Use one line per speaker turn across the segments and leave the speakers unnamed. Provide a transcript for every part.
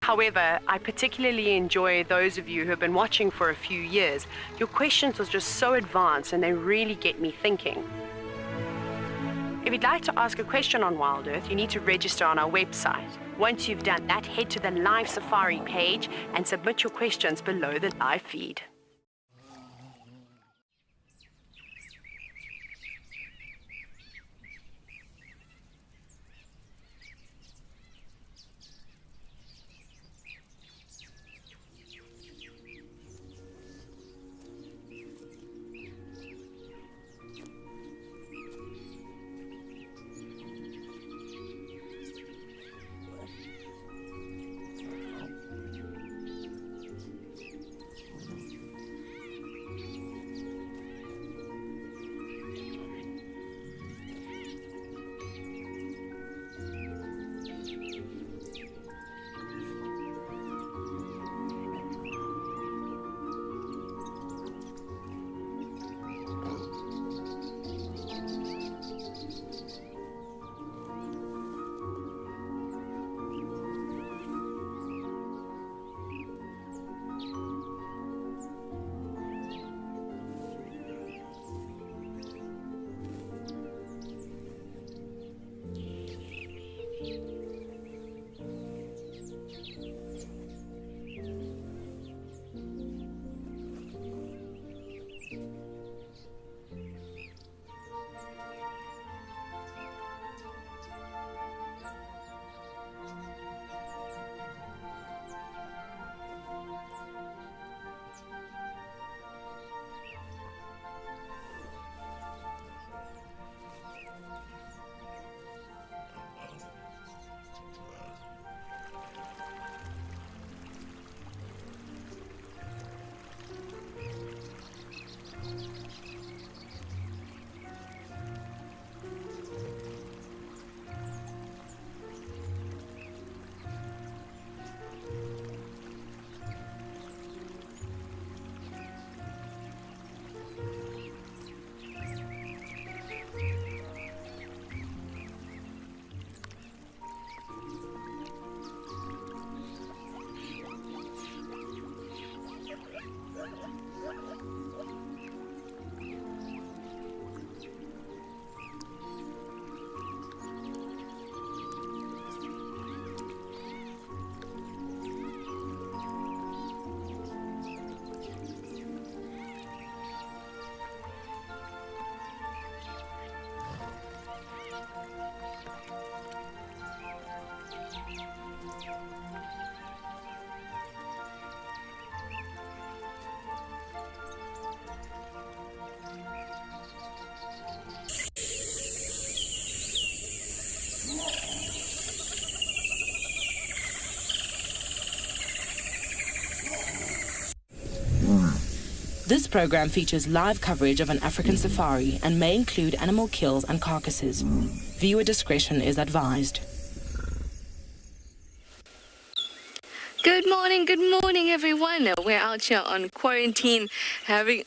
However, I particularly enjoy those of you who have been watching for a few years. Your questions are just so advanced and they really get me thinking. If you'd like to ask a question on Wild Earth, you need to register on our website. Once you've done that, head to the Live Safari page and submit your questions below the live feed.
This program features live coverage of an African safari and may include animal kills and carcasses. Viewer discretion is advised.
Good morning, everyone. We're out here on quarantine having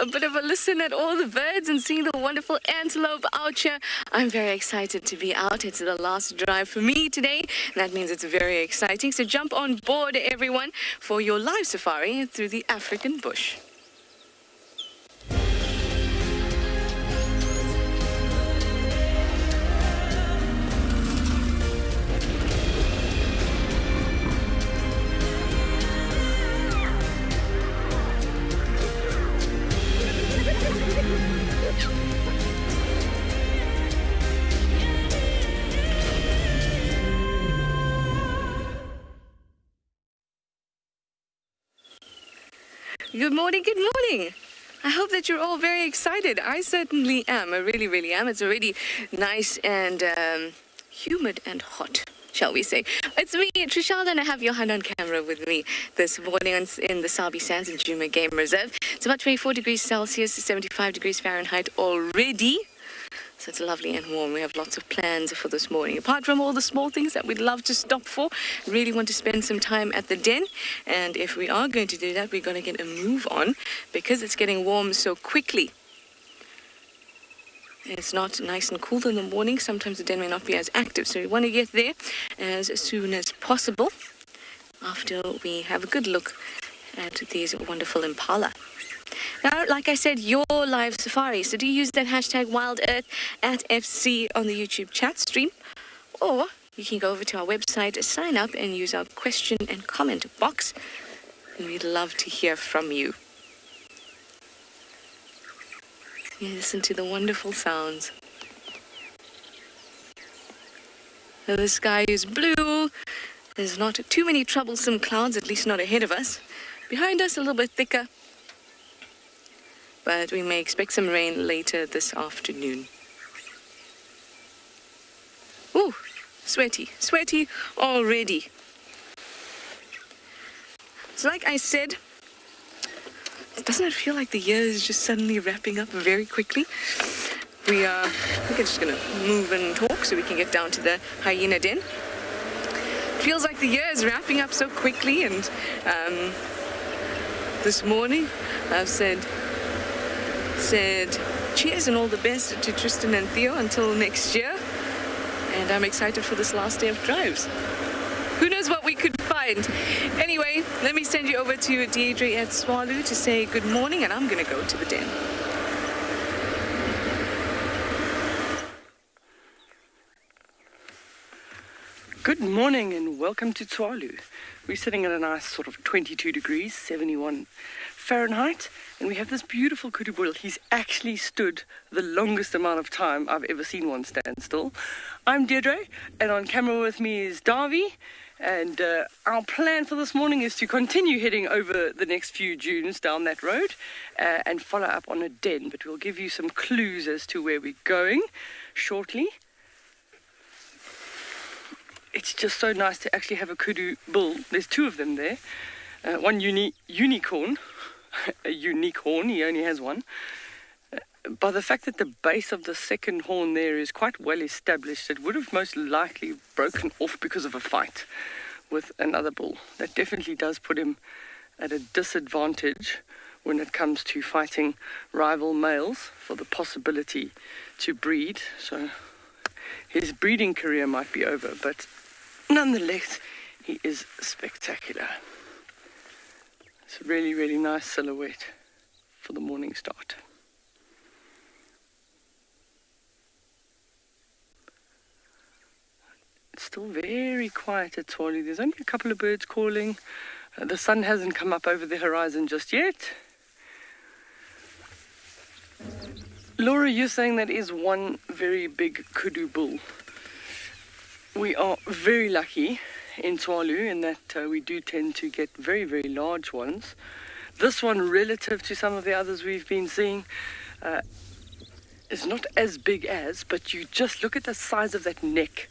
a bit of a listen at all the birds and seeing the wonderful antelope out here. I'm very excited to be out. It's the last drive for me today. That means it's very exciting. So jump on board, everyone, for your live safari through the African bush. Good morning. I hope that you're all very excited. I certainly am. I really am. It's already nice and humid and hot, shall we say. It's me, Trishal, and I have Johan on camera with me this morning in the Sabi Sands in Djuma Game Reserve. It's about 24 degrees Celsius, 75 degrees Fahrenheit already. So it's lovely and warm. We have lots of plans for this morning. Apart from all the small things that we'd love to stop for, really want to spend some time at the den. And if we are going to do that, we're going to get a move on because it's getting warm so quickly. It's not nice and cool in the morning. Sometimes the den may not be as active. So we want to get there as soon as possible. after we have a good look at these wonderful impala. Now, like I said, your live safari, so do use that hashtag WildEarth at FC on the YouTube chat stream, or you can go over to our website, sign up, and use our question and comment box, and we'd love to hear from you. You listen to the wonderful sounds. Now, the sky is blue. There's not too many troublesome clouds, at least not ahead of us. Behind us, a little bit thicker. But we may expect some rain later this afternoon. Ooh, sweaty already. So like I said, doesn't it feel like the year is just suddenly wrapping up very quickly? I think I'm just going to move and talk so we can get down to the hyena den. Feels like the year is wrapping up so quickly, and this morning I've said cheers and all the best to Tristan and Theo until next year, and I'm excited for this last day of drives. Who knows what we could find? Anyway, let me send you over to Deirdre at Swalu to say good morning, and I'm going to go to the den.
Good morning and welcome to Tswalu. We're sitting at a nice sort of 22 degrees, 71 Fahrenheit, and we have this beautiful kudu bull. He's actually stood the longest amount of time I've ever seen one stand still. I'm Deirdre, and on camera with me is Davy, and our plan for this morning is to continue heading over the next few dunes down that road and follow up on a den, but we'll give you some clues as to where we're going shortly. It's just so nice to actually have a kudu bull. There's two of them there. One unicorn, a unique horn, he only has one. By the fact that the base of the second horn there is quite well established, it would have most likely broken off because of a fight with another bull. That definitely does put him at a disadvantage when it comes to fighting rival males for the possibility to breed. So his breeding career might be over, but nonetheless, he is spectacular. It's a really, really nice silhouette for the morning start. It's still very quiet at Tswalu. There's only a couple of birds calling. The sun hasn't come up over the horizon just yet. Laura, you're saying that is one very big kudu bull. We are very lucky in Tswalu in that we do tend to get very, very large ones. This one, relative to some of the others we've been seeing, is not as big as, but you just look at the size of that neck.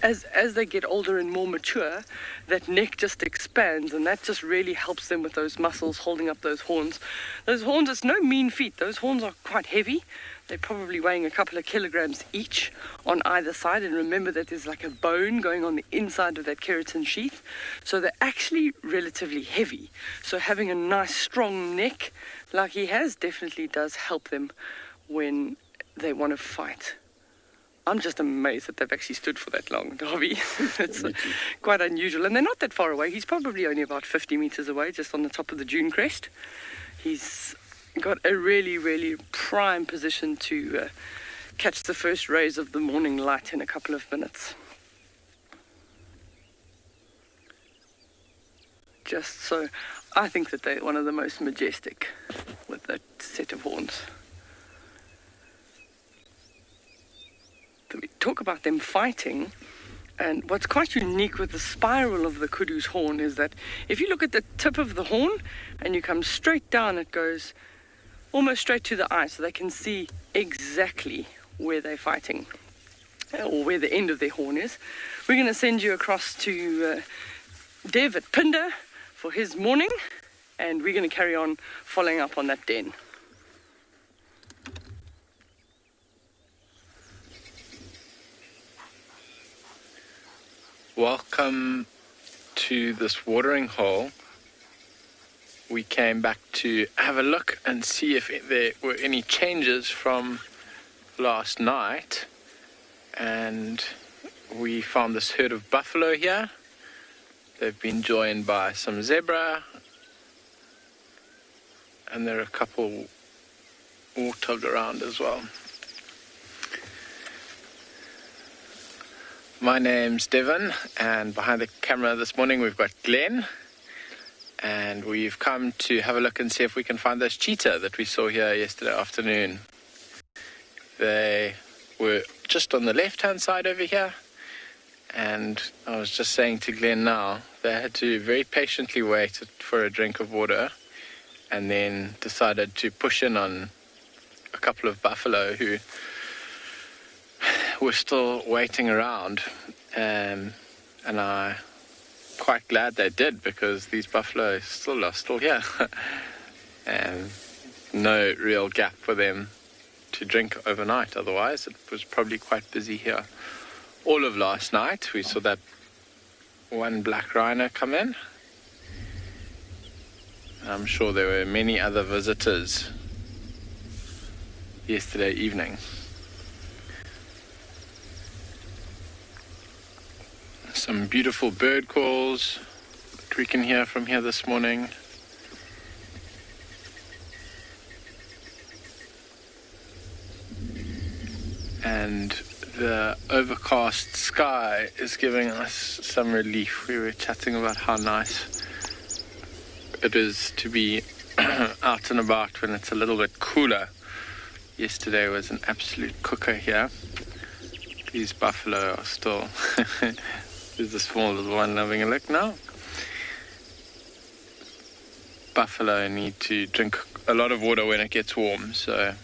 As they get older and more mature, that neck just expands, and that just really helps them with those muscles holding up those horns. Those horns, it's no mean feat. Those horns are quite heavy. They're probably weighing a couple of kilograms each on either side, and remember that there's like a bone going on the inside of that keratin sheath, so they're actually relatively heavy. So having a nice strong neck like he has definitely does help them when they want to fight. I'm just amazed that they've actually stood for that long, Darby. It's quite unusual. And they're not that far away. He's probably only about 50 meters away, just on the top of the dune crest. He's got a really, really prime position to catch the first rays of the morning light in a couple of minutes. Just so, I think that they're one of the most majestic with that set of horns. We talk about them fighting, and what's quite unique with the spiral of the kudu's horn is that if you look at the tip of the horn and you come straight down, it goes almost straight to the eye, so they can see exactly where they're fighting or where the end of their horn is. We're going to send you across to Dev at Pinder for his morning, and we're going to carry on following up on that den.
Welcome to this watering hole. We came back to have a look and see if there were any changes from last night, and we found this herd of buffalo here, They've been joined by some zebra, and there are a couple warthog around as well. My name's Devon, and behind the camera this morning we've got Glenn, and we've come to have a look and see if we can find those cheetah that we saw here yesterday afternoon. They were just on the left-hand side over here, and I was just saying to Glenn now, they had to very patiently wait for a drink of water, and then decided to push in on a couple of buffalo who were still waiting around, and I'm quite glad they did, because these buffalo are still here, and no real gap for them to drink overnight. Otherwise, it was probably quite busy here all of last night. We saw that one black rhino come in. I'm sure there were many other visitors yesterday evening. Some beautiful bird calls that we can hear from here this morning. And the overcast sky is giving us some relief. We were chatting about how nice it is to be out and about when it's a little bit cooler. Yesterday was an absolute cooker here. These buffalo are still... There's a small little one having a look now. Buffalo need to drink a lot of water when it gets warm, so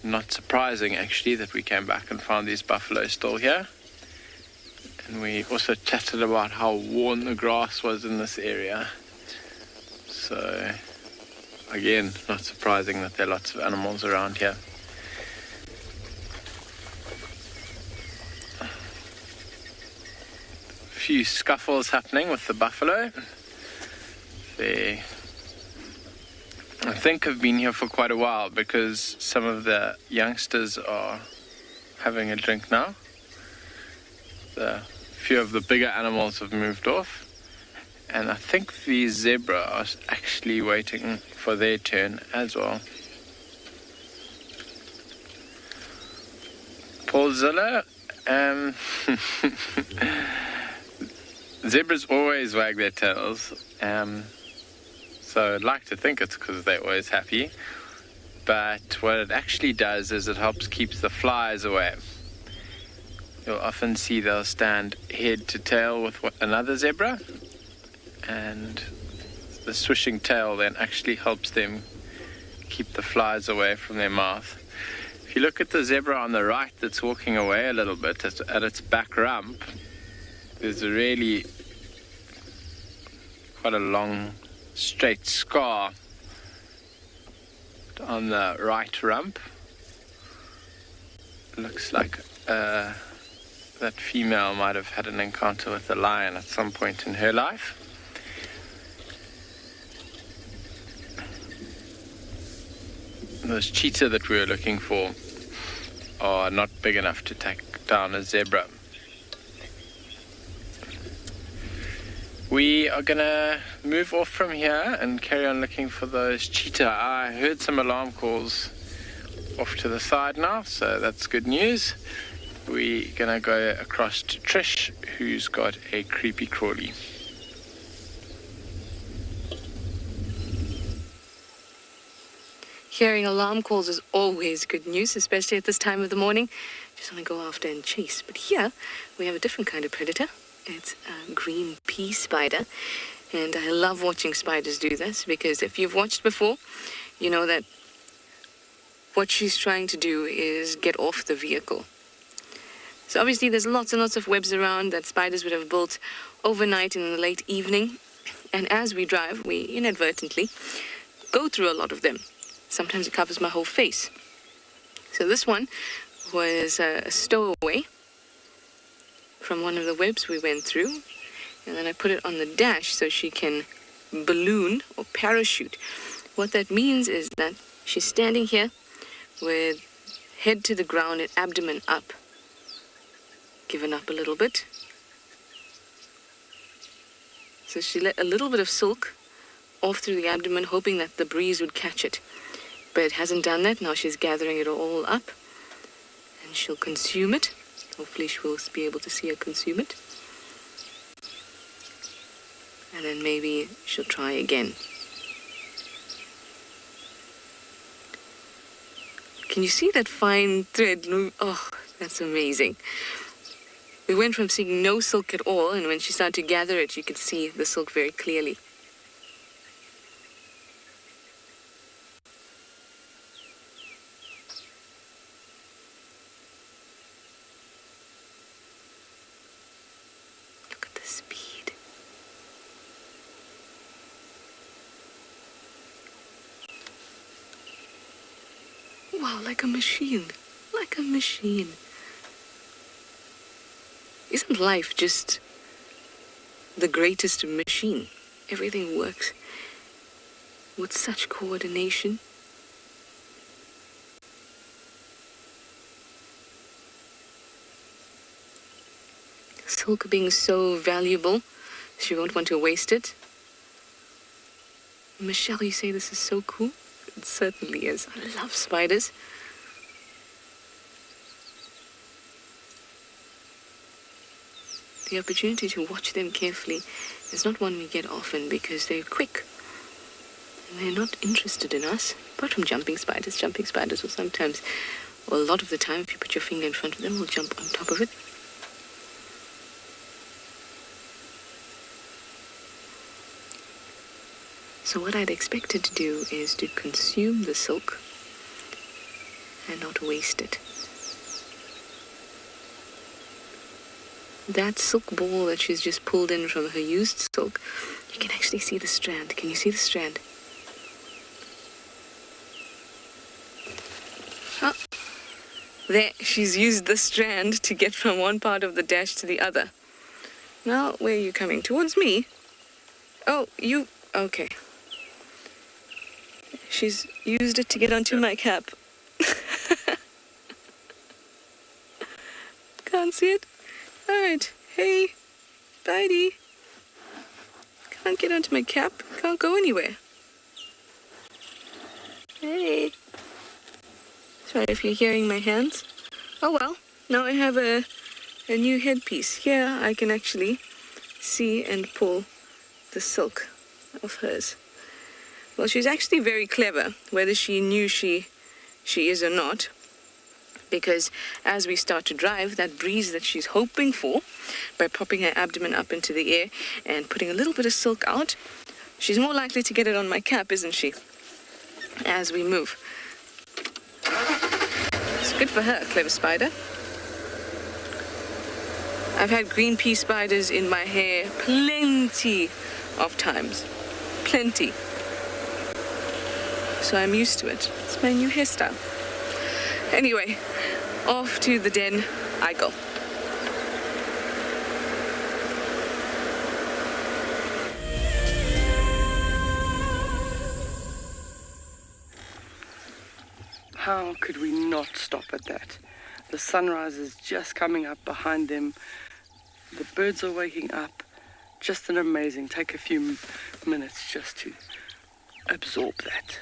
not surprising actually that we came back and found these buffalo still here. And we also chatted about how worn the grass was in this area. So again, not surprising that there are lots of animals around here. Few scuffles happening with the buffalo. They, I think, have been here for quite a while, because some of the youngsters are having a drink now. A few of the bigger animals have moved off, and I think the zebra are actually waiting for their turn as well. Paul Ziller, zebras always wag their tails, so I'd like to think it's because they're always happy, but what it actually does is it helps keep the flies away. You'll often see they'll stand head to tail with another zebra, and the swishing tail then actually helps them keep the flies away from their mouth. If you look at the zebra on the right that's walking away a little bit at its back rump, there's a really quite a long straight scar on the right rump. Looks like that female might have had an encounter with a lion at some point in her life. Those cheetah that we were looking for are not big enough to take down a zebra. We are going to move off from here and carry on looking for those cheetah. I heard some alarm calls off to the side now, so that's good news. We're going to go across to Trish, who's got a creepy crawly.
Hearing alarm calls is always good news, especially at this time of the morning. Just want to go after and chase. But here, we have a different kind of predator. It's a green pea spider, and I love watching spiders do this, because if you've watched before, you know that what she's trying to do is get off the vehicle. So obviously there's lots and lots of webs around that spiders would have built overnight in the late evening, and as we drive, we inadvertently go through a lot of them. Sometimes it covers my whole face. So this one was a stowaway from one of the webs we went through, and then I put it on the dash so she can balloon or parachute. What that means is that she's standing here with head to the ground and abdomen up, given up a little bit, So she let a little bit of silk off through the abdomen, hoping that the breeze would catch it. But it hasn't done that. Now she's gathering it all up, and she'll consume it. Hopefully she will be able to see her consume it. And then maybe she'll try again. Can you see that fine thread? Oh, that's amazing. We went from seeing no silk at all, and when she started to gather it, you could see the silk very clearly. Look at the speed. Wow, like a machine. Like a machine. Isn't life just the greatest machine? Everything works with such coordination. Silk being so valuable, she won't want to waste it. Michelle, you say this is so cool? It certainly is. I love spiders. The opportunity to watch them carefully is not one we get often because they're quick. And they're not interested in us. Apart from jumping spiders will sometimes, or a lot of the time, if you put your finger in front of them, will jump on top of it. So what I'd expected to do is to consume the silk and not waste it. That silk ball that she's just pulled in from her used silk, you can actually see the strand. Can you see the strand? Oh, there, she's used the strand to get from one part of the dash to the other. Now, where are you coming? Towards me? Oh, you... okay. She's used it to get onto my cap. Can't see it? Alright, hey, Spidey. Can't get onto my cap, can't go anywhere. Hey. Sorry if you're hearing my hands. Oh well, now I have a new headpiece. Here I can actually see and pull the silk of hers. Well, she's actually very clever, whether she knew she is or not. Because as we start to drive, that breeze that she's hoping for, by popping her abdomen up into the air and putting a little bit of silk out, she's more likely to get it on my cap, isn't she? As we move. It's good for her, clever spider. I've had green pea spiders in my hair plenty of times. Plenty. So I'm used to it. It's my new hairstyle. Anyway, off to the den I go.
How could we not stop at that? The sunrise is just coming up behind them. The birds are waking up. Just an amazing. Take a few minutes just to absorb that.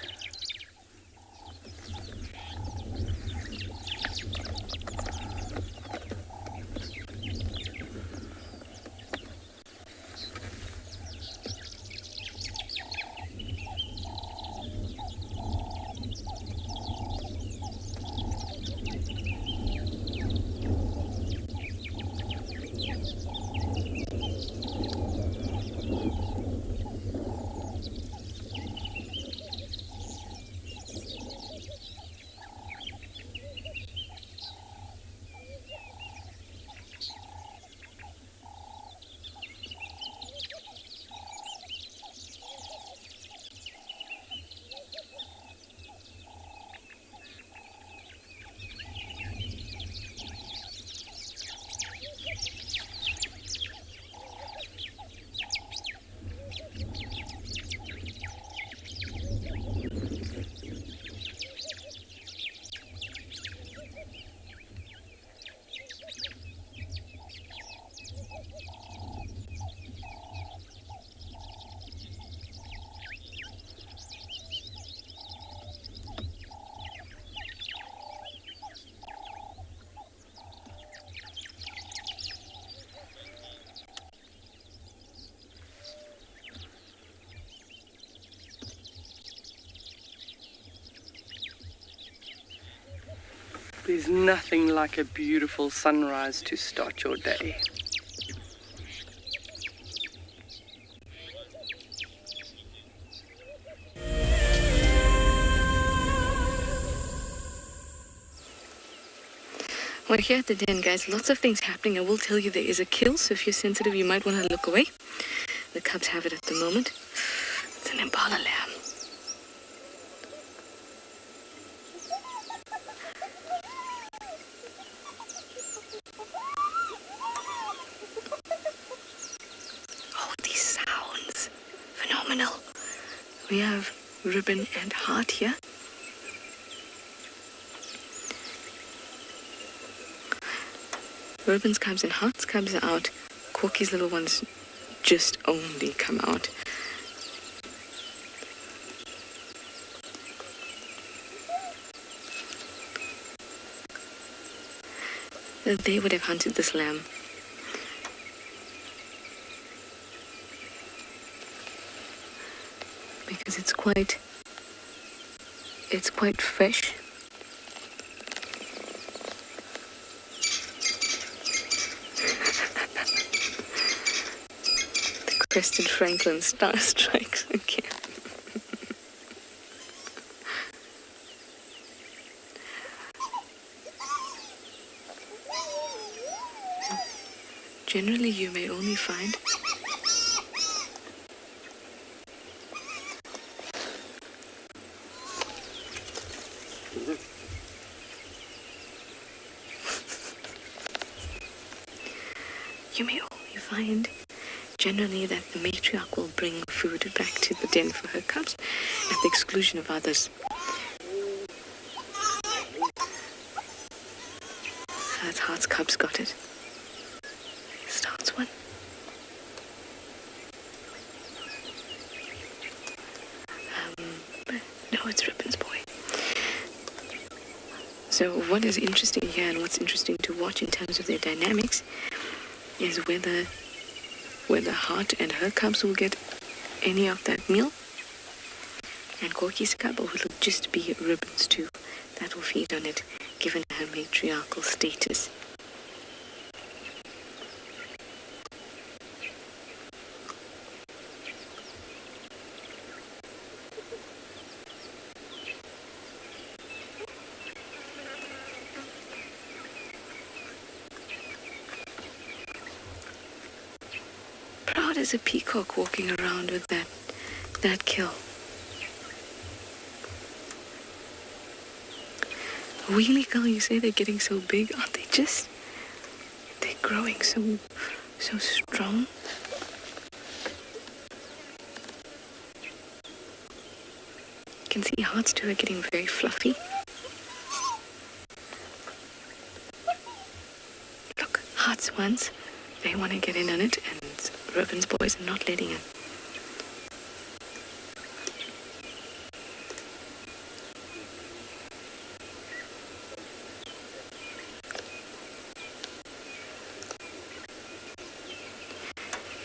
There's nothing like a beautiful sunrise to start your day.
We're here at the den, guys. Lots of things happening. I will tell you there is a kill, so if you're sensitive, you might want to look away. The cubs have it at the moment. It's an impala lamb. Oh, these sounds. Phenomenal. We have Ribbon and Heart here. Ribbons comes in, Hearts comes out. Corky's little ones just only come out. They would have hunted this lamb. Because it's quite fresh. Crested Franklin star strikes again. Generally, you may only find generally that the matriarch will bring food back to the den for her cubs at the exclusion of others. That's Heart's cubs got it. Starts one. No, it's Ribbon's boy. So what is interesting here and what's interesting to watch in terms of their dynamics is whether Heart and her cubs will get any of that meal, and Corky's cub, or will it just be Ribbon's too that will feed on it, given her matriarchal status. As a peacock walking around with that kill. Wheelie gull, you say they're getting so big, aren't they? They're growing so strong. You can see Hearts too are getting very fluffy. Look, Hearts ones, they want to get in on it, and Ribbon's boys are not letting him.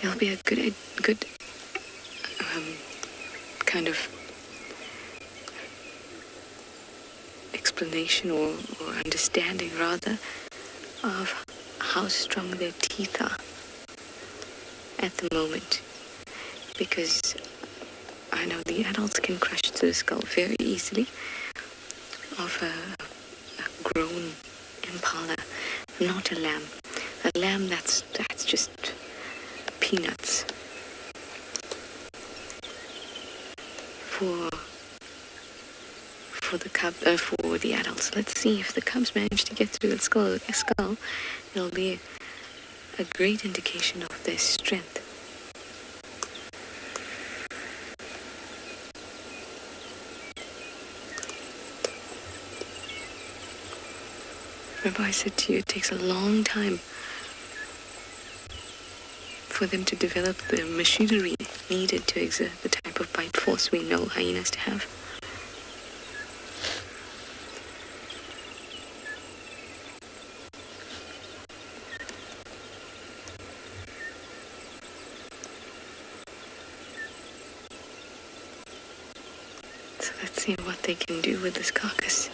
It'll be a good kind of explanation or understanding rather of how strong their teeth are at the moment, because I know the adults can crush through the skull very easily of a grown impala, not a lamb. A lamb that's just peanuts for the adults. Let's see if the cubs manage to get through the skull. It'll be a great indication of their strength. Remember I said to you, it takes a long time for them to develop the machinery needed to exert the type of bite force we know hyenas to have. So let's see what they can do with this carcass.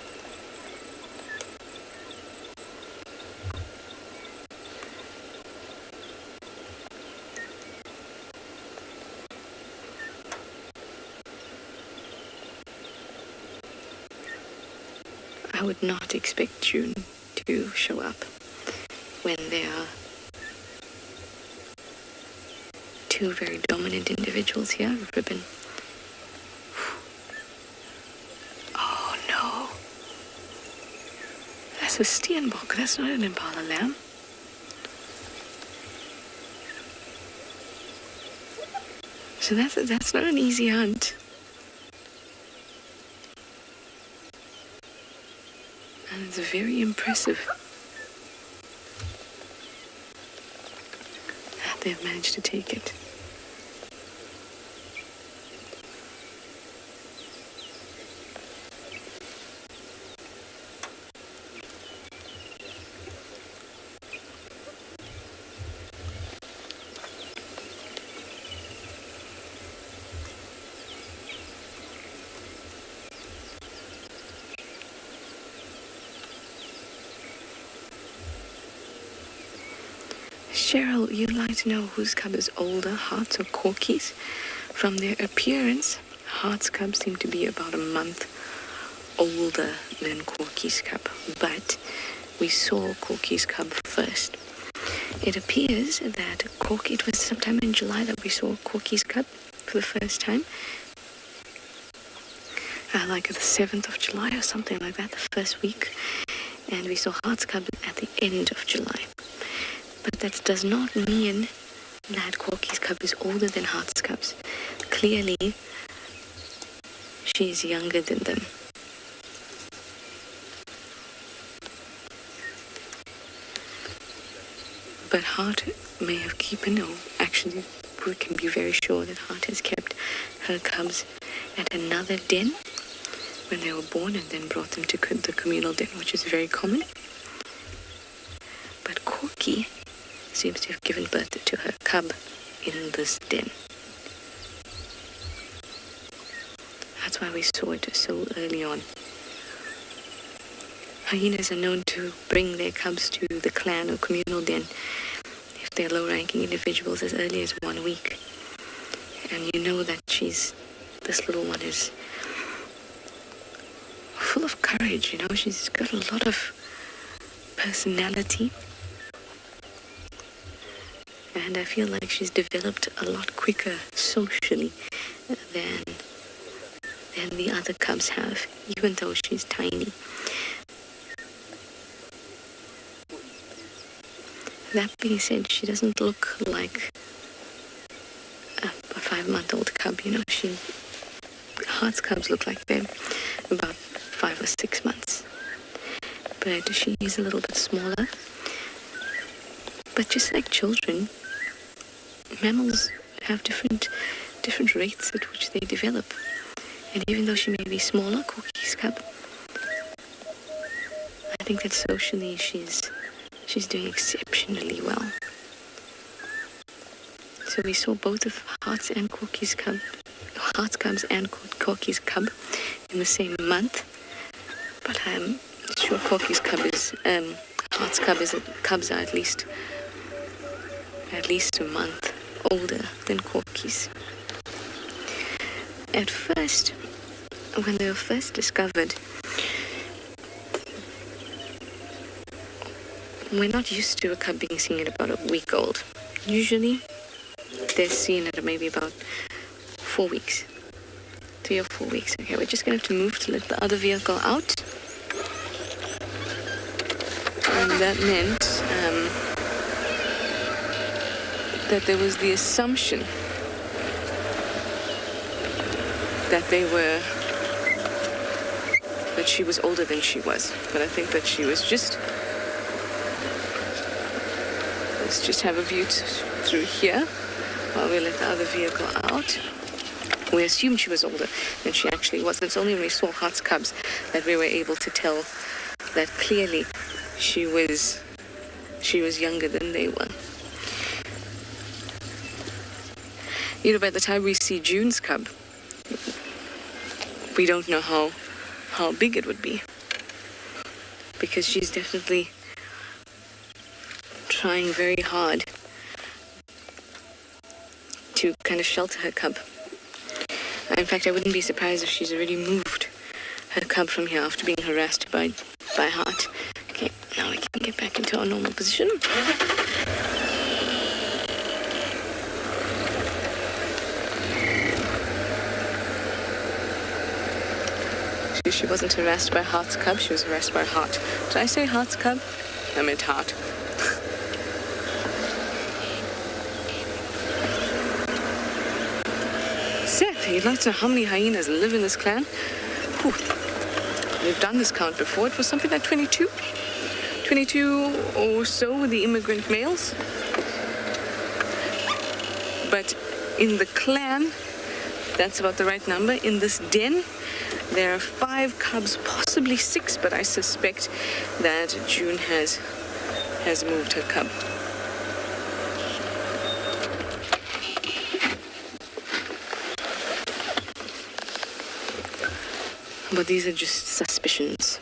I would not expect June to show up when there are two very dominant individuals here. Ribbon. Oh no. That's a steenbok. That's not an impala lamb. So that's not an easy hunt. And it's very impressive that they've managed to take it. Cheryl, you'd like to know whose cub is older, Hearts or Corkies? From their appearance, Hearts' cub seem to be about a month older than Corky's cub, but we saw Corky's cub first. It appears that it was sometime in July that we saw Corky's cub for the first time. Like the 7th of July or something like that, the first week. And we saw Hearts' cub at the end of July. But that does not mean that Corky's cub is older than Hearts' cubs. Clearly, she's younger than them. But Heart may have actually we can be very sure that Heart has kept her cubs at another den when they were born and then brought them to the communal den, which is very common. But Corky seems to have given birth to her cub in this den. That's why we saw it so early on. Hyenas are known to bring their cubs to the clan or communal den if they're low-ranking individuals as early as 1 week. And you know that this little one is full of courage, she's got a lot of personality. And I feel like she's developed a lot quicker socially than the other cubs have, even though she's tiny. That being said, she doesn't look like a 5-month-old cub, Hearts' cubs look like they're about 5 or 6 months. But she is a little bit smaller. But just like children, mammals have different rates at which they develop. And even though she may be smaller, Corky's cub, I think that socially she's doing exceptionally well. So we saw both of Hearts and Corky's cub, Hearts' cubs and Corky's cub in the same month. But I'm sure Corky's cub is Hearts' cubs are at least a month older than Corky's. At first, when they were first discovered, we're not used to a cub being seen at about a week old. Usually, they're seen at maybe about 4 weeks. 3 or 4 weeks. Okay, we're just going to have to move to let the other vehicle out. And that meant that there was the assumption that she was older than she was. But I think that she was just... Let's just have a view through here while we let the other vehicle out. We assumed she was older than she actually was. It's only when we saw Hearts' cubs that we were able to tell that clearly she was younger than they were. By the time we see June's cub, we don't know how big it would be, because she's definitely trying very hard to kind of shelter her cub. In fact, I wouldn't be surprised if she's already moved her cub from here after being harassed by by heart. Okay, now we can get back into our normal position. She wasn't harassed by Heart's cub, she was harassed by Heart. Did I say Heart's cub? I meant Heart. Seth, you'd like to know how many hyenas live in this clan? Whew. We've done this count before. It was something like 22. 22 or so with the immigrant males. But in the clan, that's about the right number. In this den, there are 5 cubs, possibly 6, but I suspect that June has moved her cub. But these are just suspicions.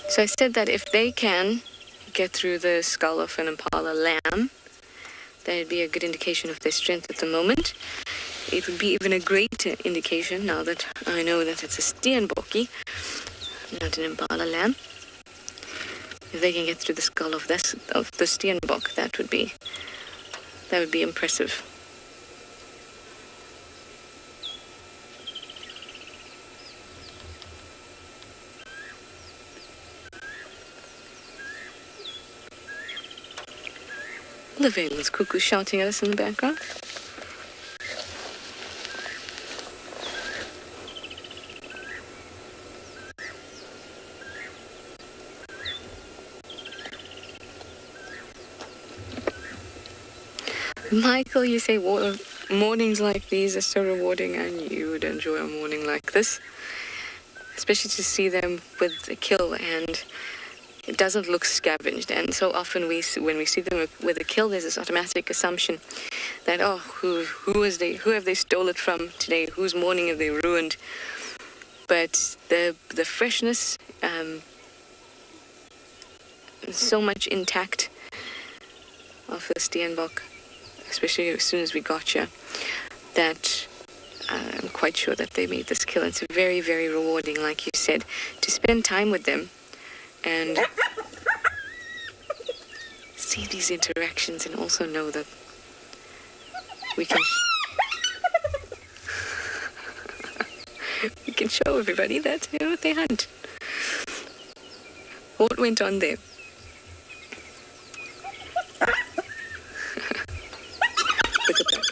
So I said that if they can get through the skull of an impala lamb, that would be a good indication of their strength at the moment. It would be even a greater indication now that I know that it's a steenbokkie, not an impala lamb. If they can get through the skull of the steenbok, that would be impressive. The Valence cuckoo shouting at us in the background. Michael, you say mornings like these are so rewarding, and you would enjoy a morning like this, especially to see them with a kill, and it doesn't look scavenged. And so often when we see them with a kill, there's this automatic assumption that, oh, who have they stole it from today? Whose morning have they ruined? But the freshness, so much intact of the steenbok, especially as soon as we got you, that I'm quite sure that they made this kill. It's very, very rewarding, like you said, to spend time with them and see these interactions, and also know that we can we can show everybody that, you know, they hunt. What went on there? Look at that.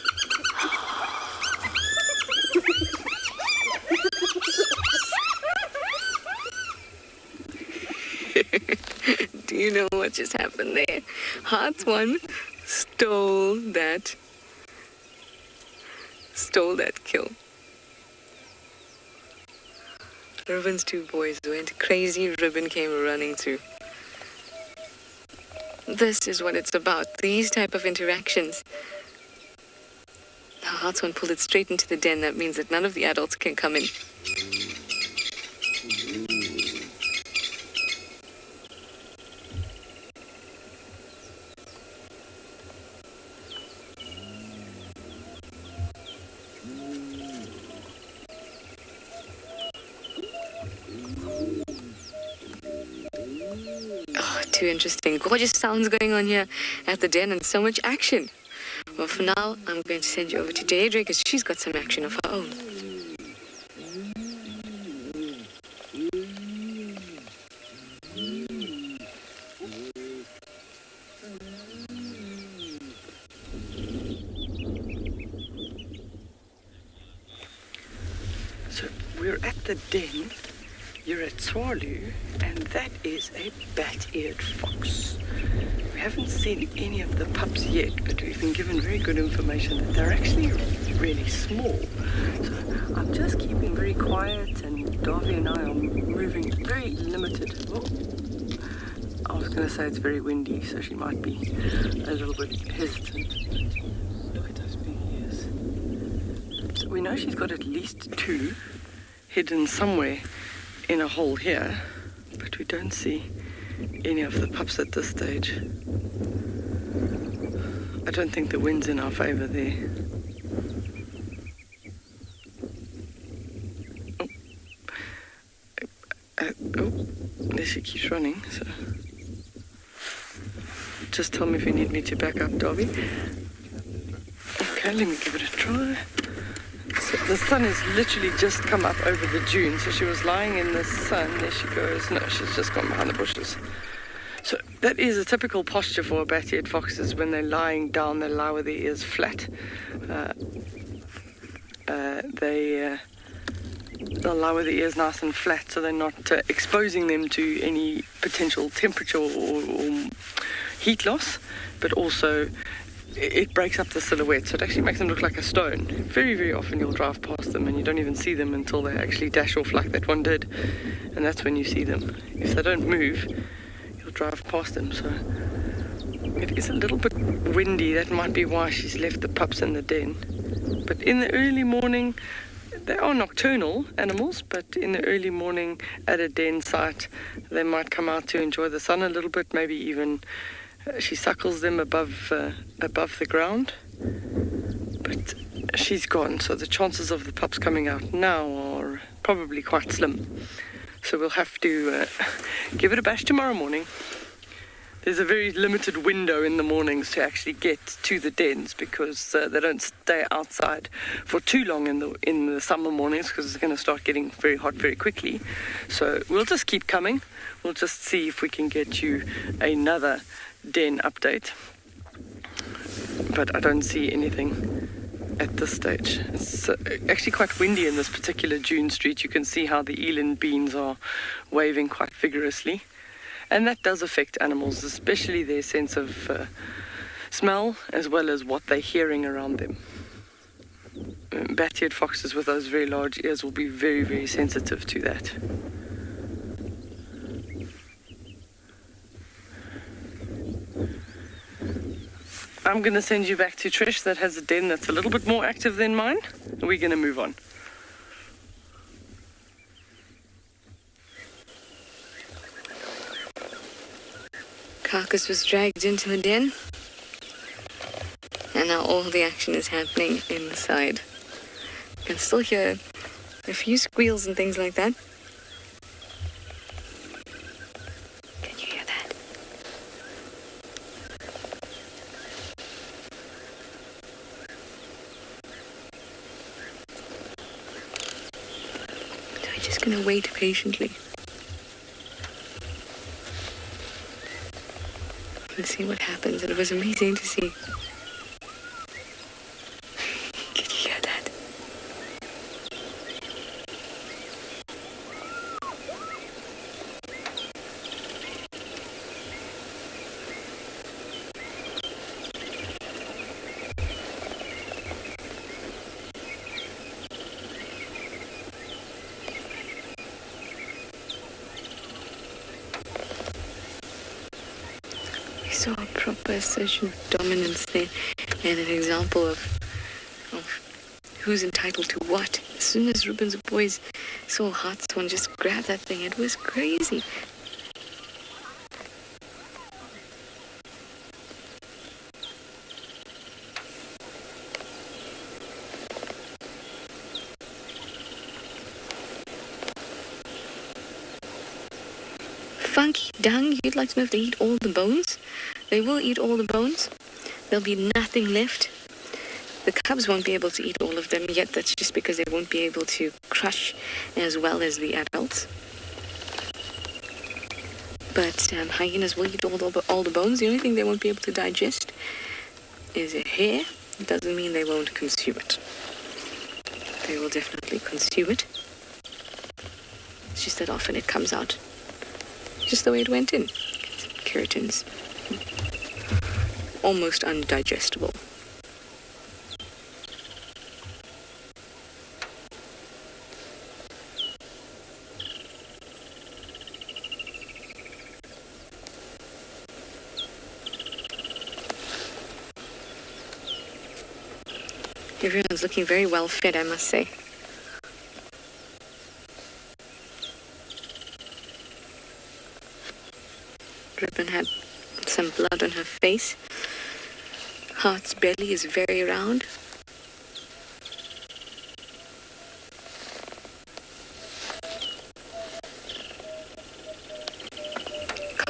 Do you know what just happened there? Hearts one stole that kill. Ribbon's 2 boys went crazy. Ribbon came running too. This is what it's about. These type of interactions. Now Hearts one pulled it straight into the den. That means that none of the adults can come in. Too interesting. Gorgeous sounds going on here at the den, and so much action. Well, for now, I'm going to send you over to Deirdre because she's got some action of her own.
So we're at the den. You're at Tswalu, and that is a bat-eared fox. We haven't seen any of the pups yet, but we've been given very good information that they're actually really small. So I'm just keeping very quiet, and Davy and I are moving very limited. Oh, I was going to say it's very windy, so she might be a little bit hesitant. Look at those big ears. So we know she's got at least 2 hidden somewhere in a hole here, but we don't see any of the pups at this stage. I don't think the wind's in our favor there. she keeps running, so just tell me if you need me to back up, Darby. Okay, let me give it a try. So the sun has literally just come up over the dune, so she was lying in the sun. There she goes. No, she's just gone behind the bushes. So that is a typical posture for bat-eared foxes. When they're lying down, they lie with their ears flat. They'll lie with the ears nice and flat, so they're not exposing them to any potential temperature or heat loss, but also it breaks up the silhouette, so it actually makes them look like a stone. Very, very often you'll drive past them and you don't even see them until they actually dash off like that one did, and that's when you see them. If they don't move, you'll drive past them. So it is a little bit windy. That might be why she's left the pups in the den. But in the early morning, they are nocturnal animals, but in the early morning at a den site, they might come out to enjoy the sun a little bit, maybe even she suckles them above the ground. But she's gone, so the chances of the pups coming out now are probably quite slim. So we'll have to give it a bash tomorrow morning. There's a very limited window in the mornings to actually get to the dens, because they don't stay outside for too long in the summer mornings, because it's going to start getting very hot very quickly. So we'll just keep coming. We'll just see if we can get you another den update. But I don't see anything at this stage. It's actually quite windy in this particular dune street. You can see how the eland beans are waving quite vigorously. And that does affect animals, especially their sense of smell, as well as what they're hearing around them. Bat-eared foxes with those very large ears will be very, very sensitive to that. I'm going to send you back to Trish, that has a den that's a little bit more active than mine. We're going to move on.
Carcass was dragged into the den, and now all the action is happening inside. You can still hear a few squeals and things like that. Can you hear that? So we're just gonna wait patiently and see what happens. And it was amazing to see. Can you hear that? We saw a proper assertion of dominance there, and an example of who's entitled to what. As soon as Ruben's boys saw Hartshorn just grab that thing, it was crazy. Funky dung, you'd like to know if they eat all the bones? They will eat all the bones. There'll be nothing left. The cubs won't be able to eat all of them yet. That's just because they won't be able to crush as well as the adults. But hyenas will eat all the bones. The only thing they won't be able to digest is a hair. It doesn't mean they won't consume it. They will definitely consume it. It's just that often it comes out just the way it went in. Keratins. Almost undigestible. Everyone's looking very well fed, I must say. Ribbon had some blood on her face. Heart's belly is very round.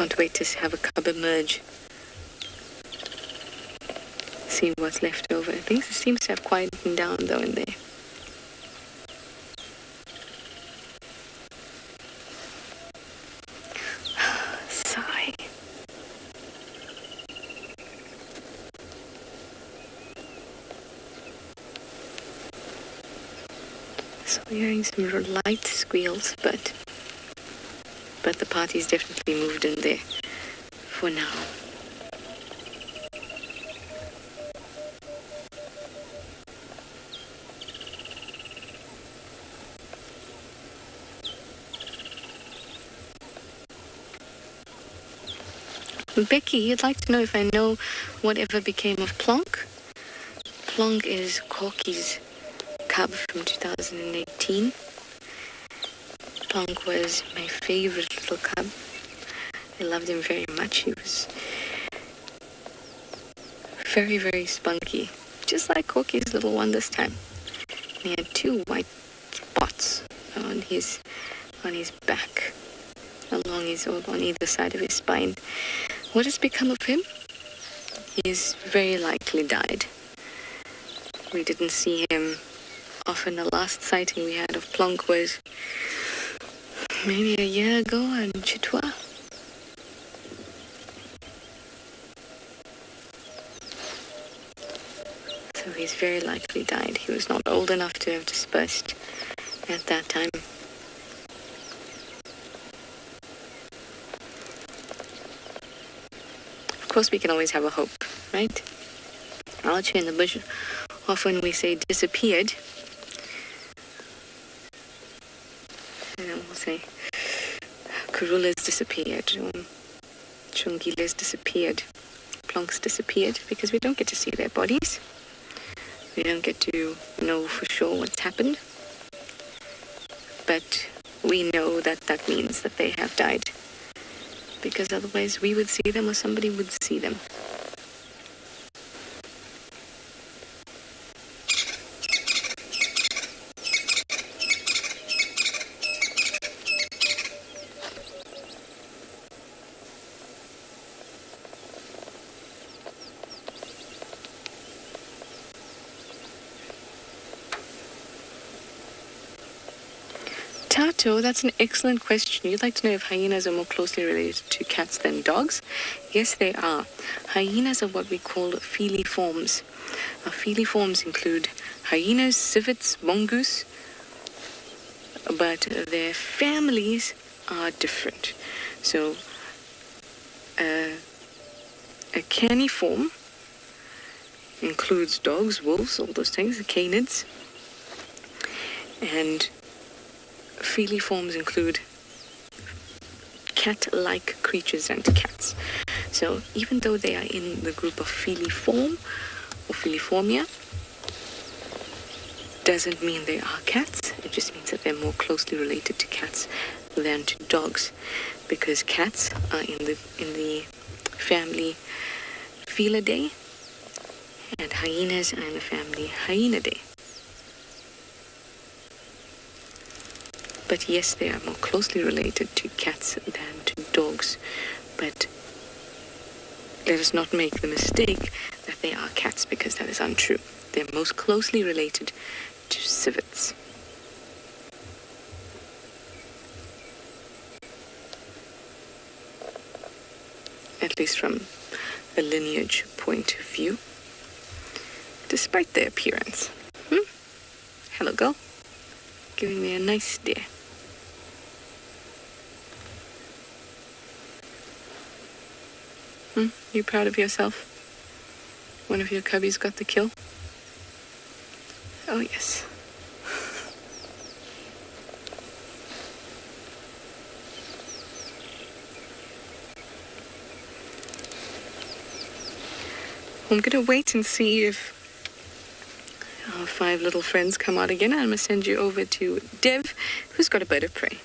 Can't wait to have a cub emerge. See what's left over. Things seems to have quietened down though in there. Sigh. So we're hearing some light squeals, but the party's definitely moved in there for now. Becky, you'd like to know if I know whatever became of Plonk? Plonk is Corky's cub from 2018. Plonk was my favorite little cub. I loved him very much. He was very, very spunky, just like Corky's little one this time. He had 2 white spots on his back, on either side of his spine. What has become of him? He's very likely died. We didn't see him often. The last sighting we had of Plonk was maybe a year ago in Chitwa. So he's very likely died. He was not old enough to have dispersed at that time. Of course, we can always have a hope, right? Out here in the bush, often we say disappeared. And then we'll say Karula's disappeared, Chungila's disappeared, Plonk's disappeared, because we don't get to see their bodies. We don't get to know for sure what's happened. But we know that means that they have died. Because otherwise we would see them or somebody would see them. Tato, that's an excellent question. You'd like to know if hyenas are more closely related to cats than dogs? Yes, they are. Hyenas are what we call feliforms. Feliforms include hyenas, civets, mongoose, but their families are different. So, a caniform includes dogs, wolves, all those things, the canids, and feliforms include cat-like creatures and cats. So even though they are in the group of feliform or feliformia, doesn't mean they are cats. It just means that they're more closely related to cats than to dogs, because cats are in the family Felidae, and hyenas are in the family Hyenidae. But yes, they are more closely related to cats than to dogs. But let us not make the mistake that they are cats, because that is untrue. They're most closely related to civets. At least from a lineage point of view. Despite their appearance. Hello, girl. Giving me a nice stare. You proud of yourself? One of your cubbies got the kill? Oh, yes. I'm gonna wait and see if our 5 little friends come out again. I'm gonna send you over to Dev, who's got a bird of prey.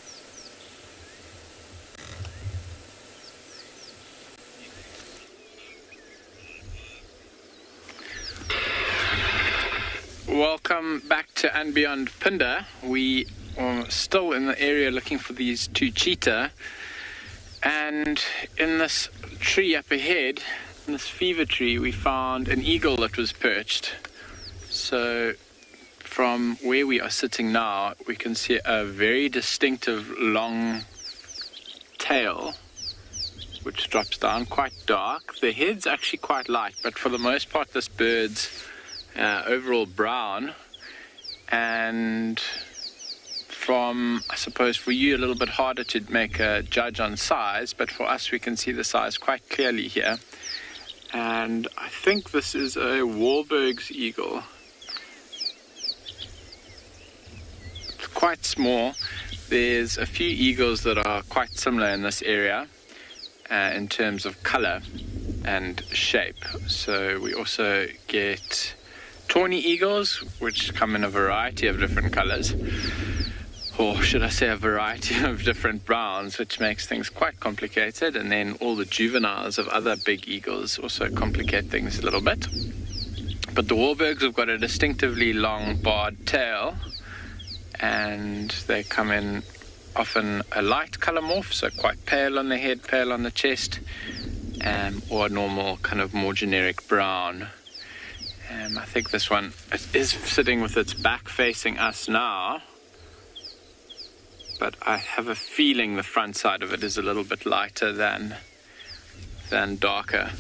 Welcome back to And Beyond Phinda. We are still in the area looking for these 2 cheetah, And in this tree up ahead, in this fever tree, we found an eagle that was perched. So from where we are sitting now, we can see a very distinctive long tail, which drops down quite dark. The head's actually quite light, but for the most part, this bird's overall brown. And from, I suppose, for you, a little bit harder to make a judge on size, but for us, we can see the size quite clearly here. And I think this is a Wahlberg's eagle. It's quite small. There's a few eagles that are quite similar in this area in terms of color and shape. So we also get tawny eagles, which come in a variety of different colors. Or should I say a variety of different browns, which makes things quite complicated. And then all the juveniles of other big eagles also complicate things a little bit. But the Wahlbergs have got a distinctively long barred tail, and they come in often a light color morph, so quite pale on the head, pale on the chest, or a normal kind of more generic brown. I think this one is sitting with its back facing us now, but I have a feeling the front side of it is a little bit lighter than darker.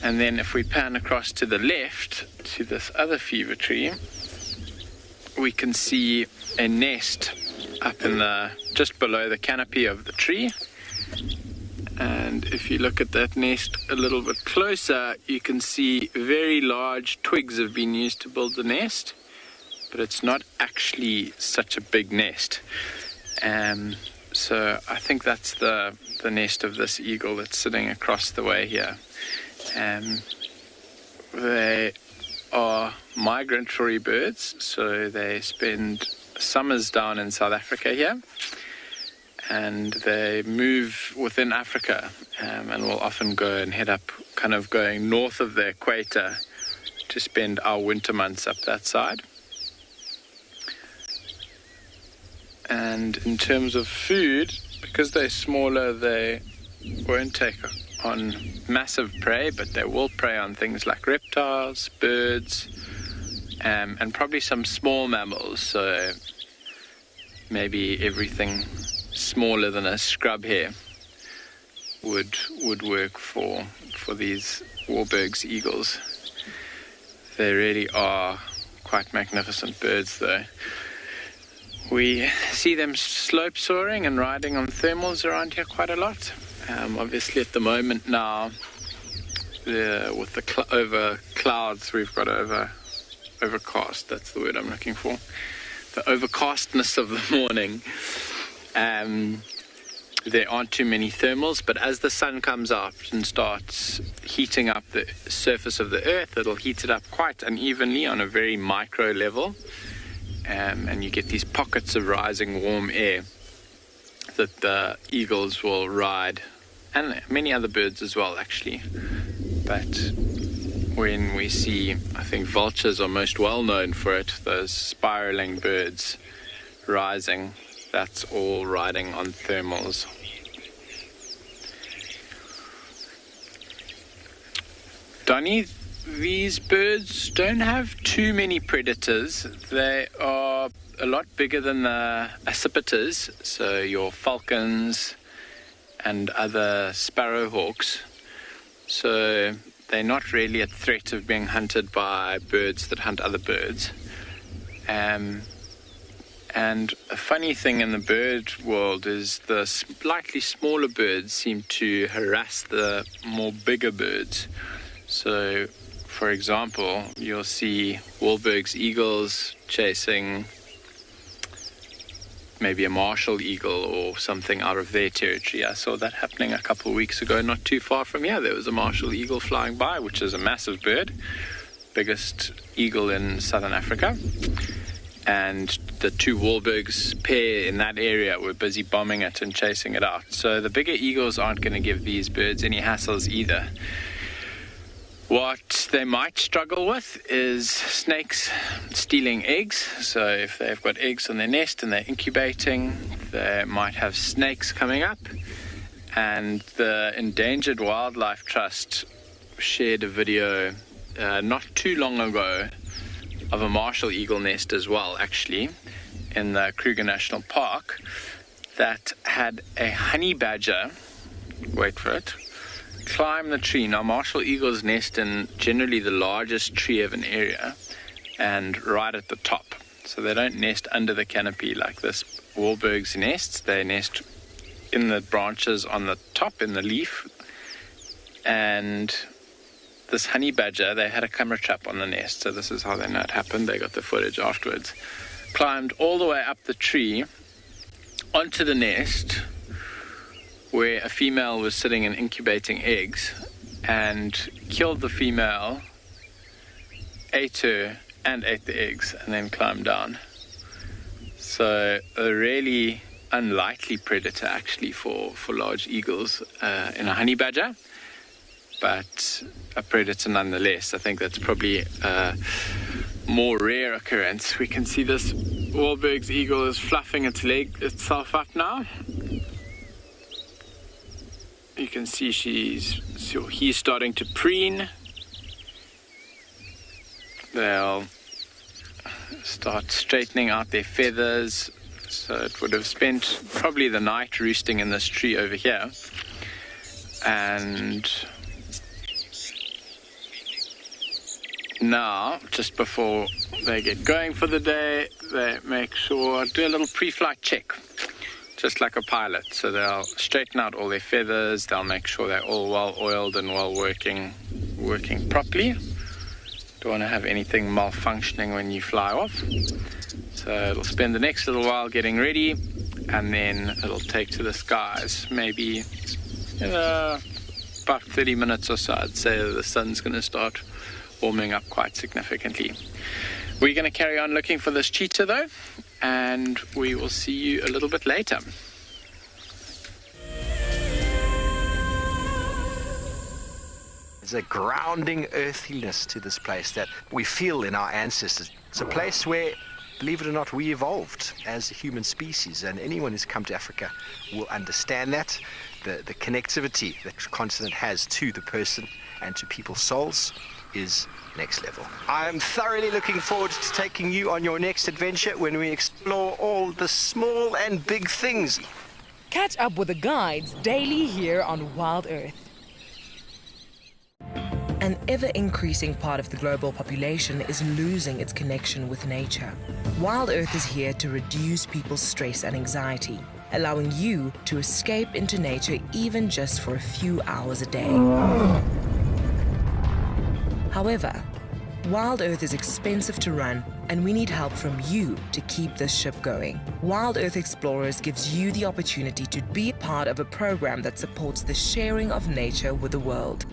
And then if we pan across to the left, to this other fever tree, we can see a nest up in just below the canopy of the tree. And if you look at that nest a little bit closer, you can see very large twigs have been used to build the nest, but it's not actually such a big nest. So I think that's the nest of this eagle that's sitting across the way here. They are migratory birds, so they spend summers down in South Africa here, and they move within Africa, and will often go and head up, kind of going north of the equator to spend our winter months up that side. And in terms of food, because they're smaller, they won't take on massive prey, but they will prey on things like reptiles, birds, and probably some small mammals. So maybe everything smaller than a scrub hare would work for these Wahlberg's eagles. They really are quite magnificent birds, though. We see them slope soaring and riding on thermals around here quite a lot. Obviously at the moment now, with the over clouds, we've got overcast, that's the word I'm looking for. The overcastness of the morning. There aren't too many thermals, but as the sun comes out and starts heating up the surface of the earth, it'll heat it up quite unevenly on a very micro level. And you get these pockets of rising warm air that the eagles will ride, and many other birds as well, actually. But when we see, I think vultures are most well known for it, those spiraling birds rising, that's all riding on thermals. Donnie, these birds don't have too many predators. They are a lot bigger than the accipiters, so your falcons and other sparrowhawks. So they're not really a threat of being hunted by birds that hunt other birds. And a funny thing in the bird world is the slightly smaller birds seem to harass the more bigger birds. So, for example, you'll see Wahlberg's eagles chasing maybe a martial eagle or something out of their territory. I saw that happening a couple of weeks ago, not too far from here. There was a martial eagle flying by, which is a massive bird, biggest eagle in southern Africa. And the two Wahlbergs pair in that area were busy bombing it and chasing it out. So the bigger eagles aren't going to give these birds any hassles either. What they might struggle with is snakes stealing eggs. So if they've got eggs on their nest and they're incubating, they might have snakes coming up And the Endangered Wildlife Trust shared a video not too long ago of a martial eagle nest as well, actually, in the Kruger National Park, that had a honey badger, wait for it, climb the tree. Now, martial eagles nest in generally the largest tree of an area and right at the top. So they don't nest under the canopy like this Wahlberg's nests. They nest in the branches on the top, in the leaf. And this honey badger, they had a camera trap on the nest, so this is how they know it happened. They got the footage afterwards. Climbed all the way up the tree onto the nest where a female was sitting and incubating eggs, and killed the female, ate her and ate the eggs, and then climbed down. So a really unlikely predator actually for large eagles in a honey badger, but a predator nonetheless. I think that's probably a more rare occurrence. We can see this Wahlberg's eagle is fluffing itself up now. You can see he's starting to preen. They'll start straightening out their feathers. So it would have spent probably the night roosting in this tree over here. And now, just before they get going for the day, they make sure, do a little pre-flight check, just like a pilot. So they'll straighten out all their feathers, they'll make sure they're all well oiled and well working properly. Don't want to have anything malfunctioning when you fly off. So it'll spend the next little while getting ready, and then it'll take to the skies. Maybe about 30 minutes or so, I'd say the sun's going to start warming up quite significantly. We're going to carry on looking for this cheetah though, and we will see you a little bit later.
There's a grounding earthiness to this place that we feel in our ancestors. It's a place where, believe it or not, we evolved as a human species, and anyone who's come to Africa will understand that. The connectivity that the continent has to the person and to people's souls is next level. I'm thoroughly looking forward to taking you on your next adventure when we explore all the small and big things.
Catch up with the guides daily here on Wild Earth. An ever-increasing part of the global population is losing its connection with nature. Wild Earth is here to reduce people's stress and anxiety, allowing you to escape into nature even just for a few hours a day. However, Wild Earth is expensive to run, and we need help from you to keep this ship going. Wild Earth Explorers gives you the opportunity to be part of a program that supports the sharing of nature with the world.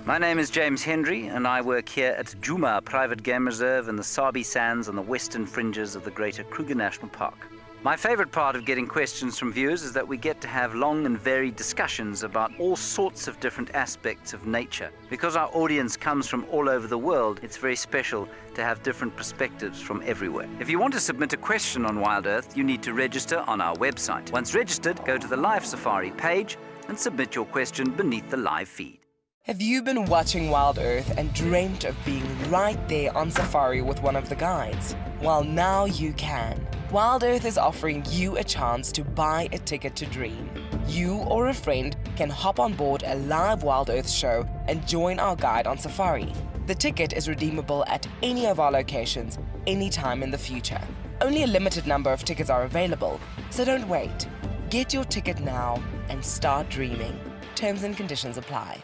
My name is James Hendry, and I work here at Djuma Private Game Reserve in the Sabi Sands on the western fringes of the Greater Kruger National Park. My favorite part of getting questions from viewers is that we get to have long and varied discussions about all sorts of different aspects of nature. Because our audience comes from all over the world, it's very special to have different perspectives from everywhere. If you want to submit a question on Wild Earth, you need to register on our website. Once registered, go to the Live Safari page and submit your question beneath the live feed.
Have you been watching Wild Earth and dreamt of being right there on safari with one of the guides? Well, now you can. Wild Earth is offering you a chance to buy a ticket to dream. You or a friend can hop on board a live Wild Earth show and join our guide on safari. The ticket is redeemable at any of our locations, anytime in the future. Only a limited number of tickets are available, so don't wait. Get your ticket now and start dreaming. Terms and conditions apply.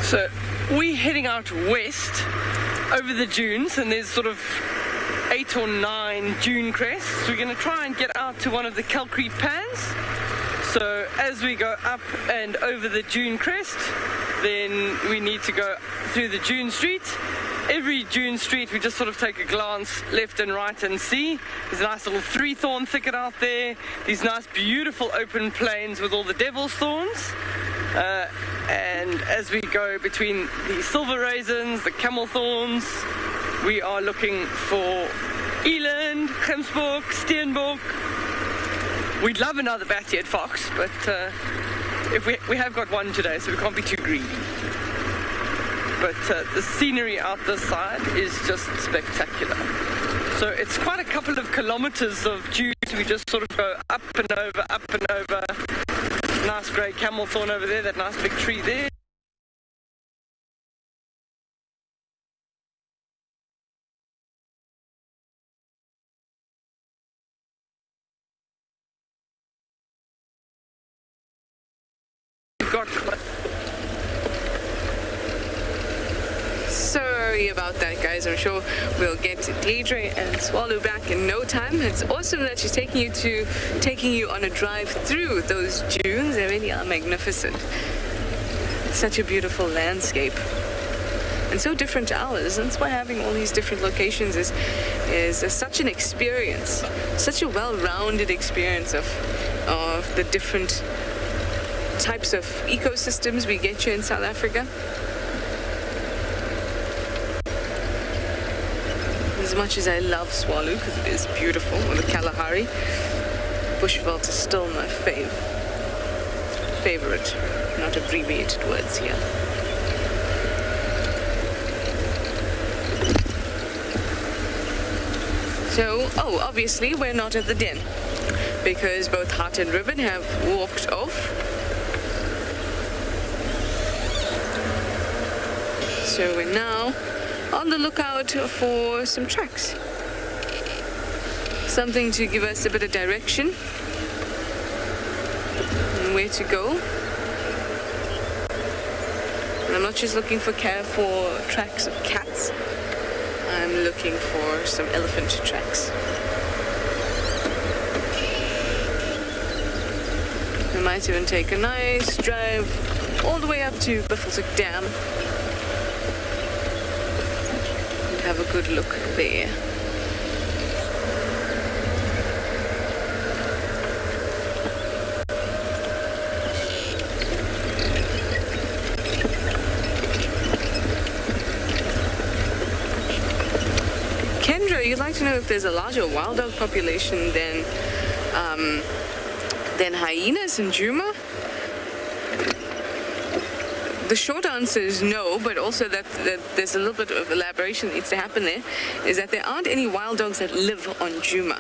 So we're heading out west over the dunes, and there's sort of 8 or 9 dune crests. We're going to try and get out to one of the Kelkree pans. So as we go up and over the dune crest, then we need to go through the dune street. Every dune street we just sort of take a glance left and right and see. There's a nice little 3-thorn thicket out there. These nice beautiful open plains with all the devil's thorns. And as we go between the silver raisins, the camel thorns, we are looking for eland, gemsbok, steenbok. We'd love another bat-eared fox, but if we have got one today, so we can't be too greedy. But the scenery out this side is just spectacular. So it's quite a couple of kilometers of dunes. We just sort of go up and over, up and over. Nice grey camel thorn over there, that nice big tree there. We've got...
Sorry about that, guys. I'm sure we'll get Deirdre and Swallow back in no time. It's awesome that she's taking you on a drive through those dunes. They really are magnificent. Such a beautiful landscape. And so different to ours. That's why having all these different locations is such an experience. Such a well-rounded experience of the different types of ecosystems we get here in South Africa. As much as I love Swallow, because it is beautiful, or the Kalahari, Bushveld is still my favorite, not abbreviated words here. So, obviously we're not at the den, because both Hart and Ribbon have walked off. So we're now on the lookout for some tracks. Something to give us a bit of direction and where to go. And I'm not just looking for tracks of cats. I'm looking for some elephant tracks. We might even take a nice drive all the way up to Buffelshoek Dam. Have a good look there. Kendra, you'd like to know if there's a larger wild dog population than hyenas in Djuma? The short answer is no, but also that there's a little bit of elaboration that needs to happen there, is that there aren't any wild dogs that live on Djuma.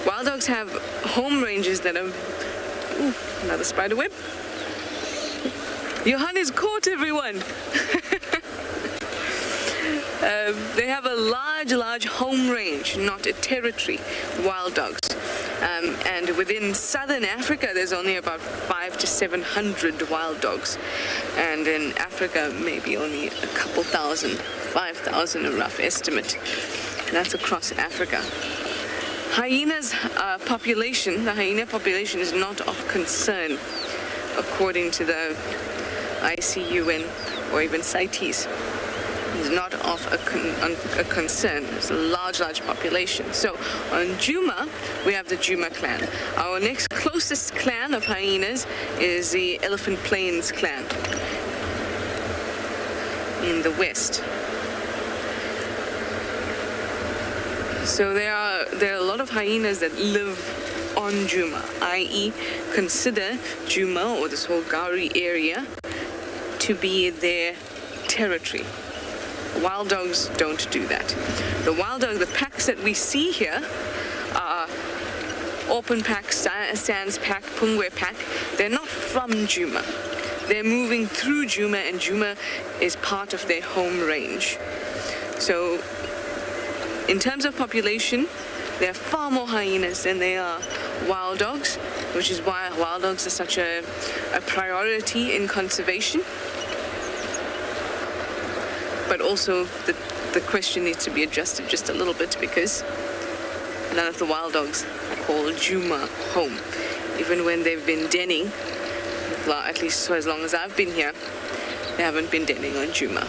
Wild dogs have home ranges that are... Ooh, another spider web. Johan is caught, everyone! They have a large home range, not a territory, wild dogs. And within southern Africa, there's only about 500 to 700 wild dogs. And in Africa, maybe only a couple thousand, 5,000, a rough estimate. And that's across Africa. Hyenas population, the hyena population is not of concern, according to the ICUN or even CITES. Is not of a concern. It's a large population. So on Djuma, we have the Djuma clan. Our next closest clan of hyenas is the Elephant Plains clan in the west. So there are a lot of hyenas that live on Djuma, i.e. consider Djuma or this whole Gowrie area to be their territory. Wild dogs don't do that. The packs that we see here are Open Pack, Sands Pack, Pungwe Pack. They're not from Djuma. They're moving through Djuma, and Djuma is part of their home range. So in terms of population, there are far more hyenas than there are wild dogs, which is why wild dogs are such a priority in conservation. But also the question needs to be adjusted just a little bit, because none of the wild dogs call Djuma home. Even when they've been denning, at least for as long as I've been here, they haven't been denning on Djuma.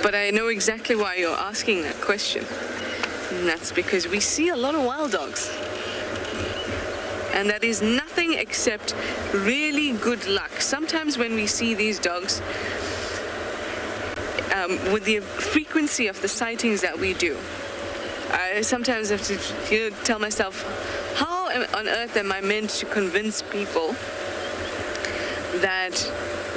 But I know exactly why you're asking that question. And that's because we see a lot of wild dogs. And that is nothing except really good luck. Sometimes when we see these dogs with the frequency of the sightings that we do, I sometimes have to tell myself, how on earth am I meant to convince people that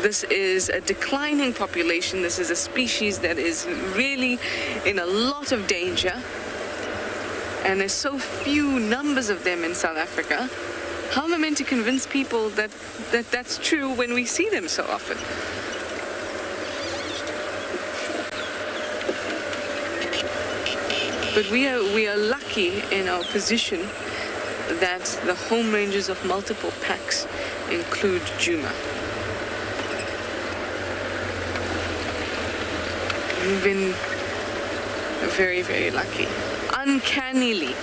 this is a declining population, this is a species that is really in a lot of danger, and there's so few numbers of them in South Africa? How am I meant to convince people that that's true when we see them so often? But we are lucky in our position that the home ranges of multiple packs include Djuma. We've been very, very lucky. Uncannily.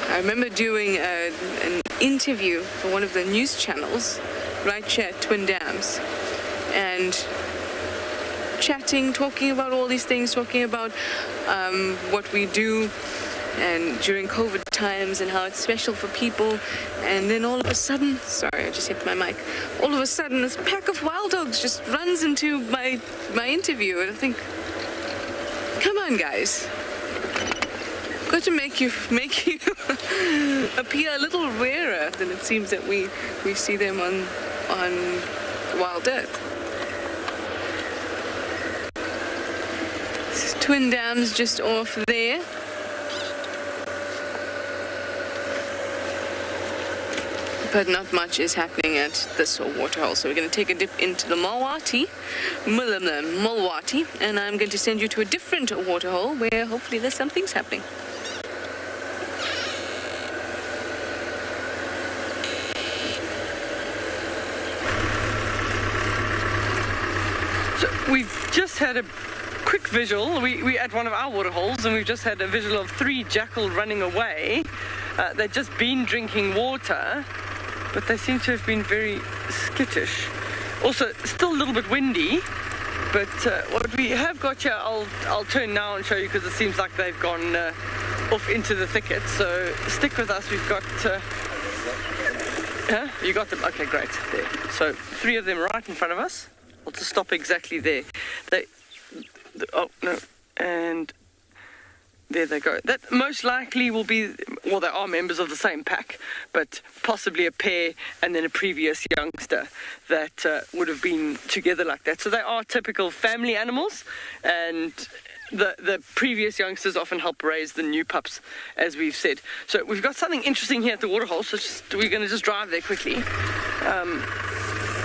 I remember doing an interview for one of the news channels right here at Twin Dams, and chatting, talking about all these things, talking about what we do and during COVID times and how it's special for people. And then all of a sudden, sorry, I just hit my mic. All of a sudden, this pack of wild dogs just runs into my interview, and I think, come on, guys. Got to make you appear a little rarer than it seems that we see them on Wild Earth. This is Twin Dams just off there. But not much is happening at this waterhole. So we're going to take a dip into the Mulwati, and I'm going to send you to a different waterhole where hopefully there's some things happening.
So we've just had a quick visual. We're at one of our waterholes, and we've just had a visual of 3 jackal running away. They've just been drinking water, but they seem to have been very skittish. Also, still a little bit windy, but what we have got here, I'll turn now and show you, because it seems like they've gone off into the thicket. So stick with us. We've got... You got them? Okay, great. There. So 3 of them right in front of us. I'll just stop exactly there. Oh, no. And... there they go. That most likely will be, well, they are members of the same pack, but possibly a pair and then a previous youngster that would have been together like that. So they are typical family animals, and the previous youngsters often help raise the new pups, as we've said. So we've got something interesting here at the waterhole, so we're going to just drive there quickly.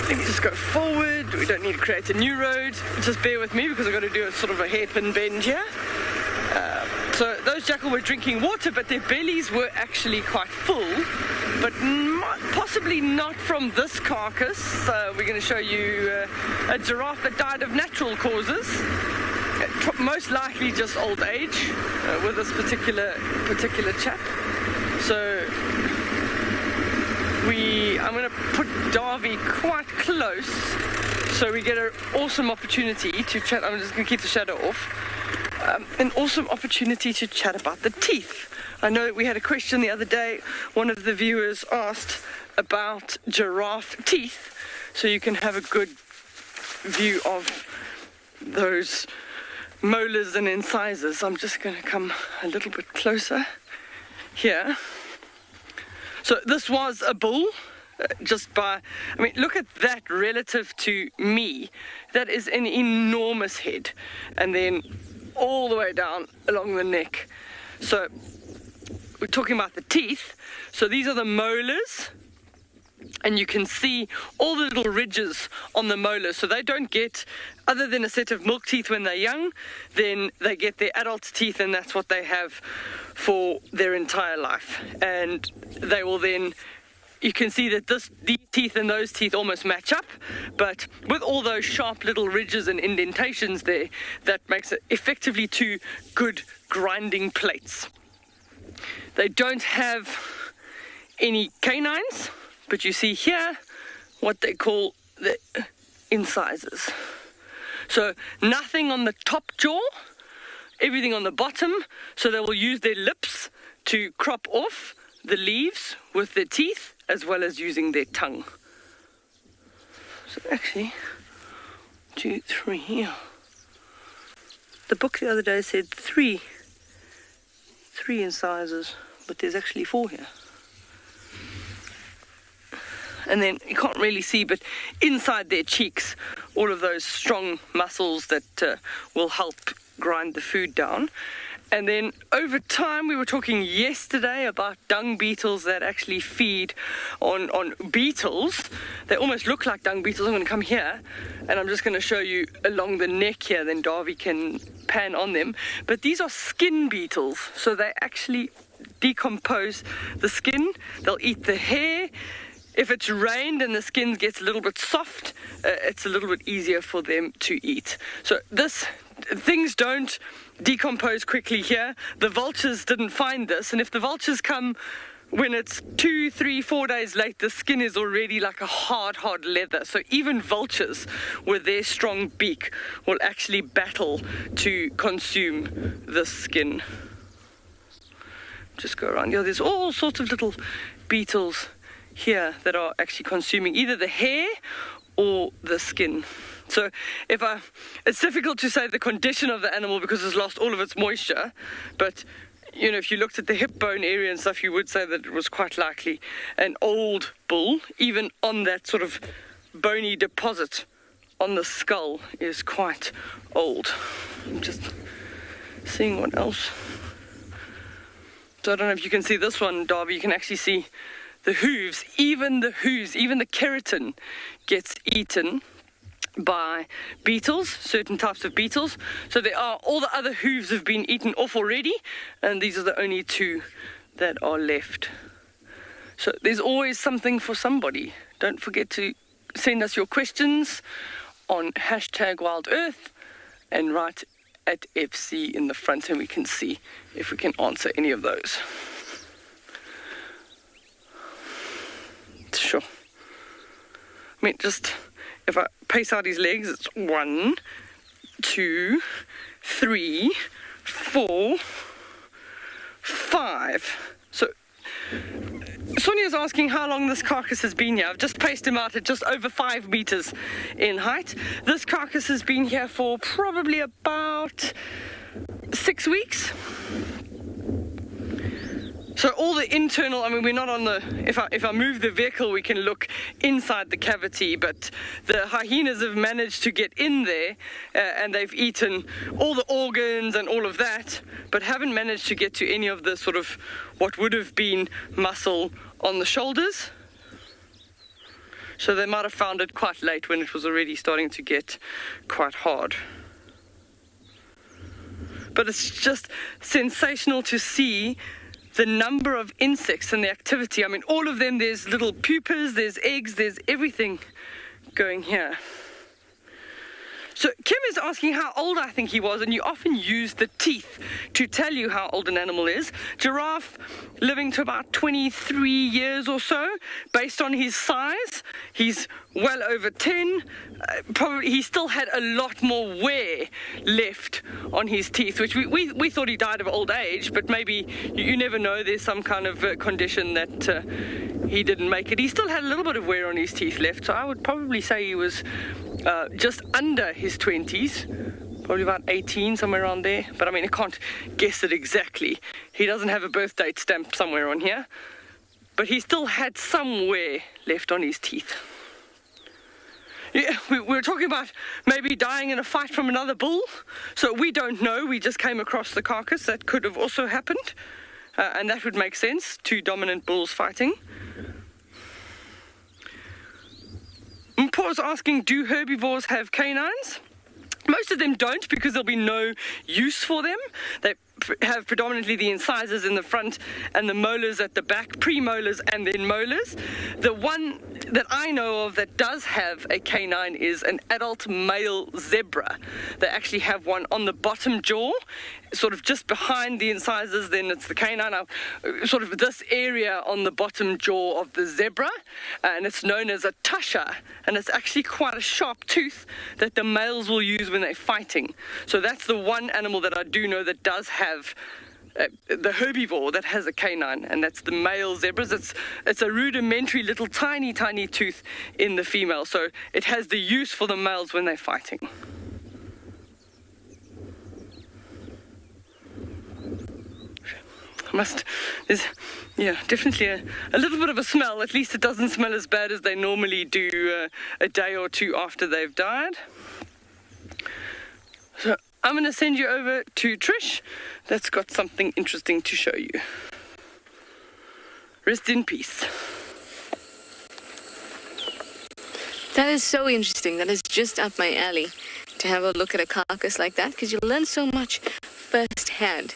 Let me just go forward. We don't need to create a new road. Just bear with me, because I've got to do a sort of a hairpin bend here. So those jackal were drinking water, but their bellies were actually quite full, but possibly not from this carcass. We're going to show you a giraffe that died of natural causes, most likely just old age with this particular chap. So I'm going to put Darby quite close so we get an awesome opportunity to chat. I'm just going to keep the shadow off. An awesome opportunity to chat about the teeth. I know we had a question the other day. One of the viewers asked about giraffe teeth, so you can have a good view of those molars and incisors. I'm just going to come a little bit closer here. So this was a bull. Look at that relative to me. That is an enormous head. And then all the way down along the neck. So we're talking about the teeth. So these are the molars, and you can see all the little ridges on the molars. So they don't get, other than a set of milk teeth when they're young, then they get their adult teeth, and that's what they have for their entire life. And they will then, you can see that these teeth and those teeth almost match up, but with all those sharp little ridges and indentations there, that makes it effectively 2 good grinding plates. They don't have any canines, but you see here what they call the incisors. So nothing on the top jaw, everything on the bottom, so they will use their lips to crop off the leaves with their teeth, as well as using their tongue. So actually, 2, 3 here. The book the other day said three incisors, but there's actually 4 here. And then you can't really see, but inside their cheeks, all of those strong muscles that will help grind the food down. And then over time, we were talking yesterday about dung beetles that actually feed on beetles. They almost look like dung beetles. I'm going to come here, and I'm just going to show you along the neck here, then Darby can pan on them. But these are skin beetles, so they actually decompose the skin. They'll eat the hair. If it's rained and the skin gets a little bit soft, it's a little bit easier for them to eat. So things don't decompose quickly here. The vultures didn't find this, and if the vultures come when it's 2, 3, 4 days late, the skin is already like a hard leather. So even vultures with their strong beak will actually battle to consume the skin. Just go around here. There's all sorts of little beetles here that are actually consuming either the hair or the skin. So it's difficult to say the condition of the animal because it's lost all of its moisture, but if you looked at the hip bone area and stuff, you would say that it was quite likely an old bull. Even on that sort of bony deposit on the skull is quite old. I'm just seeing what else. So I don't know if you can see this one, Darby. You can actually see the hooves, even the keratin gets eaten by beetles, certain types of beetles. So all the other hooves have been eaten off already, and these are the only 2 that are left. So there's always something for somebody. Don't forget to send us your questions on #WildEarth and write at FC in the front, and we can see if we can answer any of those. Sure. I mean, just if I pace out his legs, it's 1, 2, 3, 4, 5. So Sonia's asking how long this carcass has been here. I've just paced him out at just over 5 meters in height. This carcass has been here for probably about 6 weeks. So all the internal, we're not on if I move the vehicle, we can look inside the cavity, but the hyenas have managed to get in there and they've eaten all the organs and all of that, but haven't managed to get to any of the sort of what would have been muscle on the shoulders. So they might have found it quite late when it was already starting to get quite hard. But it's just sensational to see the number of insects and the activity. All of them, there's little pupas, there's eggs, there's everything going here. So Kim is asking how old I think he was, and you often use the teeth to tell you how old an animal is. Giraffe living to about 23 years or so, based on his size. He's well over 10. Probably he still had a lot more wear left on his teeth, which we thought he died of old age, but maybe you never know. There's some kind of condition that he didn't make it. He still had a little bit of wear on his teeth left, so I would probably say he was just under his 20s, probably about 18, somewhere around there. But I can't guess it exactly. He doesn't have a birth date stamp somewhere on here, but he still had some wear left on his teeth. Yeah, we were talking about maybe dying in a fight from another bull, so we don't know. We just came across the carcass. That could have also happened, and that would make sense, 2 dominant bulls fighting. Paul's asking, do herbivores have canines? Most of them don't, because there'll be no use for them. They have predominantly the incisors in the front and the molars at the back, premolars and then molars. The one that I know of that does have a canine is an adult male zebra. They actually have one on the bottom jaw, sort of just behind the incisors, then it's the canine, sort of this area on the bottom jaw of the zebra, and it's known as a tusher, and it's actually quite a sharp tooth that the males will use when they're fighting. So that's the one animal that I do know that does have the herbivore that has a canine, and that's the male zebras. It's a rudimentary little tiny tooth in the female, so it has the use for the males when they're fighting. There's, definitely a little bit of a smell. At least it doesn't smell as bad as they normally do a day or two after they've died. So I'm going to send you over to Trish. That's got something interesting to show you. Rest in peace.
That is so interesting. That is just up my alley to have a look at a carcass like that, because you learn so much firsthand.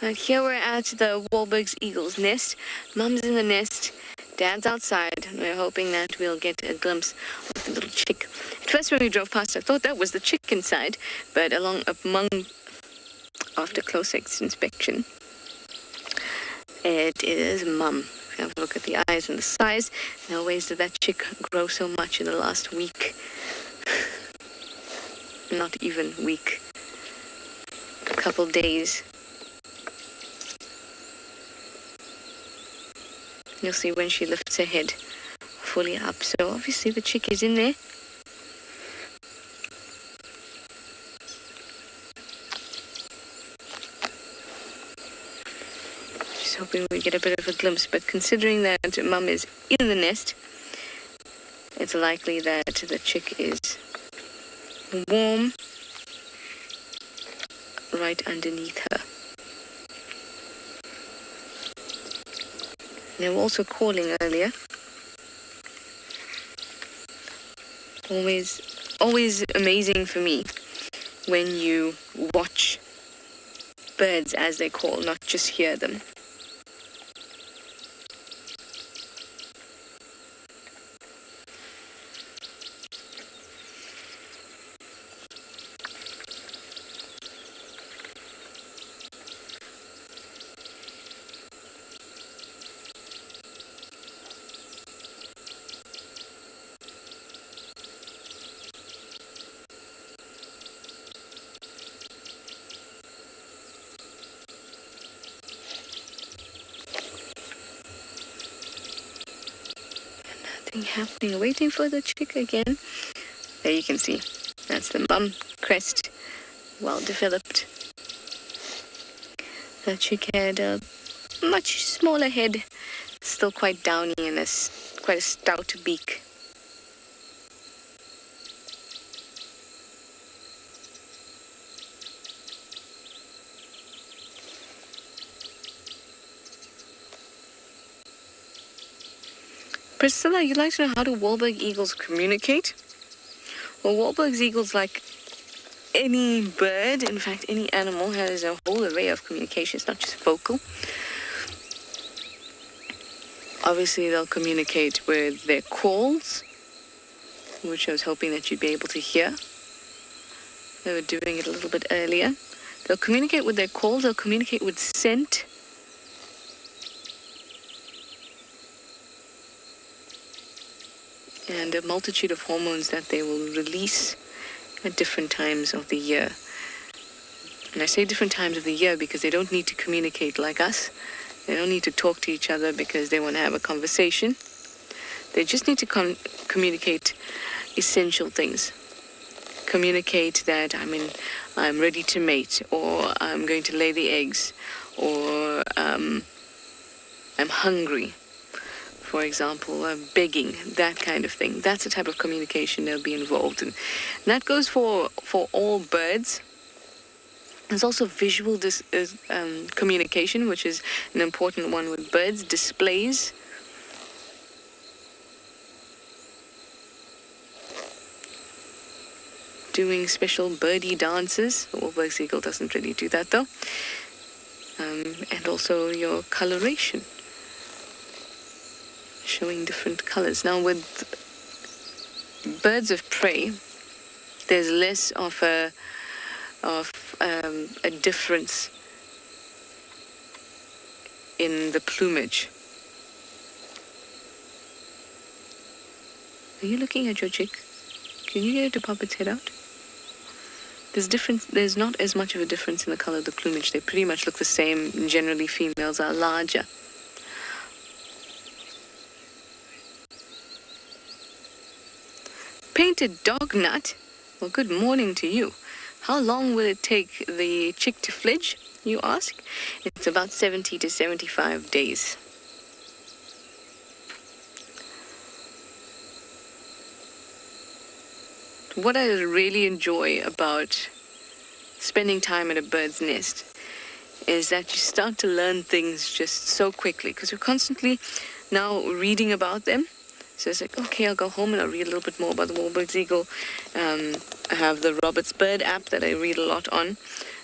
Here we're at the Wahlberg's Eagle's nest. Mum's in the nest, Dad's outside, and we're hoping that we'll get a glimpse of the little chick. At first when we drove past, I thought that was the chick inside, but after close inspection, it is Mum. Have a look at the eyes and the size. No ways did that chick grow so much in the last week. Not even week. A couple days. You'll see when she lifts her head fully up. So obviously the chick is in there. Just hoping we get a bit of a glimpse. But considering that Mum is in the nest, it's likely that the chick is warm right underneath her. They were also calling earlier. Always amazing for me when you watch birds as they call, not just hear them. Happening, waiting for the chick again. There you can see, that's the Mum crest, well developed. The chick had a much smaller head, still quite downy, and quite a stout beak. Priscilla, you'd like to know how do Wahlberg eagles communicate? Well, Wahlberg's eagles, like any bird, in fact any animal, has a whole array of communication. It's not just vocal. Obviously, they'll communicate with their calls, which I was hoping that you'd be able to hear. They were doing it a little bit earlier. They'll communicate with their calls. They'll communicate with scent. And a multitude of hormones that they will release at different times of the year. And I say different times of the year because they don't need to communicate like us. They don't need to talk to each other because they want to have a conversation. They just need to communicate essential things. Communicate that I'm ready to mate, or I'm going to lay the eggs, or I'm hungry. For example, begging, that kind of thing. That's the type of communication they'll be involved in. And that goes for all birds. There's also visual communication, which is an important one with birds. Displays. Doing special birdie dances. The Wahlberg's eagle doesn't really do that though. And also your coloration. Showing different colors. Now with birds of prey, there's less of a difference in the plumage. Are you looking at your chick? Can you get it to pop its head out? There's not as much of a difference in the color of the plumage. They pretty much look the same. Generally, females are larger. Painted dog nut? Well, good morning to you. How long will it take the chick to fledge? you ask? It's about 70 to 75 days. What I really enjoy about spending time at a bird's nest is that you start to learn things just so quickly because you're constantly now reading about them. So it's like, okay, I'll go home and I'll read a little bit more about the warbird eagle. I have the Robert's Bird app that I read a lot on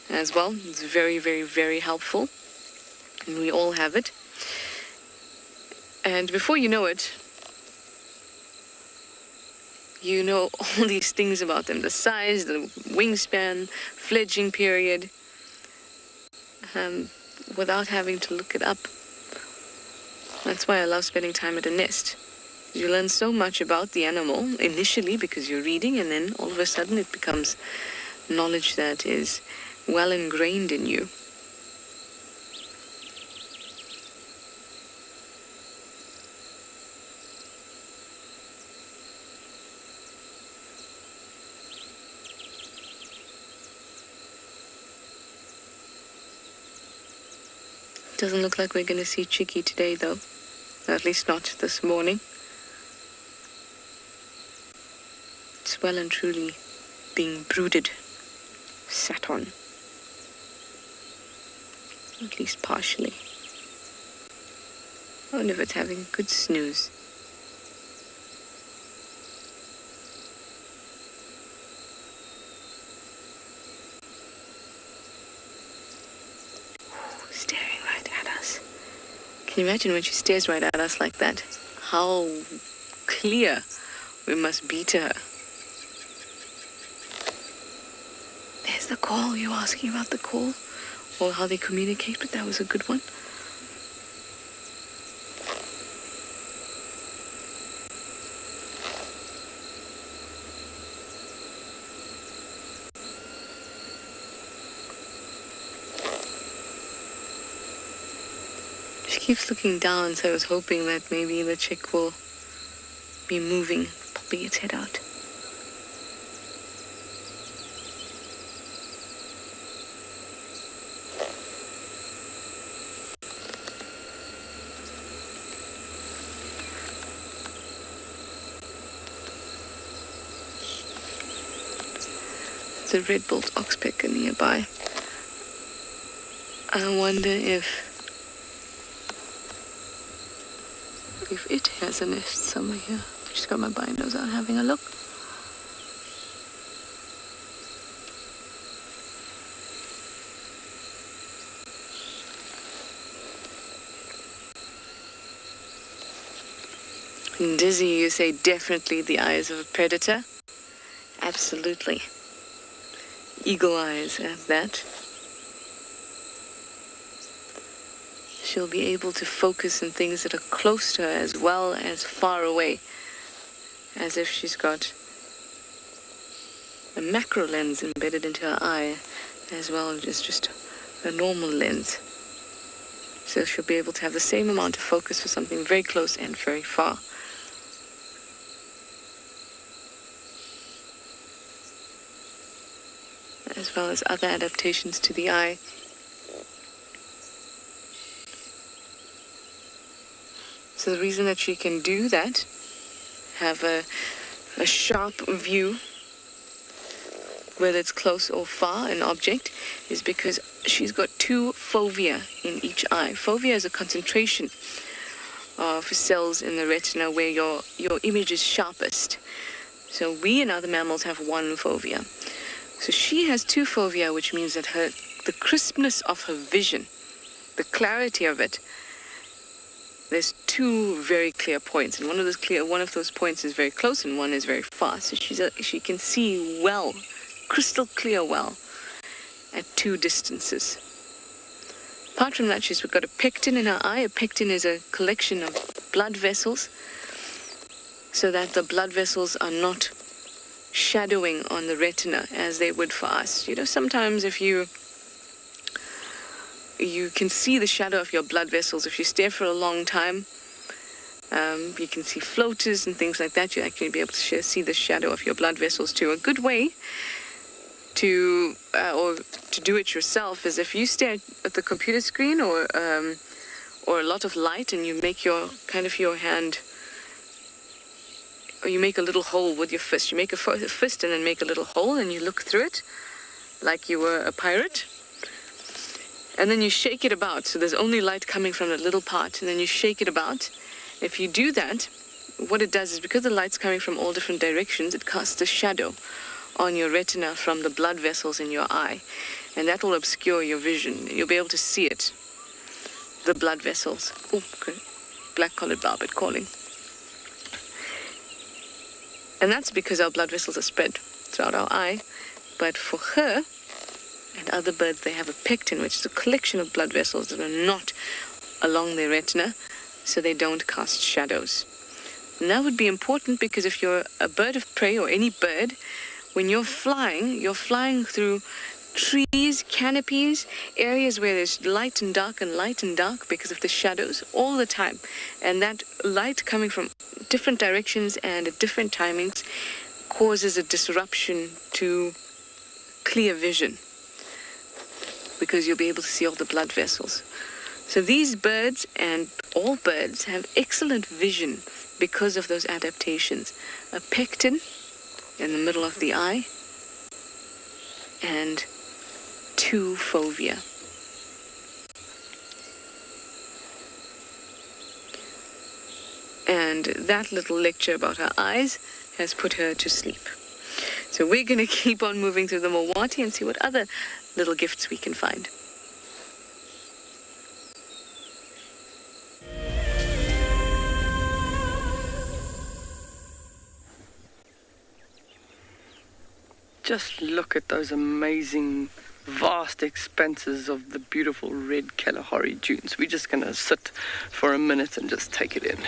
as well. It's very, very, very helpful. And we all have it. And before you know it, you know all these things about them. The size, the wingspan, fledging period, without having to look it up. That's why I love spending time at a nest. You learn so much about the animal initially because you're reading, and then all of a sudden it becomes knowledge that is well ingrained in you. Doesn't look like we're going to see Chicky today, though. At least not this morning. It's well and truly being brooded, sat on. At least partially. I wonder if it's having a good snooze. Staring right at us. Can you imagine when she stares right at us like that? How clear we must be to her. There's the call. You were asking about the call or how they communicate, but that was a good one. She keeps looking down, so I was hoping that maybe the chick will be moving, popping its head out. The red-billed oxpecker nearby. I wonder if it has a nest somewhere here. Just got my binders out having a look. Dizzy, you say definitely the eyes of a predator? Absolutely. Eagle eyes at that. She'll be able to focus on things that are close to her as well as far away. As if she's got a macro lens embedded into her eye as well as just a normal lens. So she'll be able to have the same amount of focus for something very close and very far. As well as other adaptations to the eye. So the reason that she can do that, have a sharp view, whether it's close or far, an object, is because she's got two fovea in each eye. Fovea is a concentration of cells in the retina where your image is sharpest. So we and other mammals have one fovea. So she has two fovea, which means that the crispness of her vision, the clarity of it, there's two very clear points, and one of those points is very close and one is very far. So she can see well, crystal clear well, at two distances. Apart from that, she's got a pectin in her eye. A pectin is a collection of blood vessels, so that the blood vessels are not shadowing on the retina as they would for us. You know, sometimes if you can see the shadow of your blood vessels. If you stare for a long time, you can see floaters and things like that. You actually be able to see the shadow of your blood vessels too. A good way or to do it yourself is if you stare at the computer screen or a lot of light and you make your hand, or you make a little hole with your fist. You make a fist and then make a little hole and you look through it like you were a pirate. And then you shake it about, so there's only light coming from that little part, and then you shake it about. If you do that, what it does is, because the light's coming from all different directions, it casts a shadow on your retina from the blood vessels in your eye, and that will obscure your vision. You'll be able to see it, the blood vessels. Oh, good. Black-collared barbet calling. And that's because our blood vessels are spread throughout our eye, but for her and other birds, they have a pectin, which is a collection of blood vessels that are not along their retina, so they don't cast shadows. And that would be important because if you're a bird of prey or any bird, when you're flying through trees, canopies, areas where there's light and dark because of the shadows all the time. And that light coming from different directions and at different timings causes a disruption to clear vision, because you'll be able to see all the blood vessels. So these birds and all birds have excellent vision because of those adaptations. A pectin in the middle of the eye and 2 fovea. And that little lecture about her eyes has put her to sleep. So we're going to keep on moving through the Mowati and see what other little gifts we can find.
Just look at those amazing, vast expanses of the beautiful red Kalahari dunes. We're just going to sit for a minute and just take it in.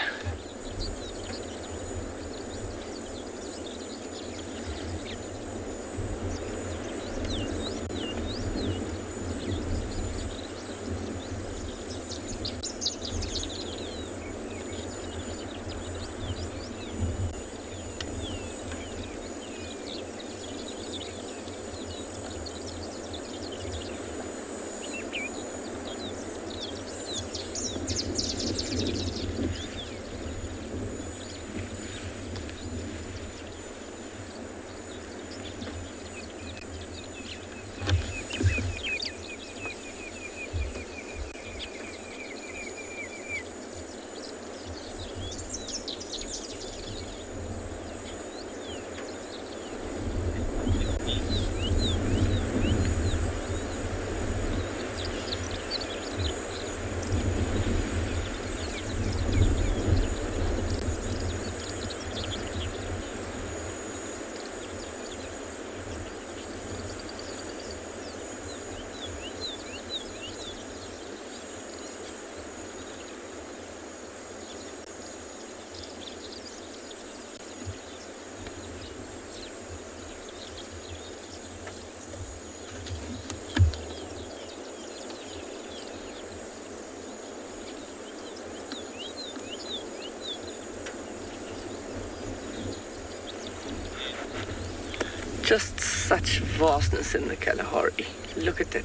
Just such vastness in the Kalahari. Look at that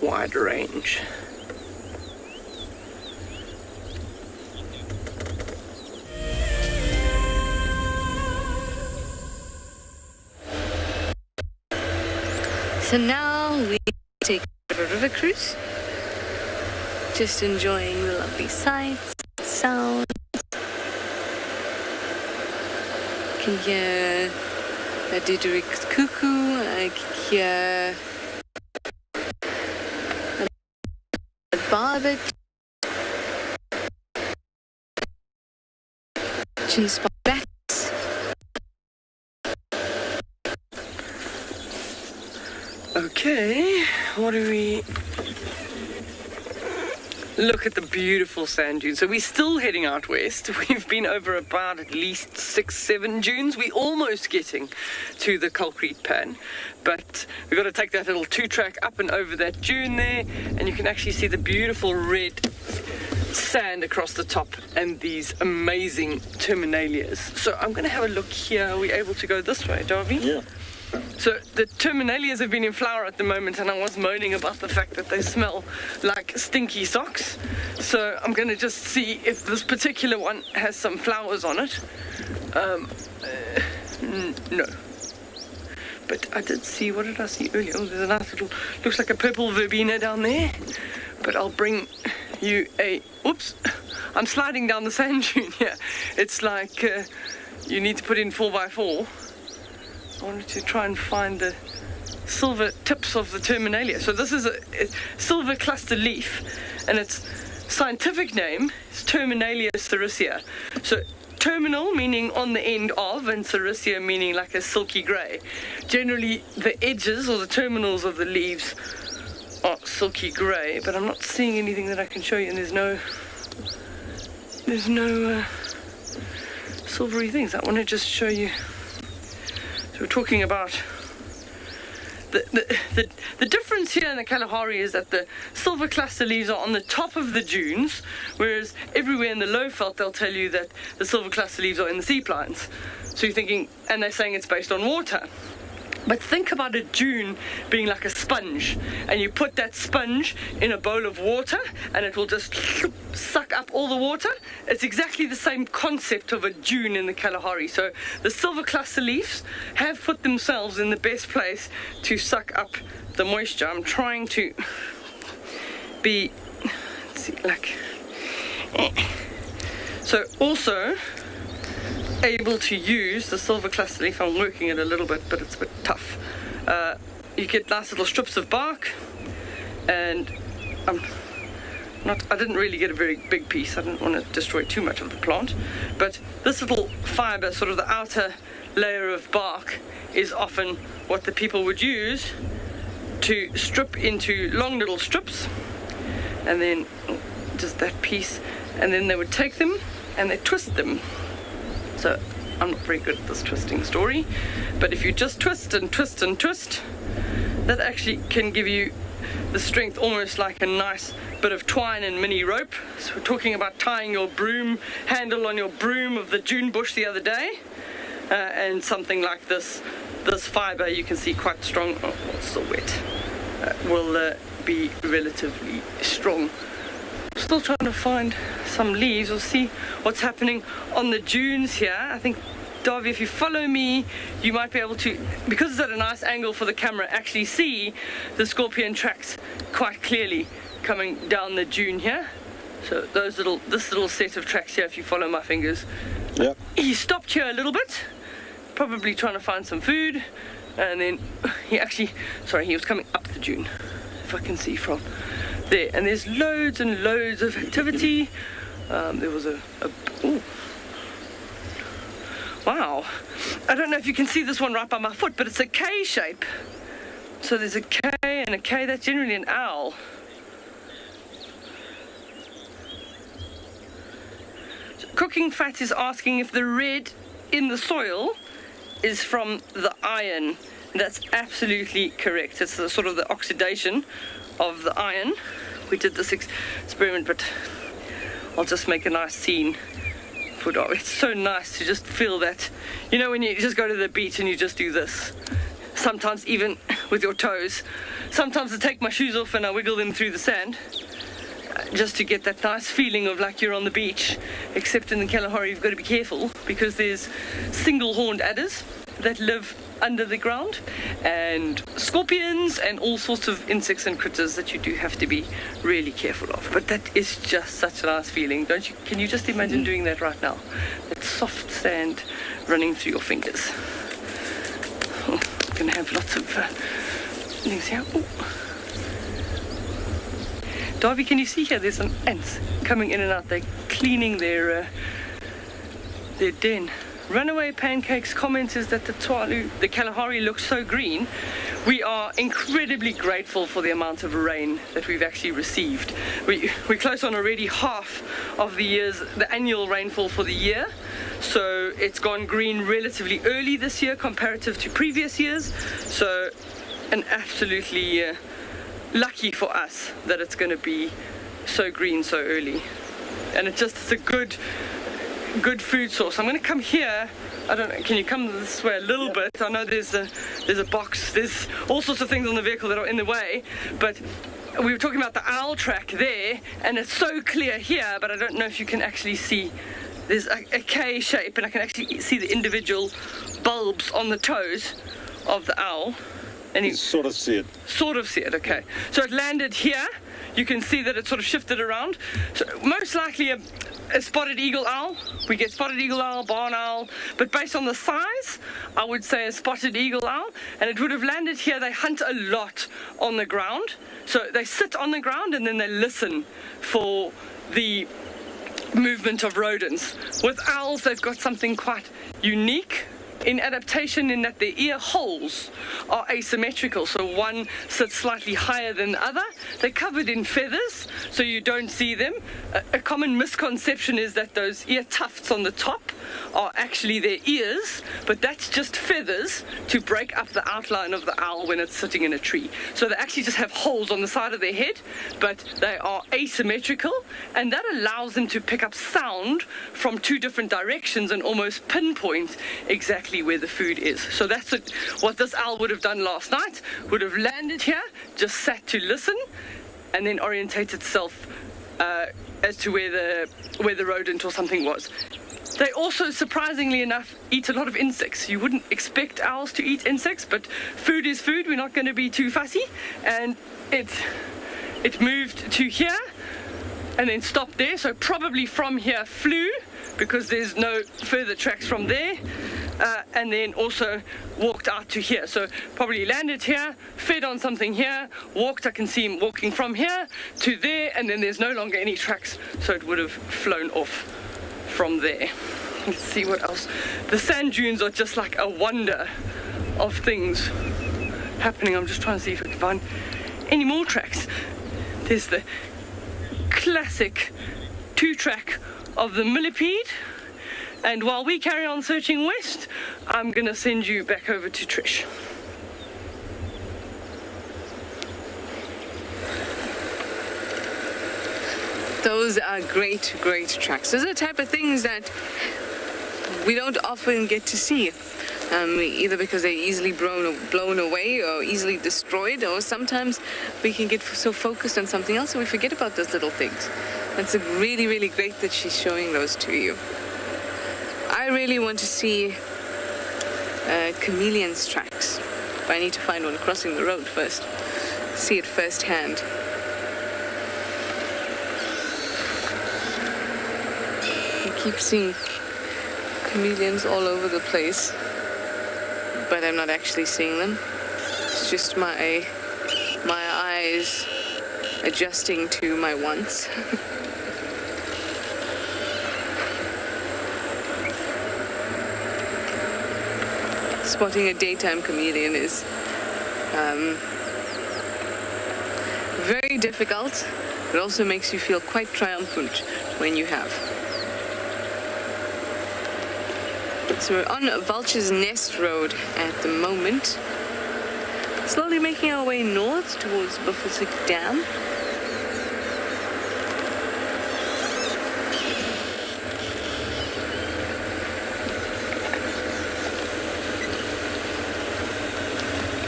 wide range.
So now we take a river cruise, just enjoying the lovely sights, sounds. You can hear a Diderik's cuckoo, I can hear a barbet, chinspot bats.
Okay, what do we... Look at the beautiful sand dunes. So we're still heading out west. We've been over about at least 6-7 dunes. We're almost getting to the Kalkriet Pan, but we've got to take that little 2-track up and over that dune there, and you can actually see the beautiful red sand across the top and these amazing terminalias. So I'm going to have a look here. Are we able to go this way, Darby?
Yeah.
So the terminalias have been in flower at the moment, and I was moaning about the fact that they smell like stinky socks. So I'm going to just see if this particular one has some flowers on it. No. But I did see, what did I see earlier? Oh, there's a nice little, looks like a purple verbena down there. But I'll bring you a, oops, I'm sliding down the sand dune here. It's like you need to put in 4x4. I wanted to try and find the silver tips of the terminalia. So this is a silver cluster leaf, and its scientific name is Terminalia sericea. So terminal meaning on the end of, and sericea meaning like a silky grey. Generally the edges or the terminals of the leaves are silky grey, but I'm not seeing anything that I can show you, and there's no silvery things. I want to just show you. So we're talking about the difference here in the Kalahari is that the silver cluster leaves are on the top of the dunes, whereas everywhere in the Lowveld they'll tell you that the silver cluster leaves are in the sea plines. So you're thinking, and they're saying it's based on water. But think about a dune being like a sponge, and you put that sponge in a bowl of water and it will just suck up all the water. It's exactly the same concept of a dune in the Kalahari. So the silver cluster leaves have put themselves in the best place to suck up the moisture. I'm trying to be, let's see, like, so also able to use the silver cluster leaf. I'm working it a little bit, but it's a bit tough. You get nice little strips of bark, and I didn't really get a very big piece. I didn't want to destroy too much of the plant, but this little fiber, sort of the outer layer of bark, is often what the people would use to strip into long little strips, and then just that piece, and then they would take them and they twist them. So I'm not very good at this twisting story, but if you just twist and twist and twist, that actually can give you the strength almost like a nice bit of twine and mini rope. So we're talking about tying your broom handle on your broom of the dune bush the other day, and something like this fiber, you can see quite strong, oh, it's still wet, will be relatively strong. Still trying to find some leaves. We'll see what's happening on the dunes here. I think, Davy, if you follow me, you might be able to, because it's at a nice angle for the camera, actually see the scorpion tracks quite clearly coming down the dune here. So this little set of tracks here, if you follow my fingers.
Yep.
He stopped here a little bit, probably trying to find some food, and then he was coming up the dune, if I can see from there. And there's loads and loads of activity. There was ooh. Wow. I don't know if you can see this one right by my foot, but it's a K shape. So there's a K and a K. That's generally an owl. So Cooking Fat is asking if the red in the soil is from the iron. That's absolutely correct. It's the sort of the oxidation of the iron. We did this experiment, but I'll just make a nice scene for dog. It's so nice to just feel that, you know, when you just go to the beach and you just do this, sometimes even with your toes. Sometimes I take my shoes off and I wiggle them through the sand, just to get that nice feeling of like you're on the beach. Except in the Kalahari you've got to be careful, because there's single-horned adders that live under the ground, and scorpions and all sorts of insects and critters that you do have to be really careful of. But that is just such a nice feeling, don't you? Can you just imagine doing that right now? That soft sand running through your fingers. Oh, I'm going to have lots of things here. Oh. Darby, can you see here? There's some ants coming in and out. They're cleaning their den. Runaway Pancakes comments is that the Kalahari looks so green. We are incredibly grateful for the amount of rain that we've actually received. We're close on already half of the annual rainfall for the year. So it's gone green relatively early this year comparative to previous years. So, and absolutely lucky for us that it's going to be so green so early. And it's a good food source. I'm going to come here I don't know, can you come this way a little bit? I know there's a box, there's all sorts of things on the vehicle that are in the way, but we were talking about the owl track there, and it's so clear here, but I don't know if you can actually see. There's a K shape, and I can actually see the individual bulbs on the toes of the owl. And you
sort of see it.
Sort of see it, okay. So it landed here. You can see that it sort of shifted around. So most likely a spotted eagle owl. We get spotted eagle owl, barn owl, but based on the size, I would say a spotted eagle owl, and it would have landed here. They hunt a lot on the ground. So they sit on the ground and then they listen for the movement of rodents. With owls, they've got something quite unique in adaptation in that their ear holes are asymmetrical, so one sits slightly higher than the other. They're covered in feathers, so you don't see them. A common misconception is that those ear tufts on the top are actually their ears, but that's just feathers to break up the outline of the owl when it's sitting in a tree. So they actually just have holes on the side of their head, but they are asymmetrical, and that allows them to pick up sound from two different directions and almost pinpoint exactly where the food is. So that's what this owl would have done last night. Would have landed here, just sat to listen, and then orientate itself as to where the rodent or something was. They also, surprisingly enough, eat a lot of insects. You wouldn't expect owls to eat insects, but food is food. We're not going to be too fussy. And it moved to here and then stopped there. So probably from here flew, because there's no further tracks from there. And then also walked out to here. So probably landed here, fed on something here, walked. I can see him walking from here to there, and then there's no longer any tracks, so it would have flown off from there. Let's see what else. The sand dunes are just like a wonder of things happening. I'm just trying to see if I can find any more tracks. There's the classic 2-track of the millipede. And while we carry on searching west, I'm going to send you back over to Trish.
Those are great, great tracks. Those are the type of things that we don't often get to see, either because they're easily blown away or easily destroyed, or sometimes we can get so focused on something else and we forget about those little things. It's really, really great that she's showing those to you. I really want to see chameleon's tracks, but I need to find one crossing the road first, see it firsthand. I keep seeing chameleons all over the place, but I'm not actually seeing them. It's just my eyes adjusting to my wants. Spotting a daytime chameleon is very difficult. It also makes you feel quite triumphant when you have. So we're on Vulture's Nest Road at the moment. Slowly making our way north towards Buffelshoek Dam.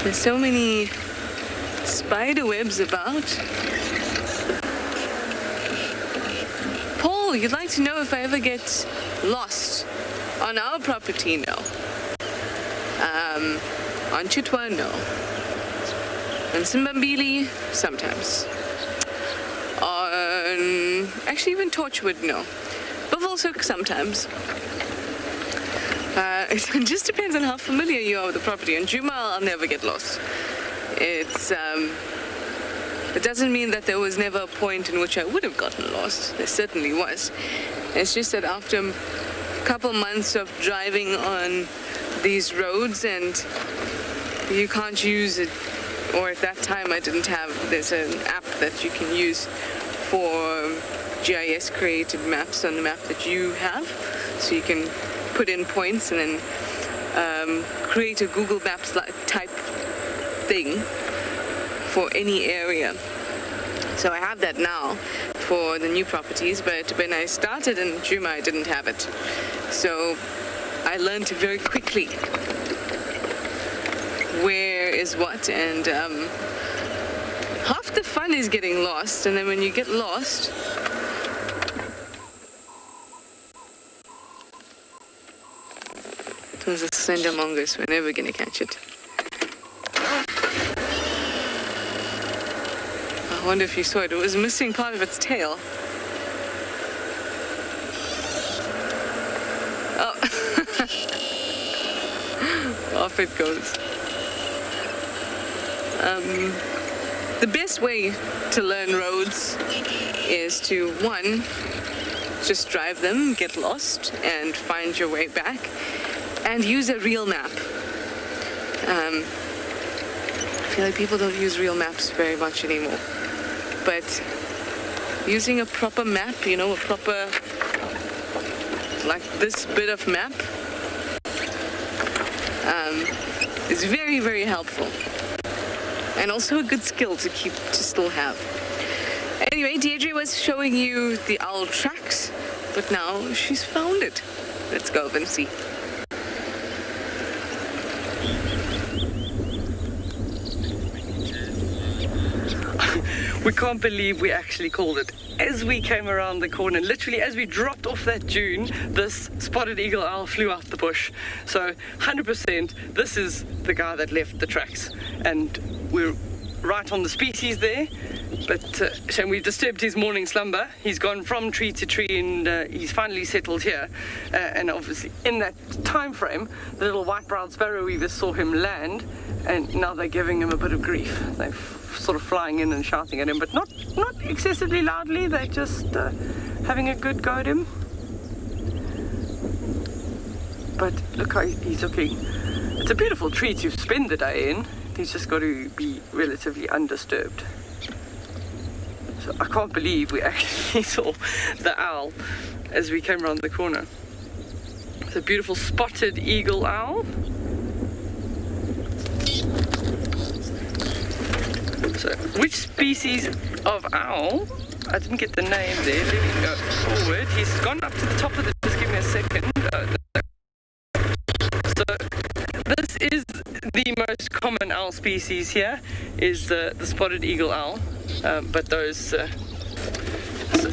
There's so many spider webs about. Paul, you'd like to know if I ever get lost on our property? No. On Chitwa? No. On Simbambili? Sometimes. On... actually, even Torchwood? No. Buffelshoek? Sometimes. It just depends on how familiar you are with the property. On Djuma, I'll never get lost. It doesn't mean that there was never a point in which I would have gotten lost. There certainly was. It's just that after a couple months of driving on these roads, and you can't use it, or at that time I didn't have, there's an app that you can use for GIS created maps on the map that you have, so you can put in points and then create a Google Maps type thing for any area. So I have that now for the new properties, but when I started in Djuma, I didn't have it. So I learned very quickly where is what, and half the fun is getting lost, and then when you get lost, those are slender mongoose. We're never gonna catch it. I wonder if you saw it. It was missing part of its tail. Oh. Off it goes. The best way to learn roads is to, one, just drive them, get lost, and find your way back, and use a real map. I feel like people don't use real maps very much anymore. But using a proper map, you know, a proper, like this bit of map, is very, very helpful. And also a good skill to still have. Anyway, Deirdre was showing you the owl tracks, but now she's found it. Let's go and see.
We can't believe we actually called it. As we came around the corner, literally as we dropped off that dune, this spotted eagle owl flew out the bush. So 100%, this is the guy that left the tracks. And we're right on the species there, but and we disturbed his morning slumber. He's gone from tree to tree, and he's finally settled here. And obviously in that time frame, the little white-browed sparrow weavers saw him land, and now they're giving him a bit of grief. They're sort of flying in and shouting at him, but not excessively loudly. They're just having a good go at him. But look how he's looking. It's a beautiful tree to spend the day in. He's just got to be relatively undisturbed. So I can't believe we actually saw the owl as we came around the corner. It's a beautiful spotted eagle owl. So, which species of owl? I didn't get the name there. Let me go forward. He's gone up to the top of the... Just give me a second. So, this is the most common owl species here, is the spotted eagle owl. But those...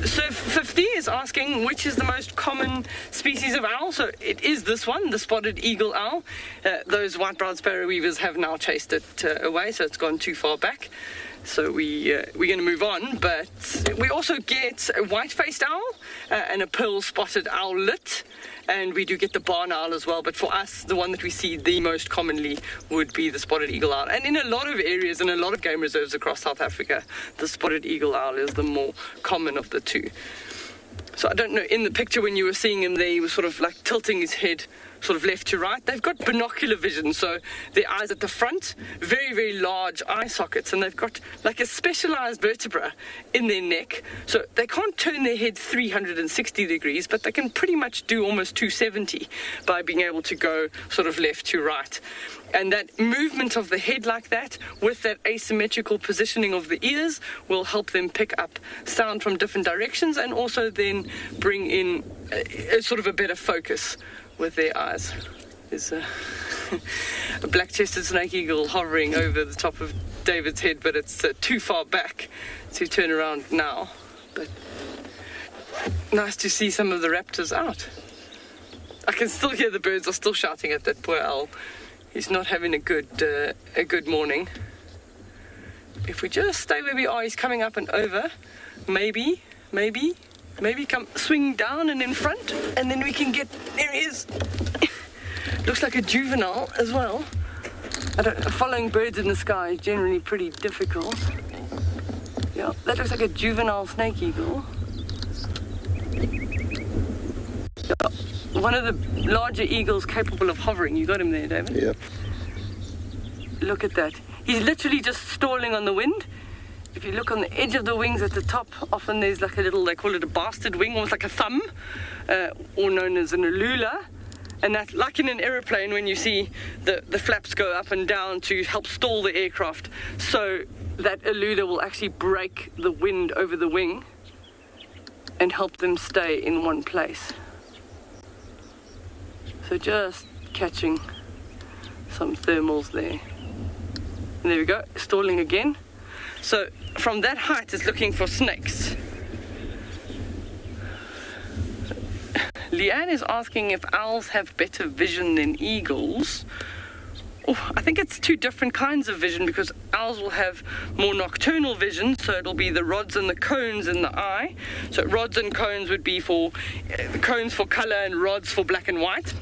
So 50 is asking which is the most common species of owl. So it is this one, the spotted eagle owl. Those white-browed sparrow weavers have now chased it away, so it's gone too far back. So we're going to move on, but we also get a white-faced owl and a pearl-spotted owlet, and we do get the barn owl as well. But for us, the one that we see the most commonly would be the spotted eagle owl. And in a lot of areas, in a lot of game reserves across South Africa, the spotted eagle owl is the more common of the two. So I don't know, in the picture when you were seeing him there, he was sort of like tilting his head sort of left to right. They've got binocular vision, so their eyes at the front, very, very large eye sockets, and they've got like a specialized vertebra in their neck, so they can't turn their head 360 degrees, but they can pretty much do almost 270 by being able to go sort of left to right. And that movement of the head like that, with that asymmetrical positioning of the ears, will help them pick up sound from different directions, and also then bring in a sort of a better focus with their eyes. There's a black-chested snake eagle hovering over the top of David's head, but it's too far back to turn around now. But nice to see some of the raptors out. I can still hear the birds are still shouting at that poor owl. He's not having a good morning. If we just stay where we are, he's coming up and over. Maybe come swing down and in front, and then we can get, there he is. Looks like a juvenile as well. Following birds in the sky is generally pretty difficult. Yeah, that looks like a juvenile snake eagle. Yeah. One of the larger eagles capable of hovering. You got him there, David?
Yep.
Look at that. He's literally just stalling on the wind. If you look on the edge of the wings at the top, often there's like a little, they call it a bastard wing, almost like a thumb, or known as an alula. And that, like in an aeroplane, when you see the flaps go up and down to help stall the aircraft, so that alula will actually break the wind over the wing and help them stay in one place. So So just catching some thermals there. And there we go, stalling again. So from that height, it's looking for snakes. Leanne is asking if owls have better vision than eagles. Oh, I think it's two different kinds of vision, because owls will have more nocturnal vision, so it'll be the rods and the cones in the eye. So rods and cones would be for cones for color and rods for black and white.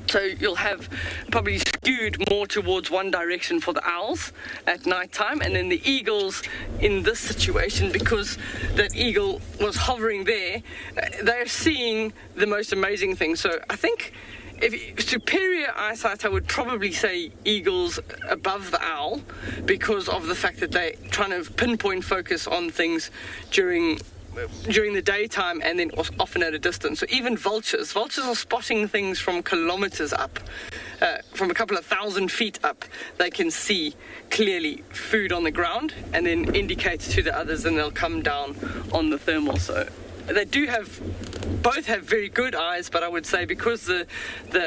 So you'll have probably skewed more towards one direction for the owls at night time, and then the eagles in this situation, because that eagle was hovering there, they're seeing the most amazing thing. So I think superior eyesight, I would probably say eagles above the owl, because of the fact that they're trying to pinpoint focus on things during the daytime and then often at a distance. So even vultures are spotting things from kilometers up, from a couple of 1,000 feet up. They can see clearly food on the ground and then indicate to the others, and they'll come down on the thermal. So they both have very good eyes, but I would say because the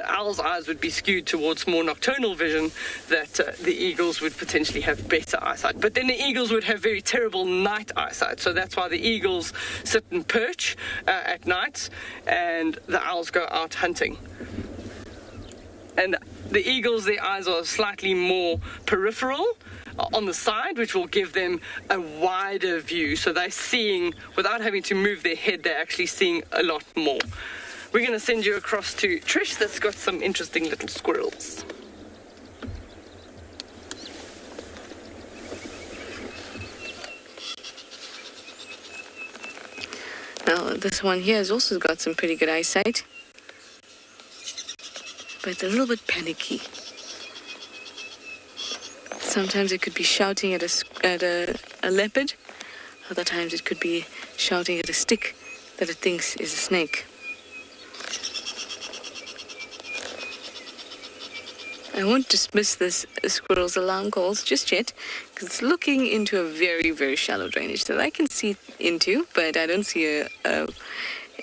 owl's eyes would be skewed towards more nocturnal vision, that the eagles would potentially have better eyesight. But then the eagles would have very terrible night eyesight, so that's why the eagles sit and perch at night, and the owls go out hunting. And the eagles, their eyes are slightly more peripheral on the side, which will give them a wider view. So they're seeing, without having to move their head, they're actually seeing a lot more. We're going to send you across to Trish, that's got some interesting little squirrels.
Now, this one here has also got some pretty good eyesight, but it's a little bit panicky. Sometimes it could be shouting at a leopard. Other times it could be shouting at a stick that it thinks is a snake. I won't dismiss this squirrel's alarm calls just yet, because it's looking into a very, very shallow drainage that I can see into, but I don't see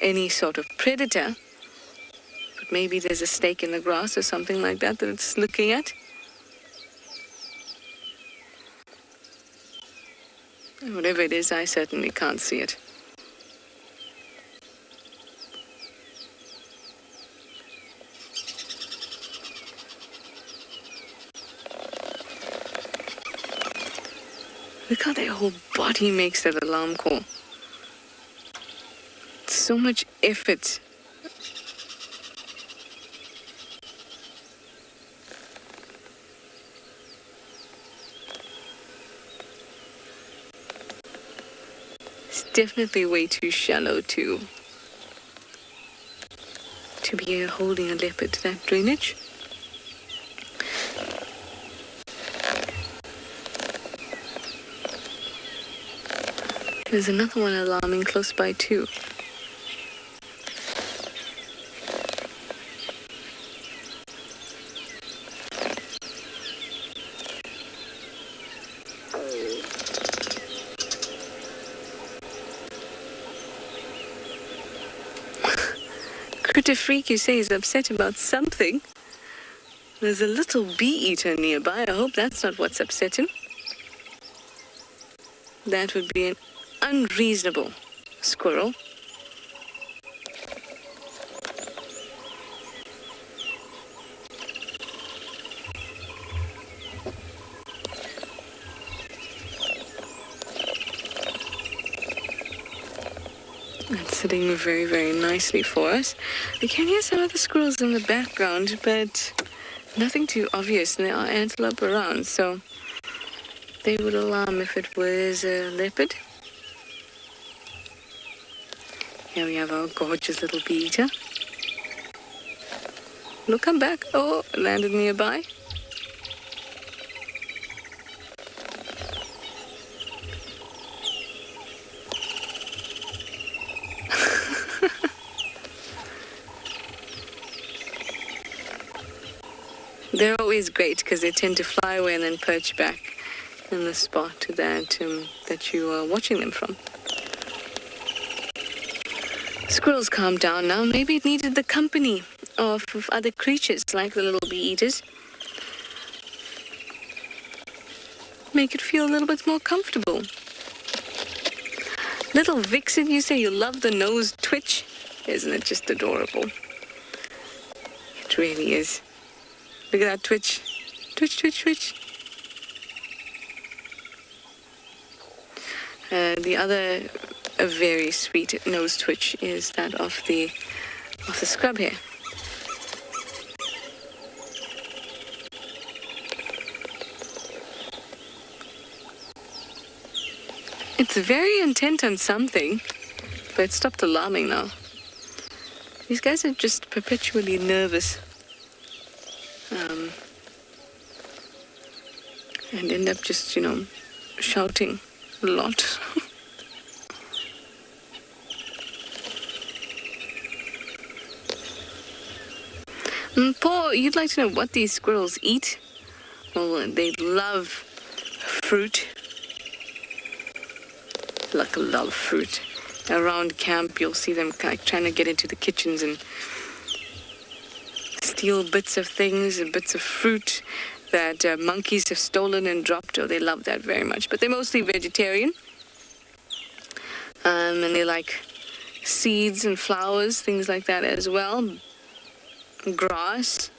any sort of predator. But maybe there's a snake in the grass or something like that that it's looking at. Whatever it is, I certainly can't see it. Look how their whole body makes that alarm call. So much effort. Definitely way too shallow to be holding a leopard, that drainage. There's another one alarming close by too. Critter Freak, you say, is upset about something. There's a little bee-eater nearby. I hope that's not what's upset him. That would be an unreasonable squirrel. That's sitting very, very nicely for us. We can hear some of the squirrels in the background, but nothing too obvious. And there are antelope around, so they would alarm if it was a leopard. Here we have our gorgeous little bee-eater. Look, come back. Oh, landed nearby. They're always great because they tend to fly away and then perch back in the spot that you are watching them from. Squirrels calmed down now. Maybe it needed the company of other creatures like the little bee eaters. Make it feel a little bit more comfortable. Little Vixen, you say you love the nose twitch? Isn't it just adorable? It really is. Look at that twitch. Twitch, twitch, twitch. The other a very sweet nose twitch is that of the scrub hare. It's very intent on something, but it stopped alarming now. These guys are just perpetually nervous. And end up just, shouting a lot. Paul, you'd like to know what these squirrels eat? Well, they love fruit. Like a lot of fruit. Around camp, you'll see them like trying to get into the kitchens and steal bits of things and bits of fruit that monkeys have stolen and dropped. Oh, they love that very much. But they're mostly vegetarian. And they like seeds and flowers, things like that as well. Grass.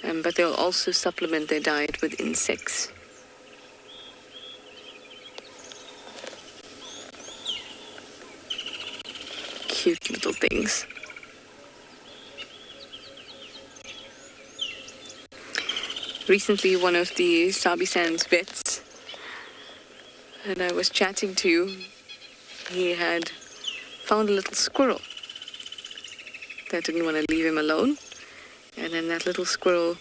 But they'll also supplement their diet with insects. Cute little things. Recently, one of the Sabi Sands vets that I was chatting to, he had found a little squirrel that didn't want to leave him alone. And then that little squirrel,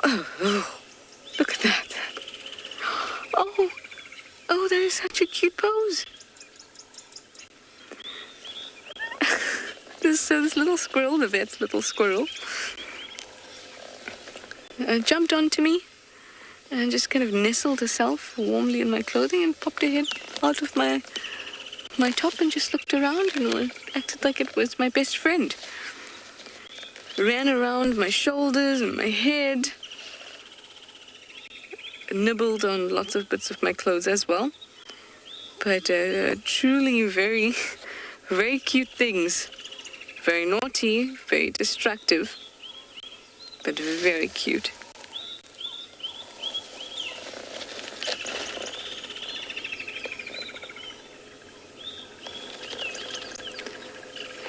oh, look at that. Oh, that is such a cute pose. So this little squirrel, the vet's little squirrel, jumped onto me and just kind of nestled herself warmly in my clothing and popped her head out of my top and just looked around and acted like it was my best friend. Ran around my shoulders and my head, nibbled on lots of bits of my clothes as well. But truly very, very cute things. Very naughty, very destructive, but very cute.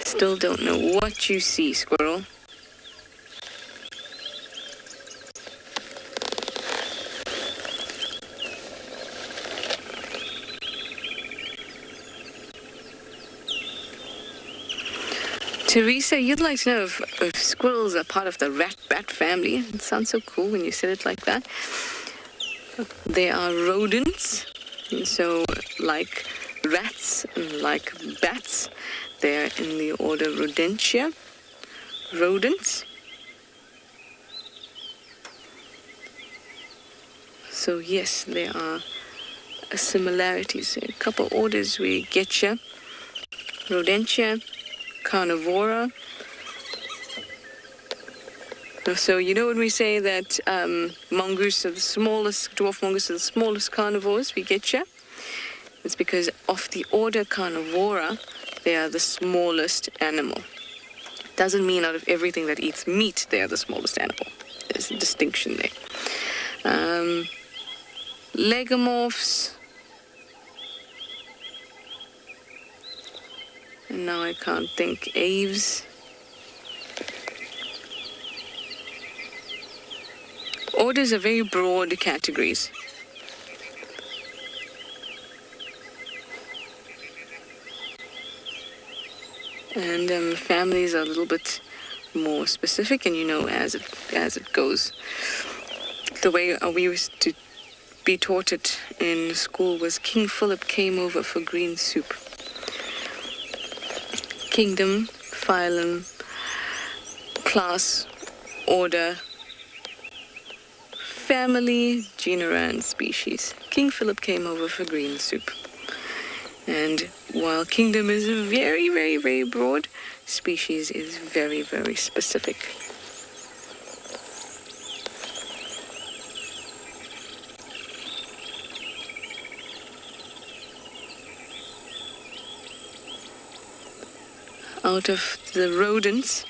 Still don't know what you see, squirrel. Teresa, you'd like to know if squirrels are part of the rat-bat family. It sounds so cool when you said it like that. They are rodents, and so like rats and like bats, they're in the order Rodentia, rodents. So yes, there are similarities. A couple orders we get you. Rodentia, Carnivora. So you know when we say that mongoose are the smallest, dwarf mongoose are the smallest carnivores, we get you. It's because of the order Carnivora, they are the smallest animal. Doesn't mean out of everything that eats meat, they are the smallest animal. There's a distinction there. Legomorphs. And now I can't think. Aves. Orders are very broad categories. And families are a little bit more specific, and as it goes. The way we used to be taught it in school was King Philip came over for green soup. Kingdom, phylum, class, order, family, genera, and species. King Philip came over for green soup. And while kingdom is very, very, very broad, species is very, very specific. Out of the rodents,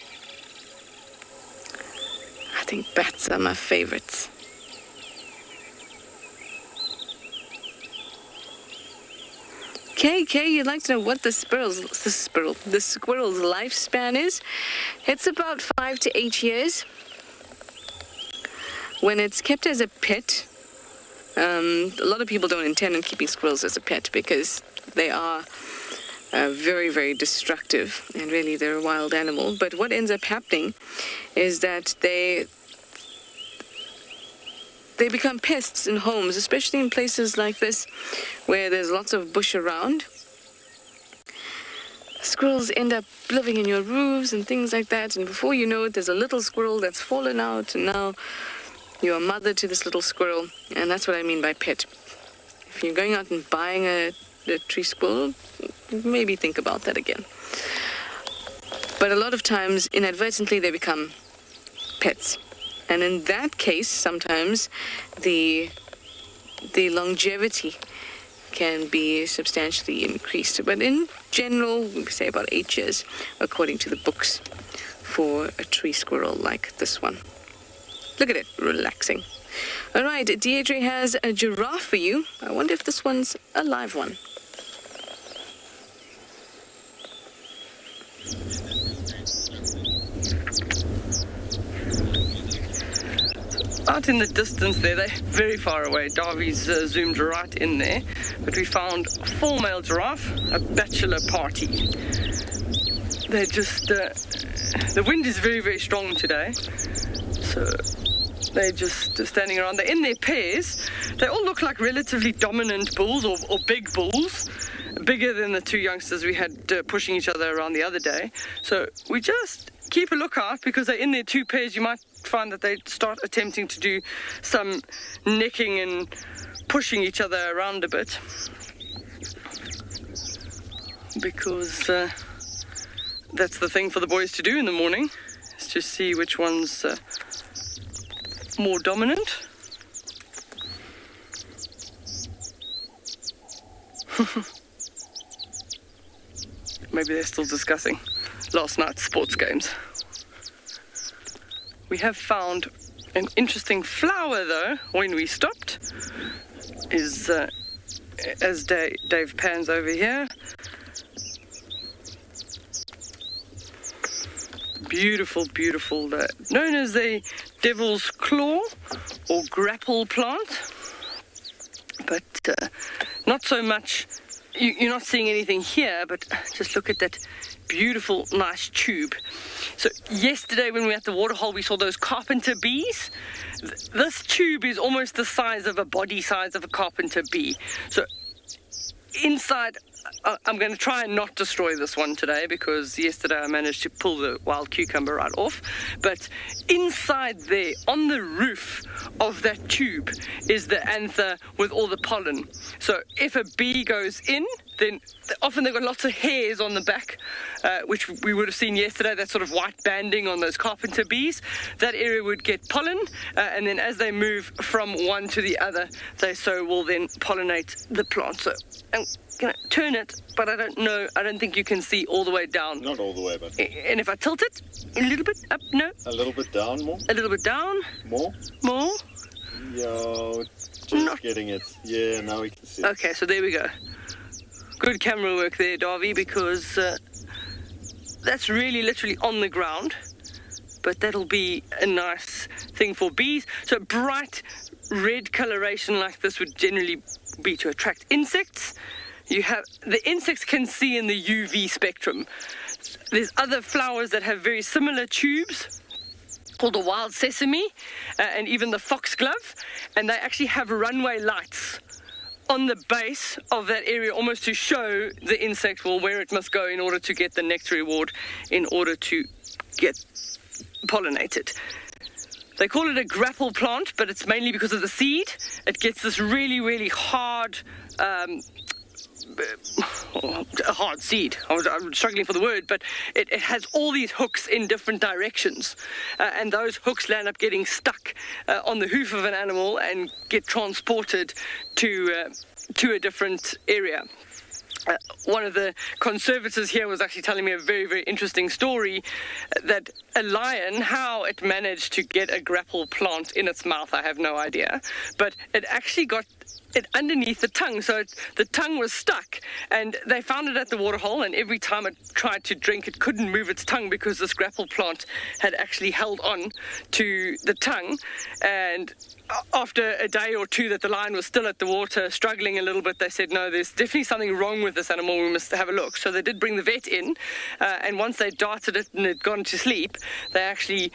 I think bats are my favorites. KK, you'd like to know what the squirrel's lifespan is? It's about 5 to 8 years. When it's kept as a pet, a lot of people don't intend on keeping squirrels as a pet because they are very, very destructive, and really they're a wild animal. But what ends up happening is that they become pests in homes, especially in places like this where there's lots of bush around. Squirrels end up living in your roofs and things like that, and before you know it, there's a little squirrel that's fallen out, and now you're a mother to this little squirrel. And that's what I mean by pet. If you're going out and buying a tree squirrel, maybe think about that again. But a lot of times, inadvertently, they become pets. And in that case, sometimes the longevity can be substantially increased. But in general, we say about 8 years, according to the books, for a tree squirrel like this one. Look at it, relaxing. All right, Deirdre has a giraffe for you. I wonder if this one's a live one.
Out in the distance there, they're very far away. Darby's zoomed right in there. But we found a 4 male giraffe, a bachelor party. They're just, the wind is very, very strong today. So they're just standing around. They're in their pairs. They all look like relatively dominant bulls or big bulls. Bigger than the 2 youngsters we had pushing each other around the other day. So we just keep a lookout because they're in their 2 pairs. You might find that they start attempting to do some necking and pushing each other around a bit. Because that's the thing for the boys to do in the morning, is to see which one's more dominant. Maybe they're still discussing last night's sports games. We have found an interesting flower, though, when we stopped, is, as Dave pans over here, beautiful, beautiful, known as a devil's claw or grapple plant, but not so much. You're not seeing anything here, but just look at that beautiful, nice tube. So yesterday when we were at the waterhole, we saw those carpenter bees. This tube is almost the size of a body size of a carpenter bee. So inside, I'm going to try and not destroy this one today because yesterday I managed to pull the wild cucumber right off. But inside there, on the roof of that tube, is the anther with all the pollen. So if a bee goes in, then often they've got lots of hairs on the back, which we would have seen yesterday, that sort of white banding on those carpenter bees. That area would get pollen, and then as they move from one to the other, they will then pollinate the plant. So I'm going to turn it, but I don't think you can see all the way down.
Not all the way, but...
And if I tilt it, a little bit up, no?
A little bit down, more?
A little bit down.
More?
More?
Yo, just getting it. Yeah, now we can see it.
Okay, so there we go. Good camera work there, Darby, because that's really literally on the ground. But that'll be a nice thing for bees. So bright red coloration like this would generally be to attract insects. The insects can see in the UV spectrum. There's other flowers that have very similar tubes, called the wild sesame, and even the foxglove, and they actually have runway lights on the base of that area, almost to show the insect where it must go in order to get the nectar reward, in order to get pollinated. They call it a grapple plant, but it's mainly because of the seed. It gets this really, really hard a hard seed. I'm struggling for the word, but it has all these hooks in different directions, and those hooks land up getting stuck on the hoof of an animal and get transported to a different area. One of the conservators here was actually telling me a very, very interesting story that a lion, how it managed to get a grapple plant in its mouth, I have no idea, but it actually got it underneath the tongue, so the tongue was stuck, and they found it at the waterhole, and every time it tried to drink, it couldn't move its tongue because this grapple plant had actually held on to the tongue. And after a day or two that the lion was still at the water, struggling a little bit, they said, no, there's definitely something wrong with this animal, we must have a look. So they did bring the vet in, and once they darted it and it had gone to sleep, they actually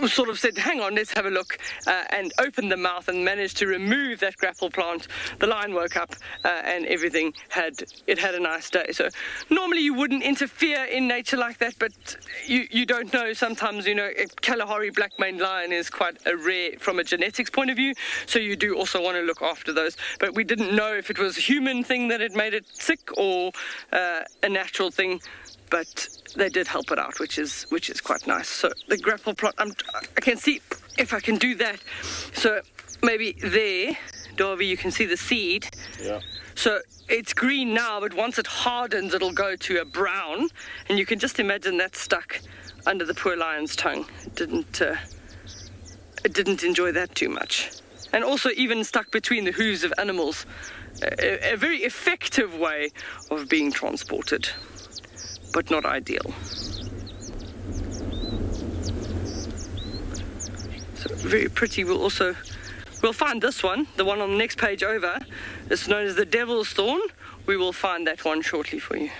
sort of said, hang on, let's have a look, and opened the mouth and managed to remove that grapple plant. The lion woke up, and everything had a nice day. So normally you wouldn't interfere in nature like that, but you don't know. Sometimes, a Kalahari black-maned lion is quite a rare from a genetics point of view, so you do also want to look after those. But we didn't know if it was a human thing that had made it sick or a natural thing. But they did help it out, which is quite nice. So the grapple plant, I can see if I can do that. So maybe there, Darby, you can see the seed.
Yeah.
So it's green now, but once it hardens, it'll go to a brown, and you can just imagine that stuck under the poor lion's tongue. It didn't enjoy that too much, and also even stuck between the hooves of animals. A very effective way of being transported, but not ideal. So very pretty. We'll find this one, the one on the next page over. It's known as the Devil's Thorn. We will find that one shortly for you.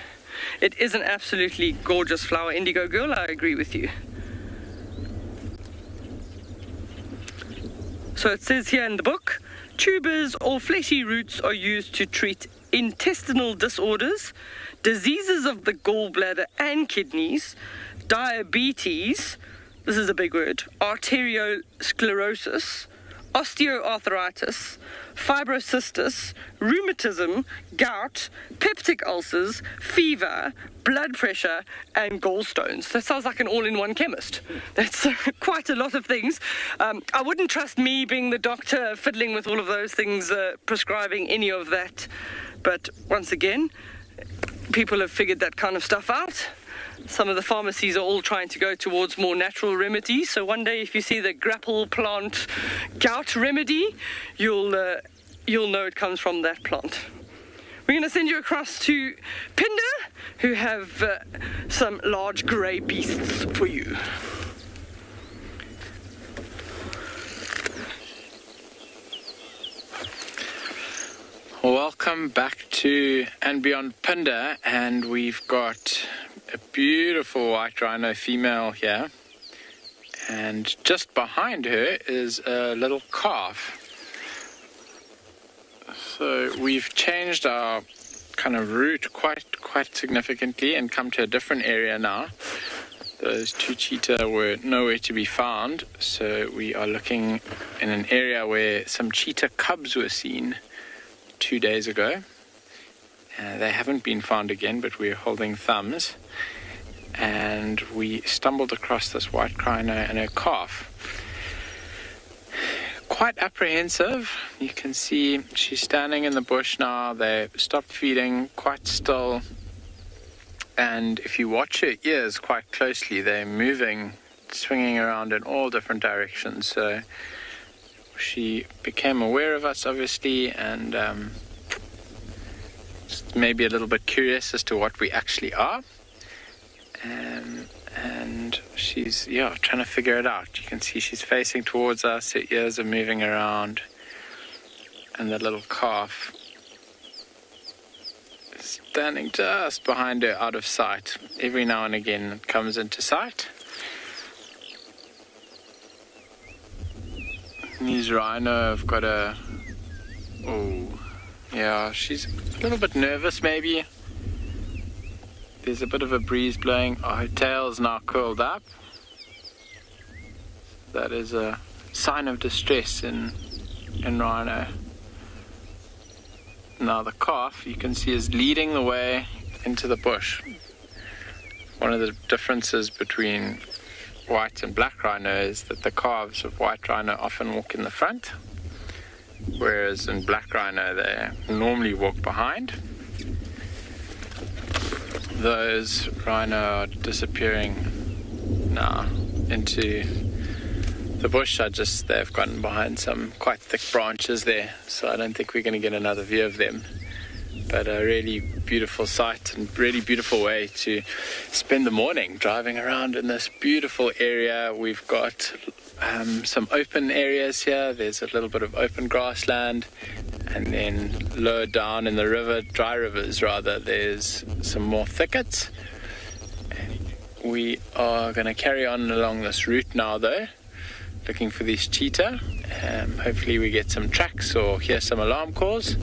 It is an absolutely gorgeous flower, Indigo Girl, I agree with you. So it says here in the book, tubers or fleshy roots are used to treat intestinal disorders, diseases of the gallbladder and kidneys, diabetes, this is a big word, arteriosclerosis, osteoarthritis, fibrocystis, rheumatism, gout, peptic ulcers, fever, blood pressure, and gallstones. That sounds like an all-in-one chemist. That's quite a lot of things. I wouldn't trust me being the doctor fiddling with all of those things, prescribing any of that. But once again, people have figured that kind of stuff out. Some of the pharmacies are all trying to go towards more natural remedies. So one day, if you see the grapple plant gout remedy, you'll know it comes from that plant. We're going to send you across to Pinder, who have some large grey beasts for you.
Welcome back to And Beyond Pinder, and we've got a beautiful white rhino female here, and just behind her is a little calf. So we've changed our kind of route quite significantly and come to a different area now. Those two cheetah were nowhere to be found, so we are looking in an area where some cheetah cubs were seen 2 days ago. They haven't been found again, but we're holding thumbs. And we stumbled across this white rhino and her calf. Quite apprehensive. You can see she's standing in the bush now. They stopped feeding, quite still. And if you watch her ears quite closely, they're moving, swinging around in all different directions. So she became aware of us, obviously, and maybe a little bit curious as to what we actually are. And she's, trying to figure it out. You can see she's facing towards us, her ears are moving around, and the little calf is standing just behind her, out of sight. Every now and again it comes into sight. These rhino have got she's a little bit nervous maybe. There's a bit of a breeze blowing. Her tail's now curled up. That is a sign of distress in rhino. Now the calf, you can see, is leading the way into the bush. One of the differences between white and black rhino is that the calves of white rhino often walk in the front, whereas in black rhino they normally walk behind. Those rhino are disappearing now into the bush. They've gotten behind some quite thick branches there, so I don't think we're going to get another view of them. But a really beautiful sight and really beautiful way to spend the morning driving around in this beautiful area. We've got some open areas here. There's a little bit of open grassland, and then lower down in the river, dry rivers rather, there's some more thickets. We are going to carry on along this route now though, looking for these cheetah. Hopefully we get some tracks or hear some alarm calls,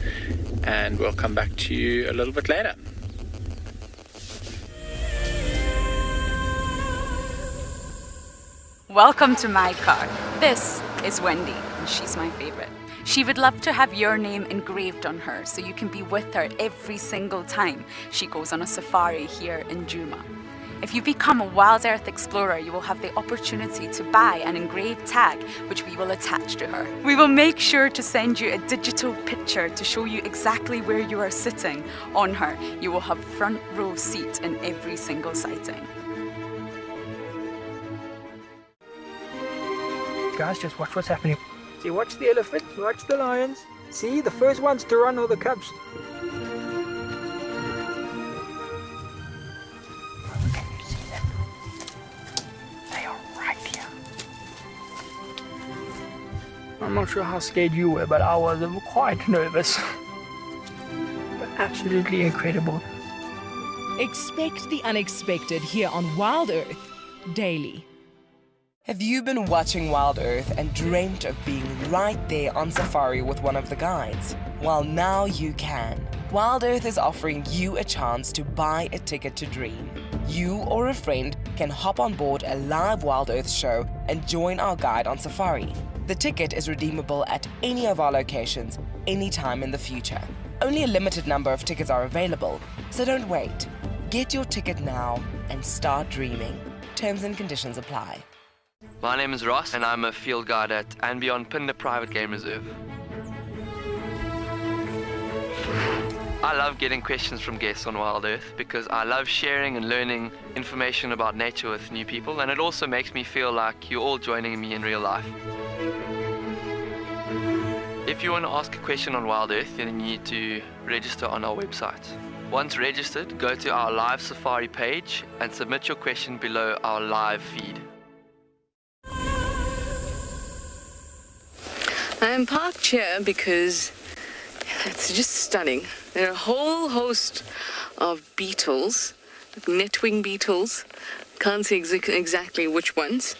and we'll come back to you a little bit later.
Welcome to my car. This is Wendy, and she's my favorite. She would love to have your name engraved on her so you can be with her every single time she goes on a safari here in Djuma. If you become a Wild Earth Explorer, you will have the opportunity to buy an engraved tag which we will attach to her. We will make sure to send you a digital picture to show you exactly where you are sitting on her. You will have front row seat in every single sighting.
Guys, just watch what's happening. See, watch the elephant, watch the lions. See, the first ones to run are the cubs. Can you see them? They are right here. I'm not sure how scared you were, but I was quite nervous. But absolutely incredible.
Expect the unexpected here on Wild Earth daily. Have you been watching Wild Earth and dreamt of being right there on safari with one of the guides? Well, now you can. Wild Earth is offering you a chance to buy a ticket to dream. You or a friend can hop on board a live Wild Earth show and join our guide on safari. The ticket is redeemable at any of our locations, anytime in the future. Only a limited number of tickets are available, so don't wait. Get your ticket now and start dreaming. Terms and conditions apply.
My name is Ross, and I'm a field guide at and Beyond Phinda Private Game Reserve. I love getting questions from guests on Wild Earth because I love sharing and learning information about nature with new people, and it also makes me feel like you're all joining me in real life. If you want to ask a question on Wild Earth, then you need to register on our website. Once registered, go to our live safari page and submit your question below our live feed.
I am parked here because it's just stunning. There are a whole host of beetles, netwing beetles. Can't see exactly which ones,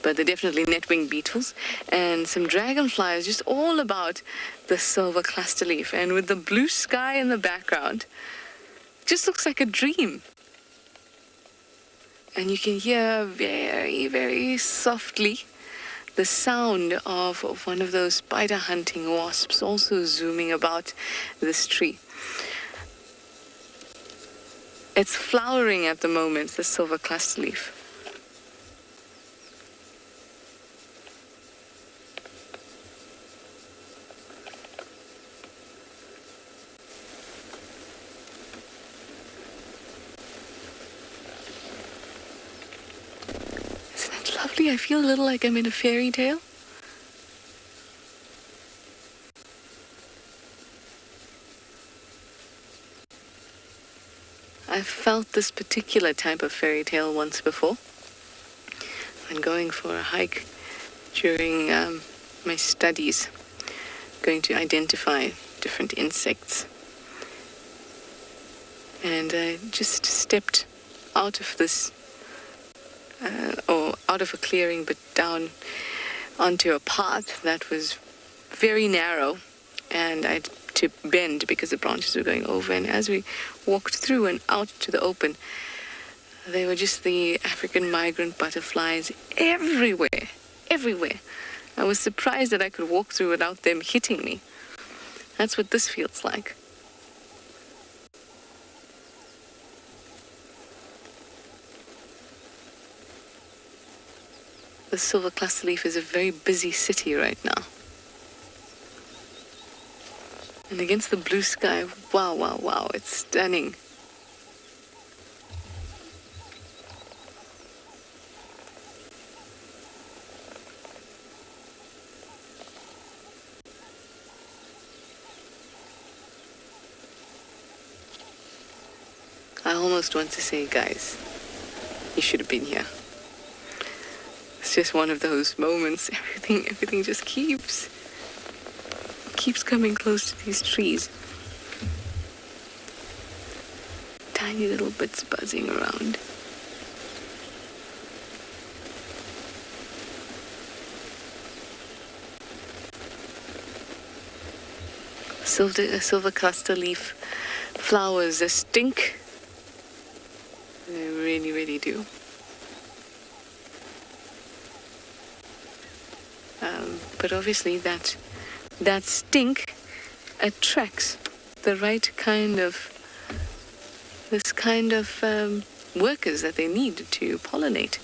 but they're definitely netwing beetles. And some dragonflies just all about the silver cluster leaf. And with the blue sky in the background, it just looks like a dream. And you can hear very, very softly the sound of one of those spider hunting wasps also zooming about this tree. It's flowering at the moment, the silver cluster leaf. Lovely. I feel a little like I'm in a fairy tale. I've felt this particular type of fairy tale once before. When going for a hike during my studies, going to identify different insects. And I just stepped out of this or out of a clearing, but down onto a path that was very narrow, and I had to bend because the branches were going over. And as we walked through and out to the open, there were just the African migrant butterflies everywhere. I was surprised that I could walk through without them hitting me. That's what this feels like. The silver cluster leaf is a very busy city right now. And against the blue sky, wow, wow, wow, it's stunning. I almost want to say, guys, you should have been here. It's just one of those moments. Everything just keeps coming close to these trees. Tiny little bits buzzing around. Silver cluster leaf flowers, they stink. They really, really do. But obviously that stink attracts the right kind of workers that they need to pollinate.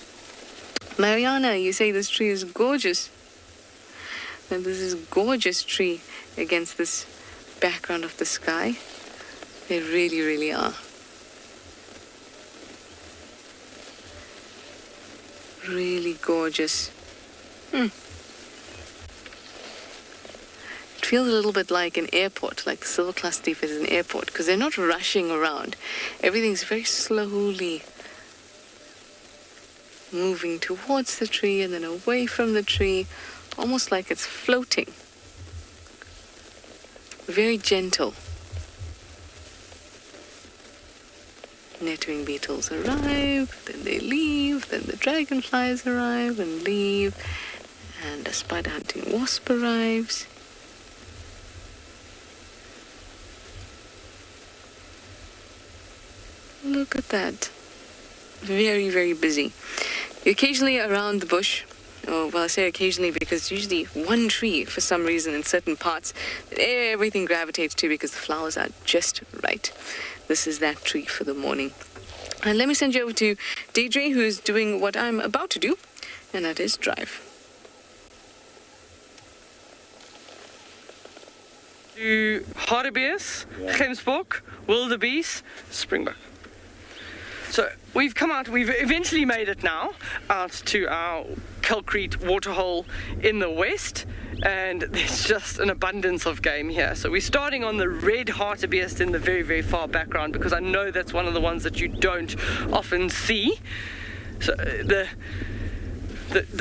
Mariana, you say this tree is gorgeous. And this is a gorgeous tree against this background of the sky. They really, really are. Really gorgeous. It feels a little bit like an airport, like the silver cluster leaf is an airport, because they're not rushing around. Everything's very slowly moving towards the tree and then away from the tree, almost like it's floating. Very gentle. Netwing beetles arrive, then they leave, then the dragonflies arrive and leave, and a spider hunting wasp arrives. Look at that. Very, very busy. Occasionally around the bush, well, I say occasionally because usually one tree, for some reason, in certain parts, that everything gravitates to because the flowers are just right. This is that tree for the morning. And let me send you over to Deirdre, who's doing what I'm about to do, and that is drive.
To Hartebeest, Gemsbok, wildebeest, springbok. So we've eventually made it now out to our Kelkreet waterhole in the west, and there's just an abundance of game here. So we're starting on the red hartebeest in the very, very far background, because I know that's one of the ones that you don't often see. So the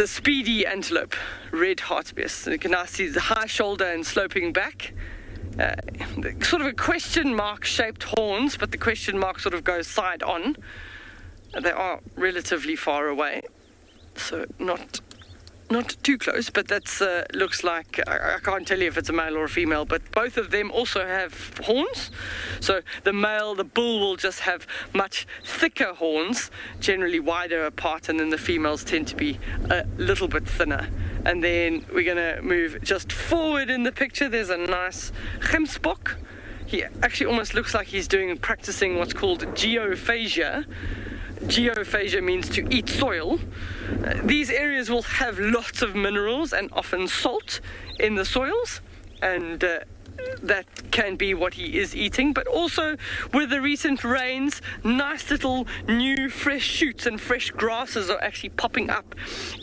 speedy antelope, red hartebeest. And you can now see the high shoulder and sloping back. Sort of a question mark shaped horns, but the question mark sort of goes side on. They are relatively far away, so not too close, but that's looks like, I can't tell you if it's a male or a female, but both of them also have horns. So the bull will just have much thicker horns, generally wider apart, and then the females tend to be a little bit thinner. And then we're going to move just forward in the picture. There's a nice Gemsbok. He actually almost looks like he's practicing what's called geophagia. Geophagia means to eat soil. These areas will have lots of minerals and often salt in the soils, and that can be what he is eating. But also with the recent rains, nice little new fresh shoots and fresh grasses are actually popping up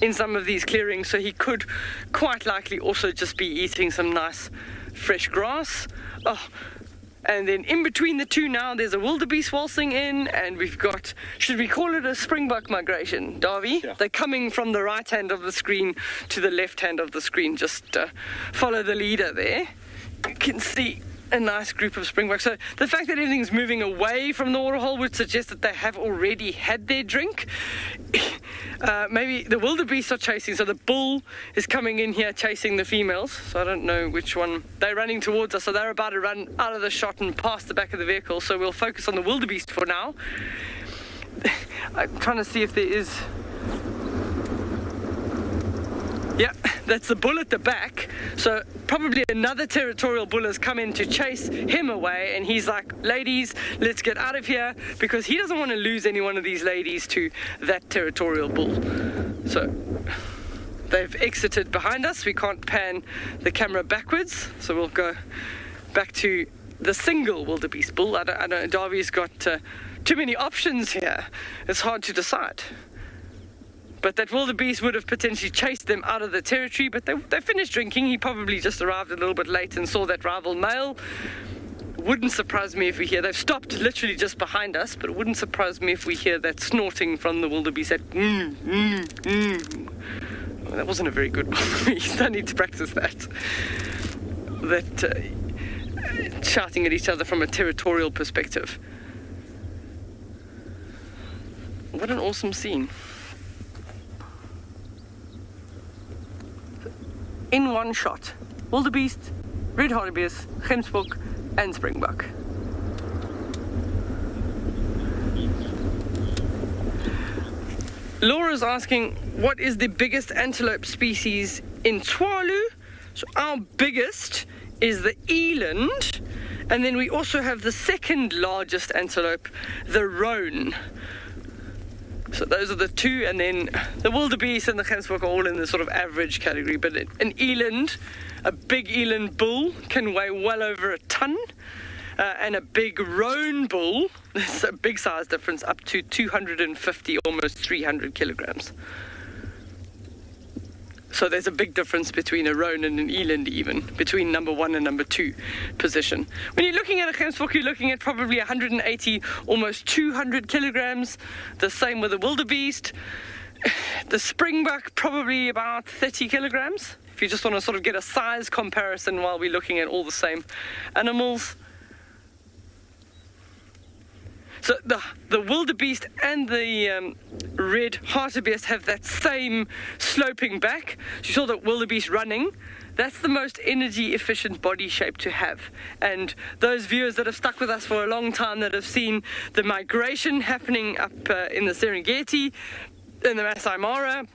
in some of these clearings, so he could quite likely also just be eating some nice fresh grass. And then in between the two now, there's a wildebeest waltzing in, and we've got, should we call it a springbok migration, Davy? Yeah. They're coming from the right hand of the screen to the left hand of the screen. Just follow the leader there. You can see a nice group of springboks. So the fact that everything's moving away from the waterhole would suggest that they have already had their drink. Maybe the wildebeest are chasing, so the bull is coming in here chasing the females. So I don't know which one. They're running towards us, so they're about to run out of the shot and past the back of the vehicle. So we'll focus on the wildebeest for now. I'm trying to see if there is... Yeah, that's the bull at the back. So probably another territorial bull has come in to chase him away, and he's like, ladies, let's get out of here, because he doesn't want to lose any one of these ladies to that territorial bull. So they've exited behind us. We can't pan the camera backwards, so we'll go back to the single wildebeest bull. I don't know, Darby's got too many options here. It's hard to decide. But that wildebeest would have potentially chased them out of the territory, but they finished drinking. He probably just arrived a little bit late and saw that rival male. Wouldn't surprise me if we hear, they've stopped literally just behind us, but it wouldn't surprise me if we hear that snorting from the wildebeest, that Oh, that wasn't a very good wildebeest. I need to practice that. Shouting at each other from a territorial perspective. What an awesome scene. In one shot, wildebeest, red hartebeest, gemsbok, and springbok. Laura's asking, what is the biggest antelope species in Tswalu? So our biggest is the eland, and then we also have the second largest antelope, the roan. So those are the two, and then the wildebeest and the gemsbok are all in the sort of average category. But an eland, a big eland bull, can weigh well over a ton, and a big roan bull, there's a big size difference, up to 250, almost 300 kilograms. So there's a big difference between a roan and an eland, even between number 1 and number 2 position. When you're looking at a gemsbok, you're looking at probably 180, almost 200 kilograms. The same with the wildebeest. The springbok, probably about 30 kilograms. If you just want to sort of get a size comparison while we're looking at all the same animals. So the wildebeest and the red hartebeest have that same sloping back. You saw that wildebeest running. That's the most energy efficient body shape to have. And those viewers that have stuck with us for a long time, that have seen the migration happening up in the Serengeti, in the Masai Mara,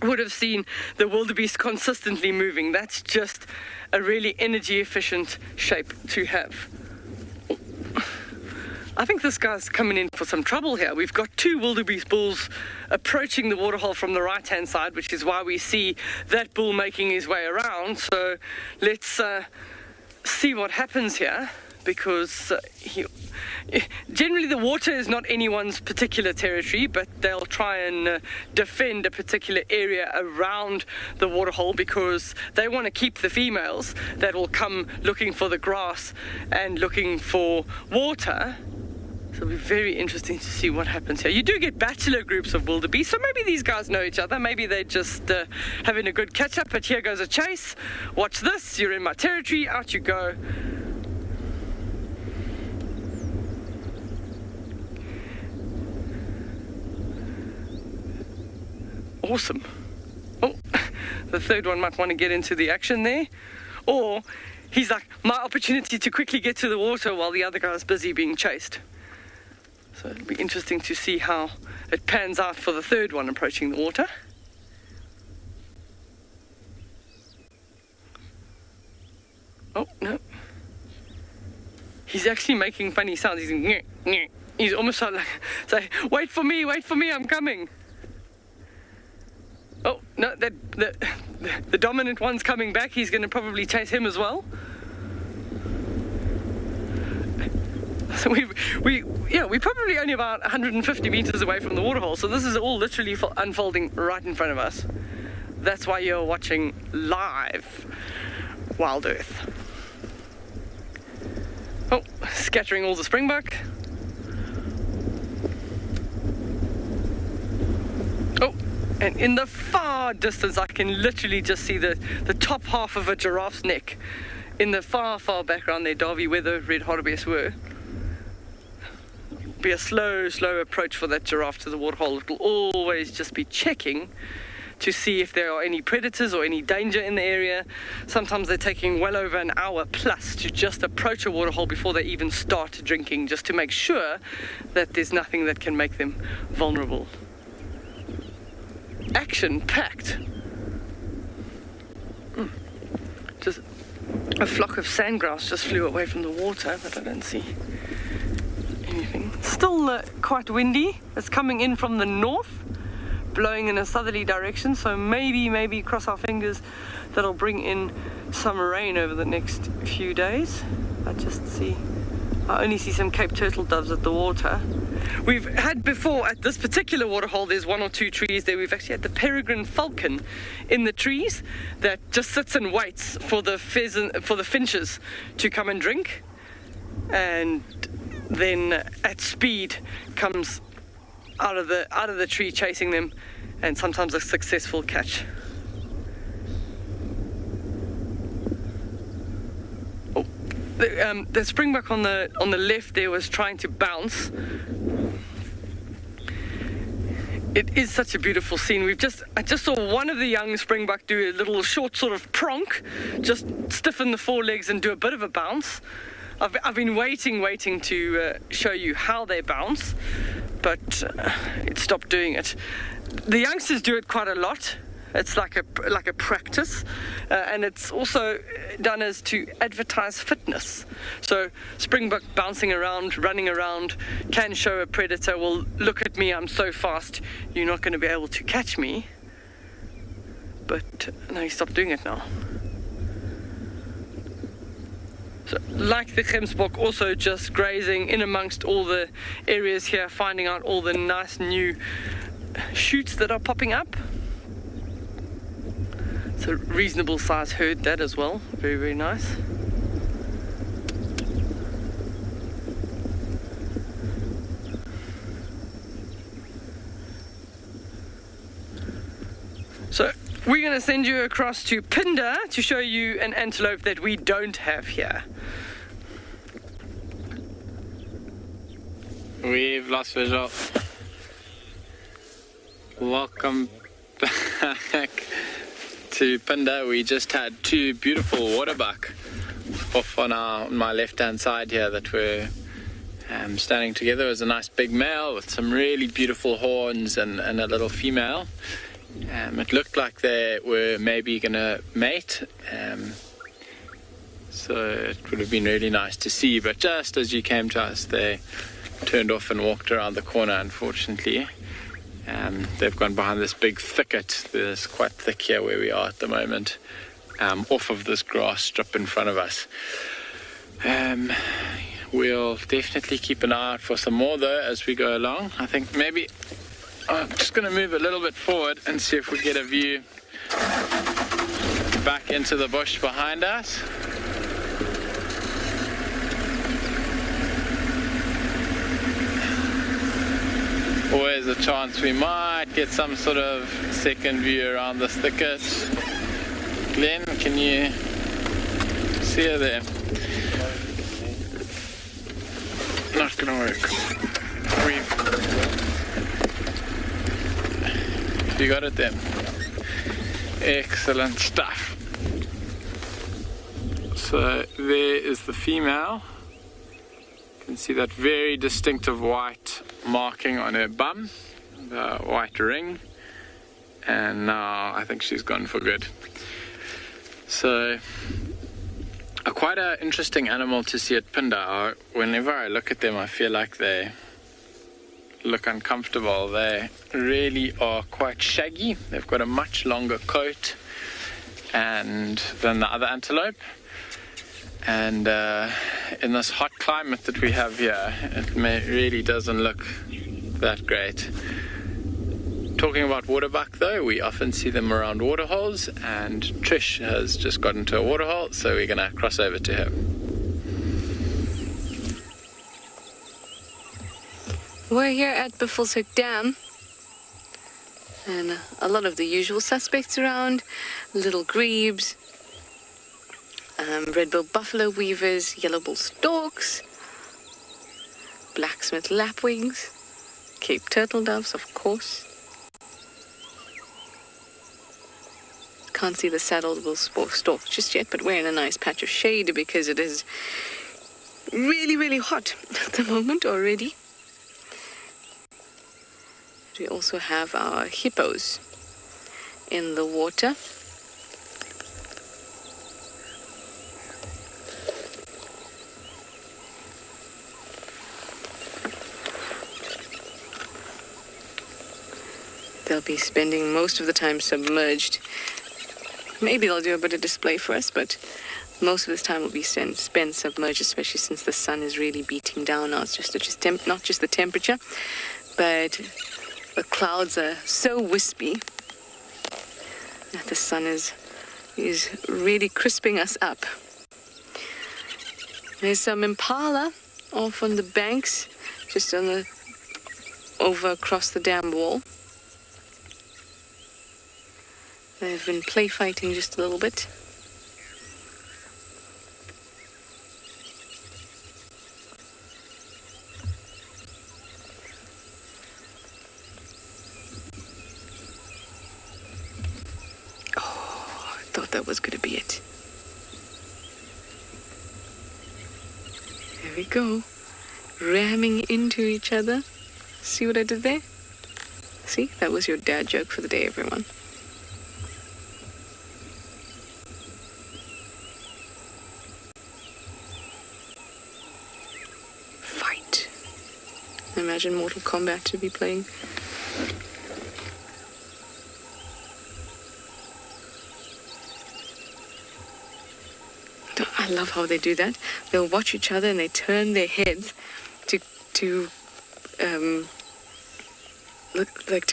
would have seen the wildebeest consistently moving. That's just a really energy efficient shape to have. I think this guy's coming in for some trouble here. We've got 2 wildebeest bulls approaching the waterhole from the right-hand side, which is why we see that bull making his way around. So let's see what happens here, because generally the water is not anyone's particular territory, but they'll try and defend a particular area around the waterhole because they want to keep the females that will come looking for the grass and looking for water. So it'll be very interesting to see what happens here. You do get bachelor groups of wildebeest, so maybe these guys know each other. Maybe they're just having a good catch-up, but here goes a chase. Watch this, you're in my territory, out you go. Awesome. Oh, the third one might want to get into the action there. Or he's like, my opportunity to quickly get to the water while the other guy's busy being chased. So it'll be interesting to see how it pans out for the third one approaching the water. Oh, no. He's actually making funny sounds. He's going, he's almost like, say, wait for me, I'm coming. Oh, no, the dominant one's coming back. He's going to probably chase him as well. So we're probably only about 150 meters away from the waterhole, so this is all literally unfolding right in front of us. That's why you're watching live Wild Earth. Oh, scattering all the springbok. Oh, and in the far distance I can literally just see the top half of a giraffe's neck. In the far background there, Darby, where the red hartebeest were. Be a slow approach for that giraffe to the waterhole. It'll always just be checking to see if there are any predators or any danger in the area. Sometimes they're taking well over an hour plus to just approach a waterhole before they even start drinking, just to make sure that there's nothing that can make them vulnerable. Action-packed. Just a flock of sandgrouse just flew away from the water, but I don't see anything. Still quite windy. It's coming in from the north, blowing in a southerly direction, so maybe cross our fingers that'll bring in some rain over the next few days. I only see some Cape turtle doves at the water. We've had before at this particular waterhole, there's 1 or 2 trees there. We've actually had the peregrine falcon in the trees that just sits and waits for the finches to come and drink, and then at speed comes out of the tree chasing them, and sometimes a successful catch. The springbok on the left there was trying to bounce. It is such a beautiful scene. I just saw one of the young springbok do a little short sort of pronk, just stiffen the forelegs and do a bit of a bounce. I've been waiting to show you how they bounce, but it stopped doing it. The youngsters do it quite a lot. It's like a practice, and it's also done as to advertise fitness. So springbok bouncing around, running around, can show a predator, well, look at me, I'm so fast, you're not going to be able to catch me. But no, he stopped doing it now. So, like the gemsbok, also just grazing in amongst all the areas here, finding out all the nice new shoots that are popping up. It's a reasonable size herd, that as well. Very, very nice. So we're going to send you across to Phinda to show you an antelope that we don't have here.
We've lost visual. Welcome back to Phinda. We just had 2 beautiful waterbuck off on my left-hand side here that were standing together. It was a nice big male with some really beautiful horns and a little female. It looked like they were maybe going to mate, so it would have been really nice to see, but just as you came to us, they turned off and walked around the corner, unfortunately. They've gone behind this big thicket. There's quite thick here where we are at the moment, off of this grass strip in front of us. We'll definitely keep an eye out for some more though as we go along. I think maybe I'm just going to move a little bit forward and see if we get a view back into the bush behind us. Always a chance we might get some sort of second view around this thicket. Glenn, can you see her there? Not gonna work. You got it then. Excellent stuff. So there is the female. You can see that very distinctive white marking on her bum, the white ring, and now I think she's gone for good. So quite an interesting animal to see at Phinda. Whenever I look at them, I feel like they look uncomfortable. They really are quite shaggy. They've got a much longer coat than the other antelope. And in this hot climate that we have here, it really doesn't look that great. Talking about waterbuck though, we often see them around waterholes, and Trish has just got into a waterhole, so we're going to cross over to her.
We're here at Buffelshoek Dam, and a lot of the usual suspects around: little grebes, red-billed buffalo weavers, yellow-billed storks, blacksmith lapwings, Cape turtle doves, of course. Can't see the saddle-billed stork just yet, but we're in a nice patch of shade because it is really, really hot at the moment already. We also have our hippos in the water. They'll be spending most of the time submerged. Maybe they'll do a bit of display for us, but most of this time will be spent submerged, especially since the sun is really beating down now. It's not just the temperature, but the clouds are so wispy that the sun is really crisping us up. There's some impala off on the banks, just over across the dam wall. They've been play fighting just a little bit. Oh, I thought that was going to be it. There we go. Ramming into each other. See what I did there? See? That was your dad joke for the day, everyone. Fight. Imagine Mortal Kombat to be playing. I love how they do that. They'll watch each other and they turn their heads to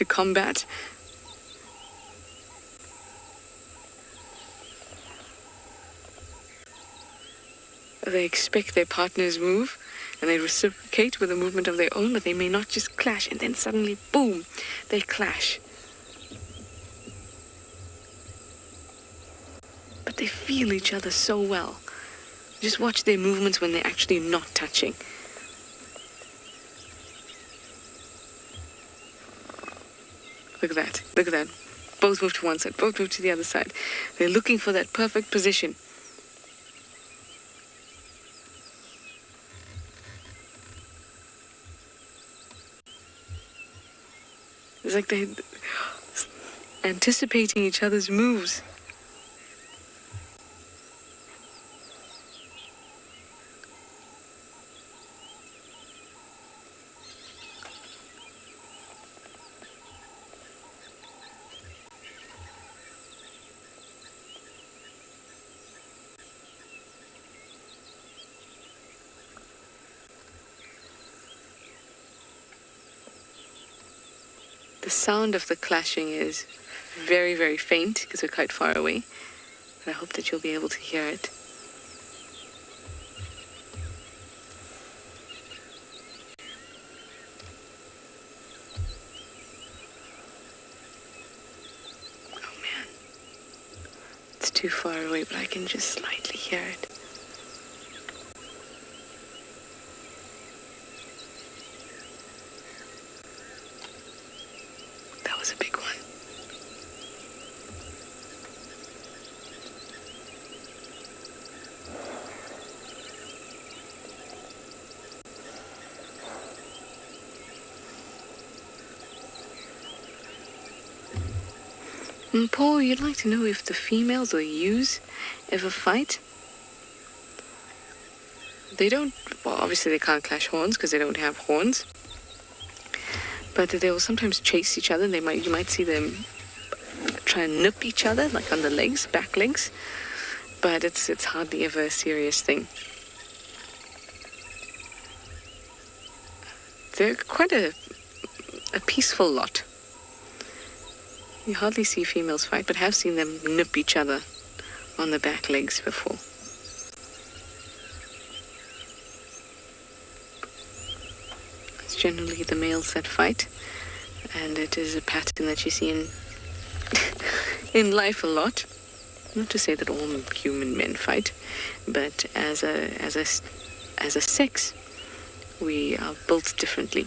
combat. They expect their partner's move and they reciprocate with a movement of their own, but they may not just clash and then suddenly, boom, they clash. But they feel each other so well. Just watch their movements when they're actually not touching. Look at that. Look at that. Both move to one side. Both move to the other side. They're looking for that perfect position. It's like they're anticipating each other's moves. The sound of the clashing is very, very faint because we're quite far away. But I hope that you'll be able to hear it. Oh man. It's too far away, but I can just slightly hear it. A big one. And Paul, you'd like to know if the females or ewes ever fight? They don't, well, obviously they can't clash horns because they don't have horns. But they will sometimes chase each other. You might see them try and nip each other, like on the legs, back legs. But it's hardly ever a serious thing. They're quite a peaceful lot. You hardly see females fight, but have seen them nip each other on the back legs before. It's generally the males that fight, and it is a pattern that you see in life a lot. Not to say that all human men fight, but as a sex, we are built differently,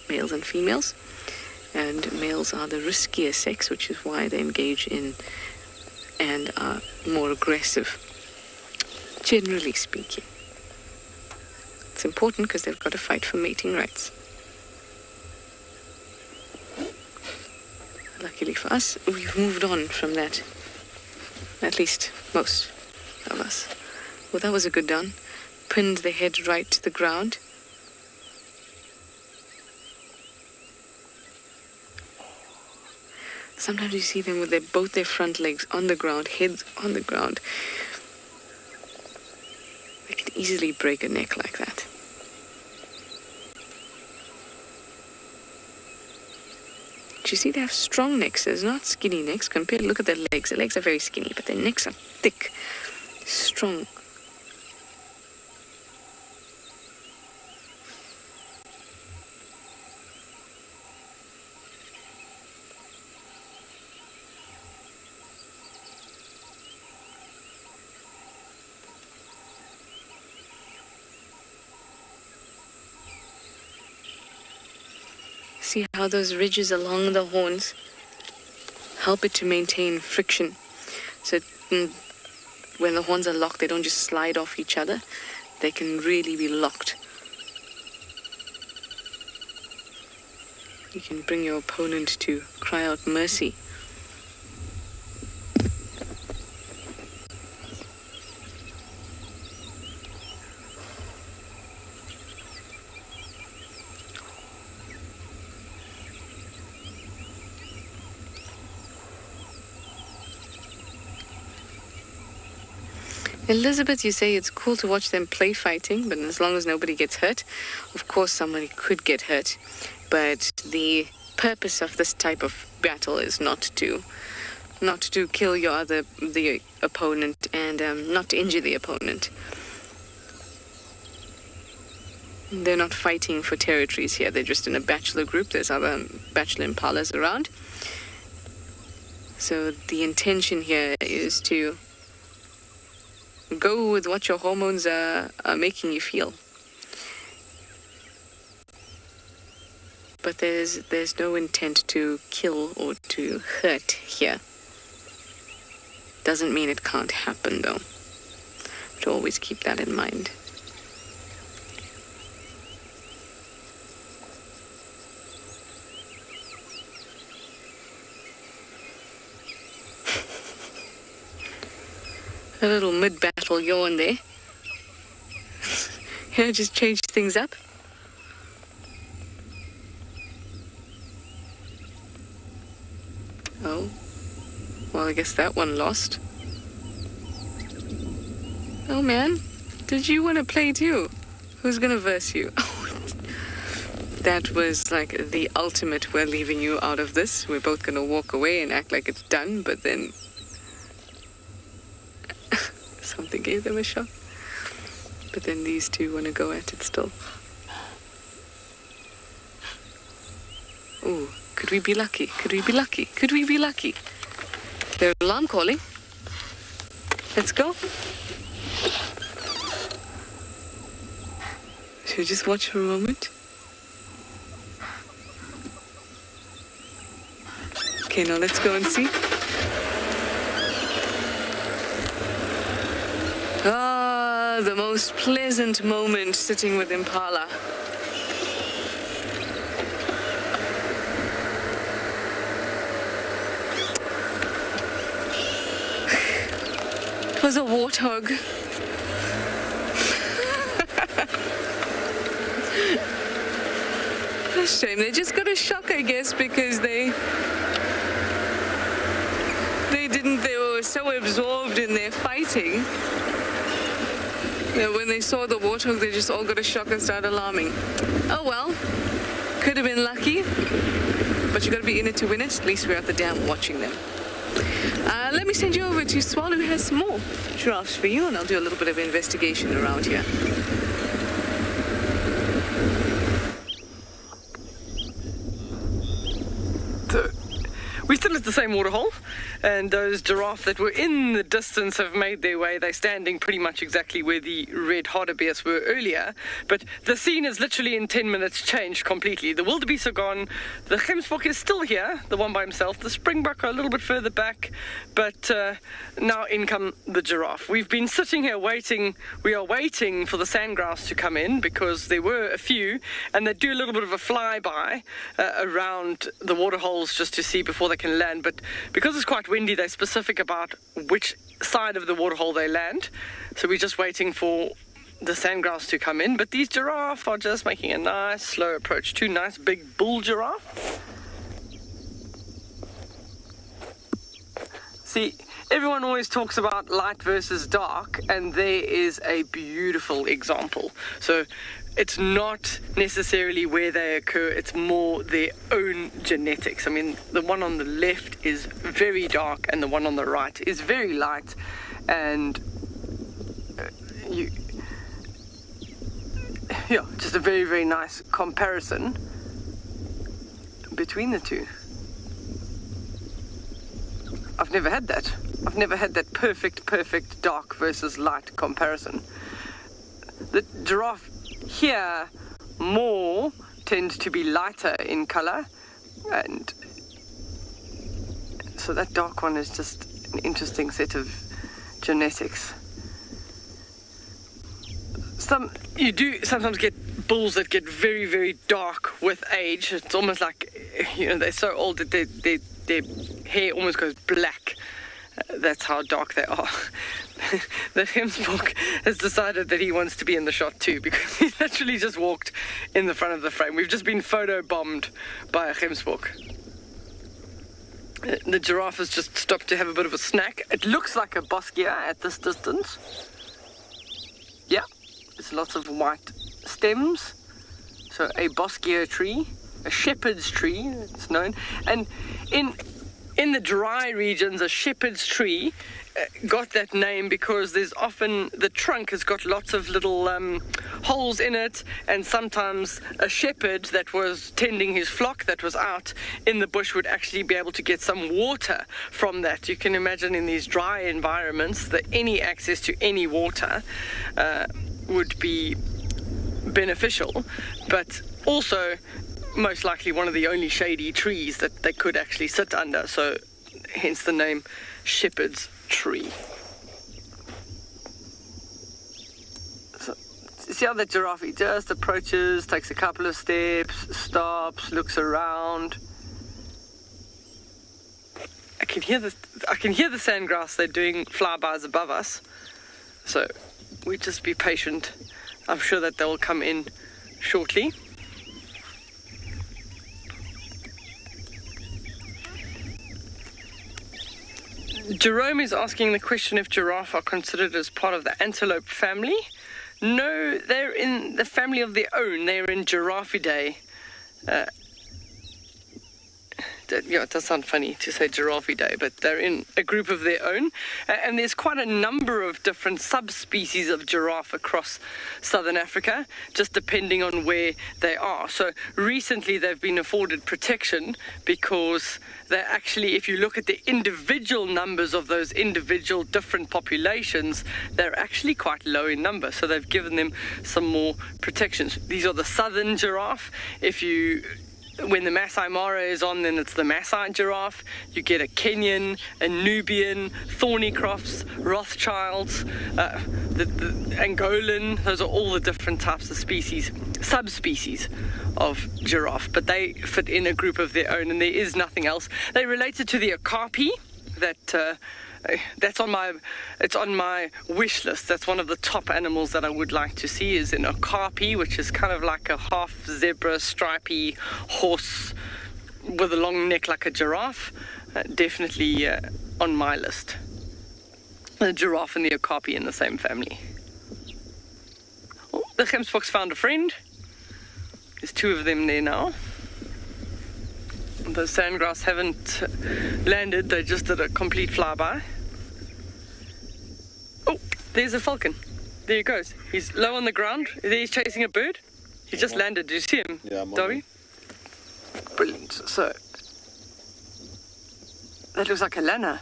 males and females. And males are the riskier sex, which is why they engage in and are more aggressive, generally speaking. It's important because they've got to fight for mating rights. Luckily for us, we've moved on from that. At least most of us. Well, that was a good done. Pinned the head right to the ground. Sometimes you see them with both their front legs on the ground, heads on the ground. They could easily break a neck like that. You see, they have strong necks. There's not skinny necks. Look at their legs. Their legs are very skinny, but their necks are thick, strong. See how those ridges along the horns help it to maintain friction. So when the horns are locked, they don't just slide off each other. They can really be locked. You can bring your opponent to cry out mercy. Elizabeth, you say it's cool to watch them play fighting, but as long as nobody gets hurt, of course somebody could get hurt. But the purpose of this type of battle is not to kill the opponent and not to injure the opponent. They're not fighting for territories here. They're just in a bachelor group. There's other bachelor impalas around. So the intention here is to go with what your hormones are making you feel. But there's no intent to kill or to hurt here. Doesn't mean it can't happen, though. But always keep that in mind. A little mid-battle yawn there. Just change things up. Oh. Well, I guess that one lost. Oh, man. Did you want to play too? Who's gonna verse you? That was like the ultimate, we're leaving you out of this. We're both gonna walk away and act like it's done, but then something gave them a shot. But then these two want to go at it still. Ooh, could we be lucky? Could we be lucky? Could we be lucky? Their alarm calling. Let's go. Should we just watch for a moment? Okay, now let's go and see. Ah, the most pleasant moment sitting with Impala. It was a warthog. A shame. They just got a shock, I guess, because they were so absorbed in their fighting. When they saw the warthog, they just all got a shock and started alarming. Oh well, could have been lucky, but you got to be in it to win it. At least we're at the dam watching them. Let me send you over to Swallow, who has some more giraffes for you, and I'll do a little bit of investigation around here.
We're still at the same waterhole, and those giraffe that were in the distance have made their way. They're standing pretty much exactly where the red hartebeest were earlier, but the scene is literally in 10 minutes changed completely. The wildebeest are gone, the gemsbok is still here, the one by himself, the springbok are a little bit further back, but now in come the giraffe. We've been sitting here waiting. We are waiting for the sandgrouse to come in because there were a few, and they do a little bit of a flyby around the waterholes just to see before they can land, but because it's quite windy, they're specific about which side of the waterhole they land, so we're just waiting for the sandgrouse to come in. But these giraffe are just making a nice slow approach. Two nice big bull giraffe. See, everyone always talks about light versus dark, and there is a beautiful example. So it's not necessarily where they occur, it's more their own genetics. I mean, the one on the left is very dark and the one on the right is very light, and just a very, very nice comparison between the two. I've never had that. I've never had that perfect dark versus light comparison. The giraffe here more tend to be lighter in color, and so that dark one is just an interesting set of genetics. You do sometimes get bulls that get very, very dark with age. It's almost like, they're so old that their hair almost goes black. That's how dark they are. The Gemsbok has decided that he wants to be in the shot too, because he literally just walked in the front of the frame. We've just been photo bombed by a Gemsbok. The giraffe has just stopped to have a bit of a snack. It looks like a boskia at this distance. Yeah, it's lots of white stems. So a boskia tree, a shepherd's tree, it's known. And in the dry regions, a shepherd's tree got that name because there's often, the trunk has got lots of little holes in it, and sometimes a shepherd that was tending his flock that was out in the bush would actually be able to get some water from that. You can imagine in these dry environments that any access to any water would be beneficial, but also most likely one of the only shady trees that they could actually sit under, so hence the name shepherd's tree. So, see how the giraffe just approaches, takes a couple of steps, stops, looks around. I can hear the sandgrass. They're doing flybys above us, so we just be patient. I'm sure that they'll come in shortly. Jerome is asking the question if giraffe are considered as part of the antelope family. No, they're in the family of their own. They're in Giraffidae. It does sound funny to say Giraffidae, but they're in a group of their own. And there's quite a number of different subspecies of giraffe across southern Africa, just depending on where they are. So recently they've been afforded protection because they're actually, if you look at the individual numbers of those individual different populations, they're actually quite low in number. So they've given them some more protections. These are the southern giraffe. When the Masai Mara is on, then it's the Masai giraffe. You get a Kenyan, a Nubian, Thornycroft's, Rothschilds, the Angolan. Those are all the different types of subspecies of giraffe, but they fit in a group of their own, and there is nothing else. They're related to the okapi, that's on my wish list. That's one of the top animals that I would like to see, is an okapi, which is kind of like a half zebra, stripy horse with a long neck like a giraffe. Definitely on my list. The giraffe and the okapi in the same family. Oh, the Gemsboks found a friend. There's two of them there now. The sandgrass haven't landed, they just did a complete flyby. Oh, there's a falcon. There he goes. He's low on the ground. There he's chasing a bird. He just landed. Did you see him, Dobby? Brilliant. So, that looks like a lana.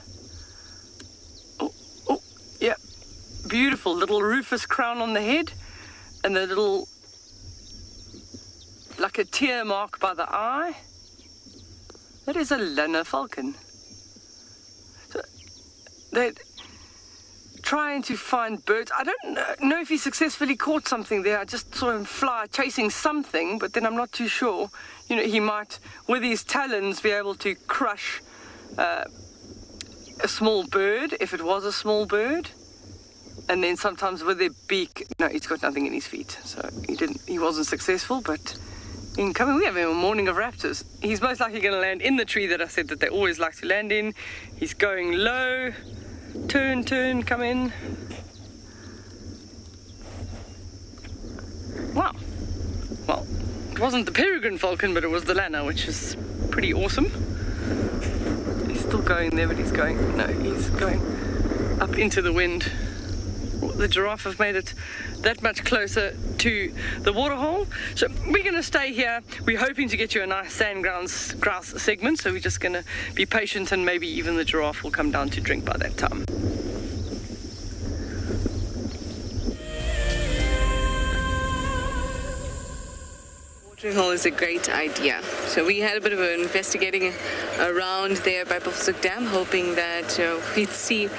Oh, yeah. Beautiful little rufous crown on the head, and the little, like a tear mark by the eye. That is a lana falcon. So they're trying to find birds. I don't know if he successfully caught something there. I just saw him fly chasing something, but then I'm not too sure. He might, with his talons, be able to crush a small bird, if it was a small bird. And then sometimes with their beak, no, he's got nothing in his feet. So he wasn't successful, but Incoming, we have a morning of raptors. He's most likely going to land in the tree that I said that they always like to land in. He's going low. Turn, come in. Wow. Well, it wasn't the peregrine falcon, but it was the lanner, which is pretty awesome. He's still going there, but he's going up into the wind. The giraffe have made it that much closer to the waterhole. So we're going to stay here. We're hoping to get you a nice sandgrouse segment, so we're just going to be patient, and maybe even the giraffe will come down to drink by that time.
Watering hole is a great idea. So we had a bit of an investigating around there by Buffelshoek Dam, hoping that we'd see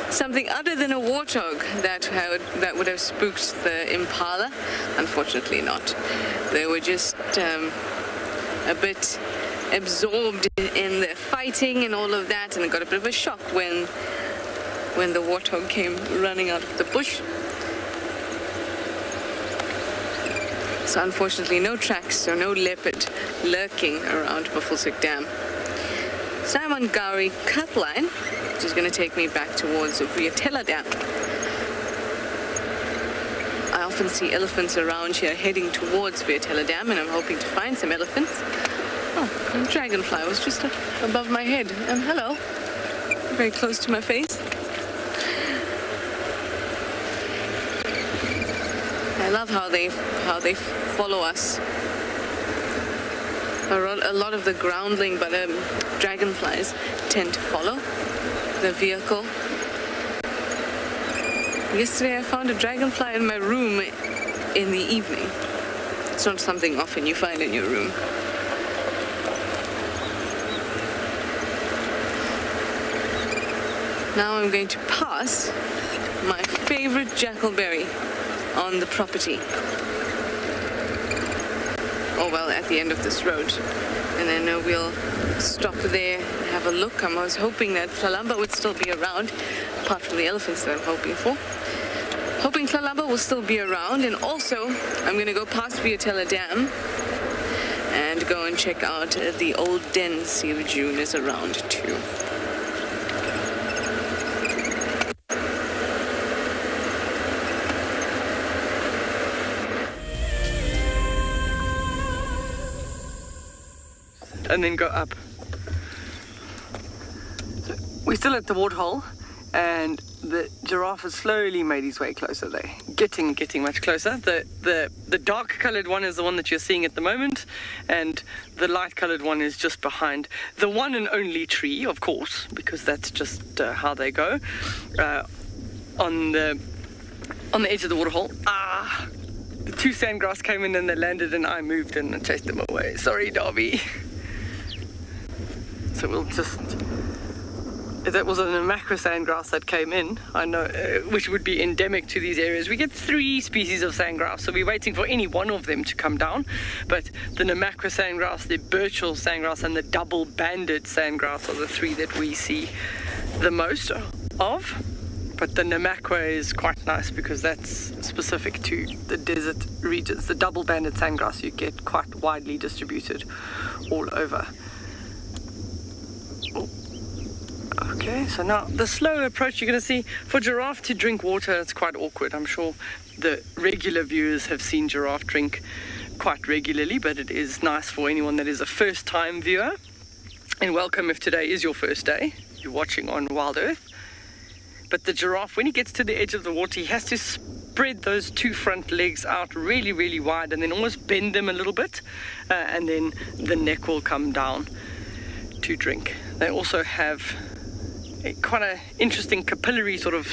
something other than a warthog that would have spooked the impala. Unfortunately not. They were just a bit absorbed in the fighting and all of that, and got a bit of a shock when the warthog came running out of the bush. So unfortunately no tracks, so no leopard lurking around Buffelshoek Dam. So I'm on Gowrie Cutline, which is going to take me back towards Vuyatela Dam. I often see elephants around here heading towards Vuyatela Dam, and I'm hoping to find some elephants. Oh, a dragonfly was just above my head. Hello. Very close to my face. I love how they follow us. A lot of the groundling, but dragonflies tend to follow the vehicle. Yesterday I found a dragonfly in my room in the evening. It's not something often you find in your room. Now I'm going to pass my favorite jackalberry on the property. Oh well, at the end of this road. And then we'll stop there and have a look. I was hoping that Tlalamba would still be around, apart from the elephants that I'm hoping for. Hoping Tlalamba will still be around, and also I'm going to go past Vuyatela Dam and go and check out the old den, see if June is around too.
And then go up. So we're still at the waterhole, and the giraffe has slowly made his way closer. They're getting much closer. The dark coloured one is the one that you're seeing at the moment, and the light coloured one is just behind the one and only tree, of course, because that's just how they go. On the edge of the waterhole. The two sandgrass came in and they landed, and I moved in and chased them away. Sorry, Darby. So we'll just... That was a Namaqua sandgrass that came in, I know, which would be endemic to these areas. We get 3 species of sandgrass, so we're waiting for any one of them to come down. But the Namaqua sandgrass, the Birchall sandgrass, and the double-banded sandgrass are the 3 that we see the most of. But the Namaqua is quite nice because that's specific to the desert regions. The double-banded sandgrass you get quite widely distributed all over. Okay, so now the slow approach you're going to see, for giraffe to drink water, it's quite awkward. I'm sure the regular viewers have seen giraffe drink quite regularly, but it is nice for anyone that is a first-time viewer. And welcome if today is your first day, you're watching on Wild Earth. But the giraffe, when he gets to the edge of the water, he has to spread those 2 front legs out really, really wide, and then almost bend them a little bit, and then the neck will come down to drink. They also have quite an interesting capillary sort of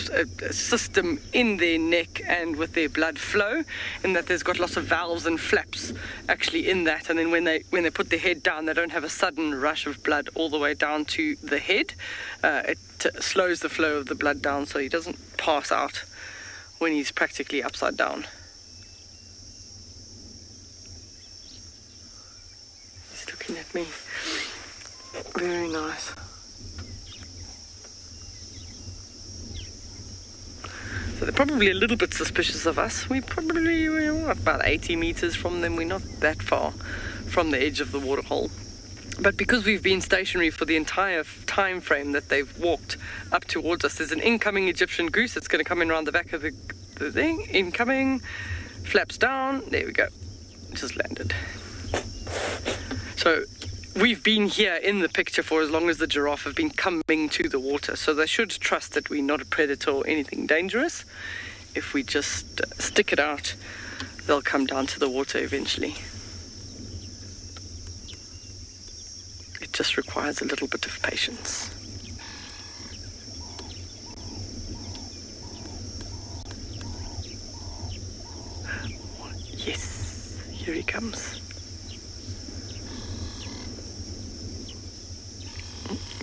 system in their neck and with their blood flow, in that there's got lots of valves and flaps actually in that, and then when they put their head down, they don't have a sudden rush of blood all the way down to the head. It slows the flow of the blood down so he doesn't pass out when he's practically upside down. He's looking at me. Very nice. So they're probably a little bit suspicious of us. We're about 80 meters from them. We're not that far from the edge of the waterhole. But because we've been stationary for the entire time frame that they've walked up towards us, there's an incoming Egyptian goose that's going to come in around the back of the thing. Incoming, flaps down, there we go. Just landed. So we've been here in the picture for as long as the giraffe have been coming to the water, so they should trust that we're not a predator or anything dangerous. If we just stick it out, they'll come down to the water eventually. It just requires a little bit of patience. Yes, here he comes.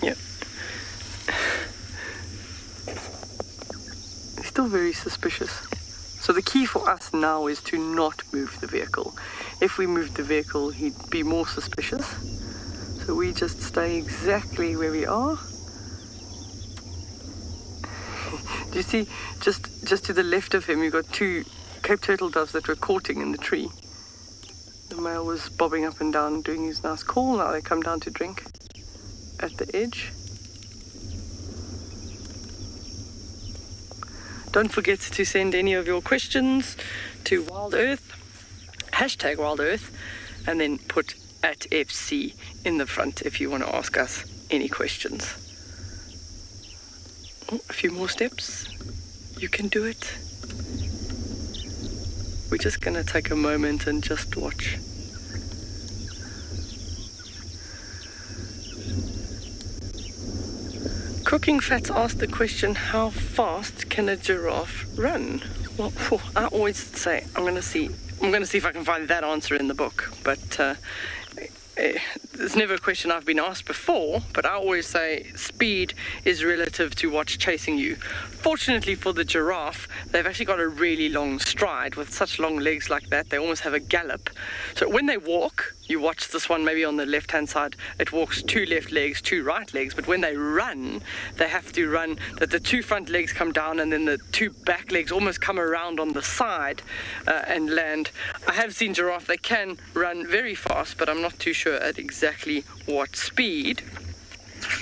Yep. He's still very suspicious. So the key for us now is to not move the vehicle. If we moved the vehicle, he'd be more suspicious. So we just stay exactly where we are. Do you see, just to the left of him, you've got two Cape turtle doves that were courting in the tree. The male was bobbing up and down, doing his nice call. Now they come down to drink at the edge. Don't forget to send any of your questions to Wild Earth, #WildEarth, and then put @FC in the front if you want to ask us any questions. Oh, a few more steps. You can do it. We're just going to take a moment and just watch. Cooking Fats asked the question, how fast can a giraffe run? Well, I always say, I'm going to see if I can find that answer in the book, but there's never a question I've been asked before, but I always say speed is relative to what's chasing you. Fortunately for the giraffe, they've actually got a really long stride. With such long legs like that, they almost have a gallop. So when they walk, you watch this one maybe on the left-hand side, it walks 2 left legs, 2 right legs, but when they run, they have to run that the 2 front legs come down and then the 2 back legs almost come around on the side and land. I have seen giraffe, they can run very fast, but I'm not too sure at exactly what speed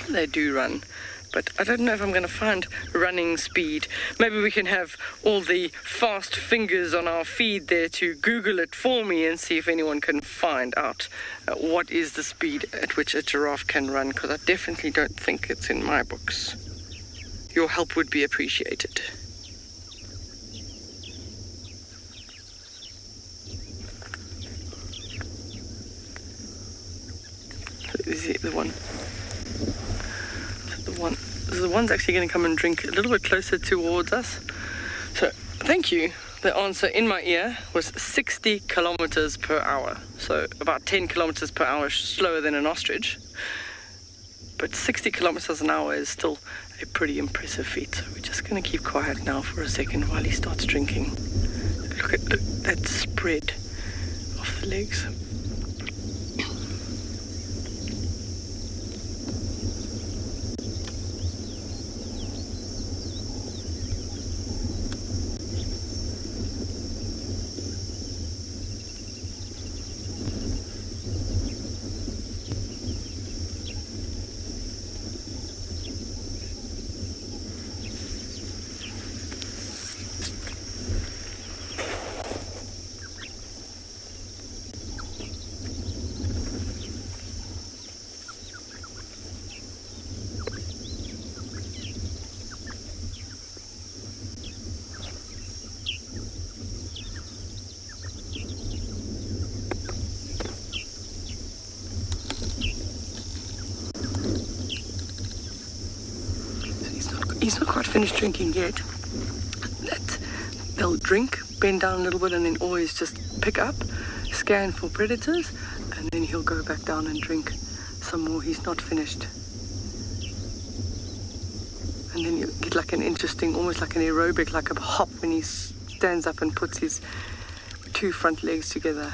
they do run. But I don't know if I'm going to find running speed. Maybe we can have all the fast fingers on our feed there to Google it for me and see if anyone can find out what is the speed at which a giraffe can run, because I definitely don't think it's in my books. Your help would be appreciated. Is it the one? The one's actually going to come and drink a little bit closer towards us. So, thank you. The answer in my ear was 60 kilometers per hour. So, about 10 kilometers per hour slower than an ostrich. But 60 kilometers an hour is still a pretty impressive feat. So we're just going to keep quiet now for a second while he starts drinking. Look at that spread of the legs. He's not quite finished drinking yet. They'll drink, bend down a little bit, and then always just pick up, scan for predators, and then he'll go back down and drink some more. He's not finished. And then you get like an interesting, almost like an aerobic, like a hop when he stands up and puts his 2 front legs together.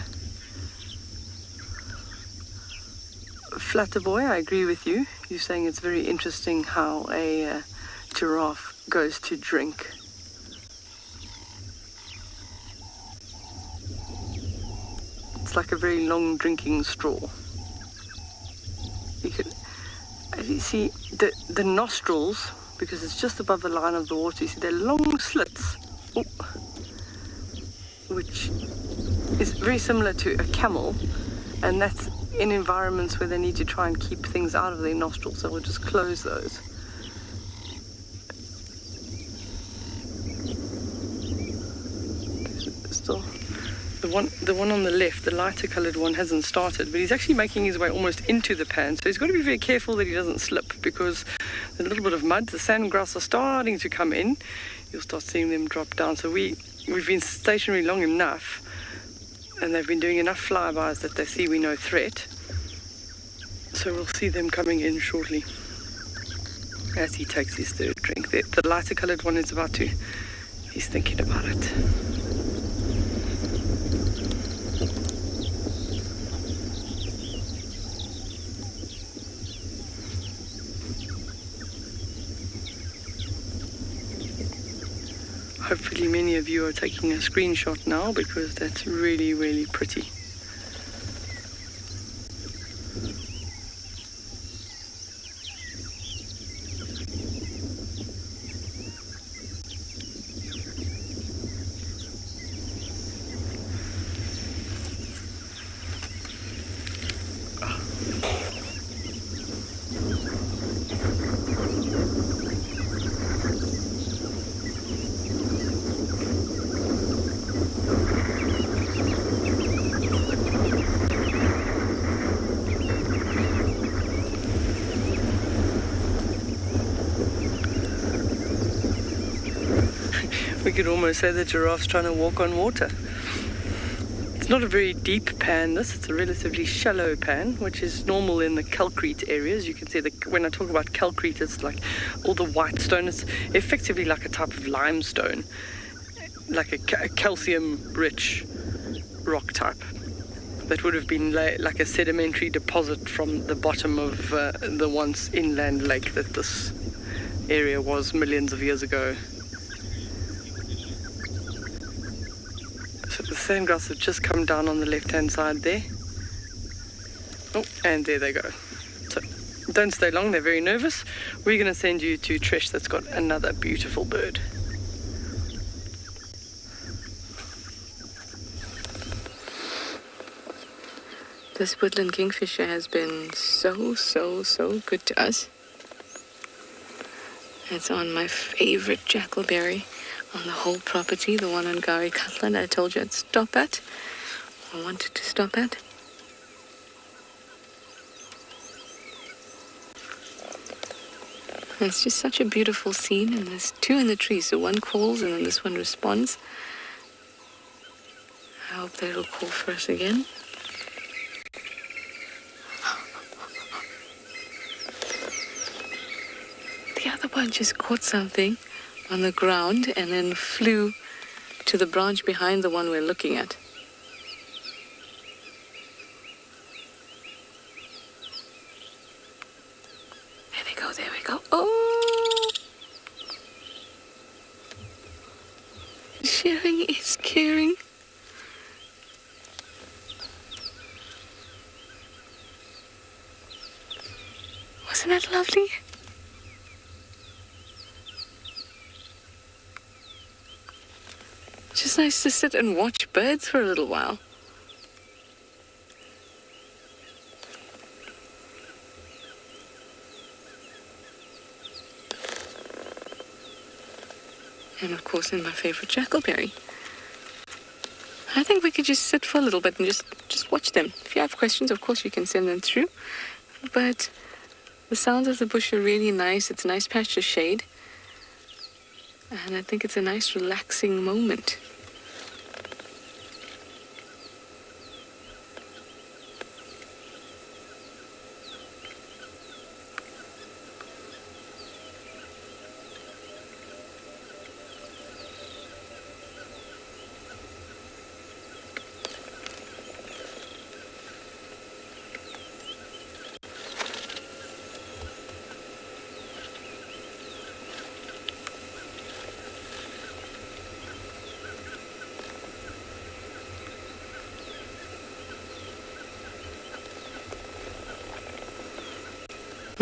Flatterboy, I agree with you. You're saying it's very interesting how a giraffe goes to drink. looks like a very long drinking straw. You can, as you see, the nostrils, because it's just above the line of the water, you see they're long slits, which is very similar to a camel, and that's in environments where they need to try and keep things out of their nostrils, so we'll just close those. Still, the one on the left, the lighter coloured one, hasn't started, but he's actually making his way almost into the pan, so he's got to be very careful that he doesn't slip, because there's a little bit of mud, the sandgrass are starting to come in, you'll start seeing them drop down. So we've been stationary long enough, and they've been doing enough flybys that they see we no threat. So we'll see them coming in shortly as he takes his third drink. The lighter coloured one is about to, he's thinking about it. Hopefully many of you are taking a screenshot now, because that's really, really pretty. We could almost say the giraffe's trying to walk on water. It's not a very deep pan, this. It's a relatively shallow pan, which is normal in the calcrete areas. You can see when I talk about calcrete, it's like all the white stone. It's effectively like a type of limestone, like a calcium-rich rock type that would have been like a sedimentary deposit from the bottom of the once inland lake that this area was millions of years ago. So the sandgrass have just come down on the left-hand side there. Oh, and there they go. So don't stay long, they're very nervous. We're going to send you to Trish, that's got another beautiful bird.
This woodland kingfisher has been so good to us. It's on my favorite jackalberry on the whole property, the one on Garicutla that I told you I'd stop at. I wanted to stop at. And it's just such a beautiful scene, and there's two in the tree, so one calls and then this one responds. I hope that it'll call for us again. The other one just caught something on the ground and then flew to the branch behind the one we're looking at. There we go. Oh! Sharing is caring. Wasn't that lovely? Just nice to sit and watch birds for a little while. And of course in my favorite jackalberry. I think we could just sit for a little bit and just watch them. If you have questions, of course you can send them through. But the sounds of the bush are really nice. It's a nice patch of shade. And I think it's a nice relaxing moment.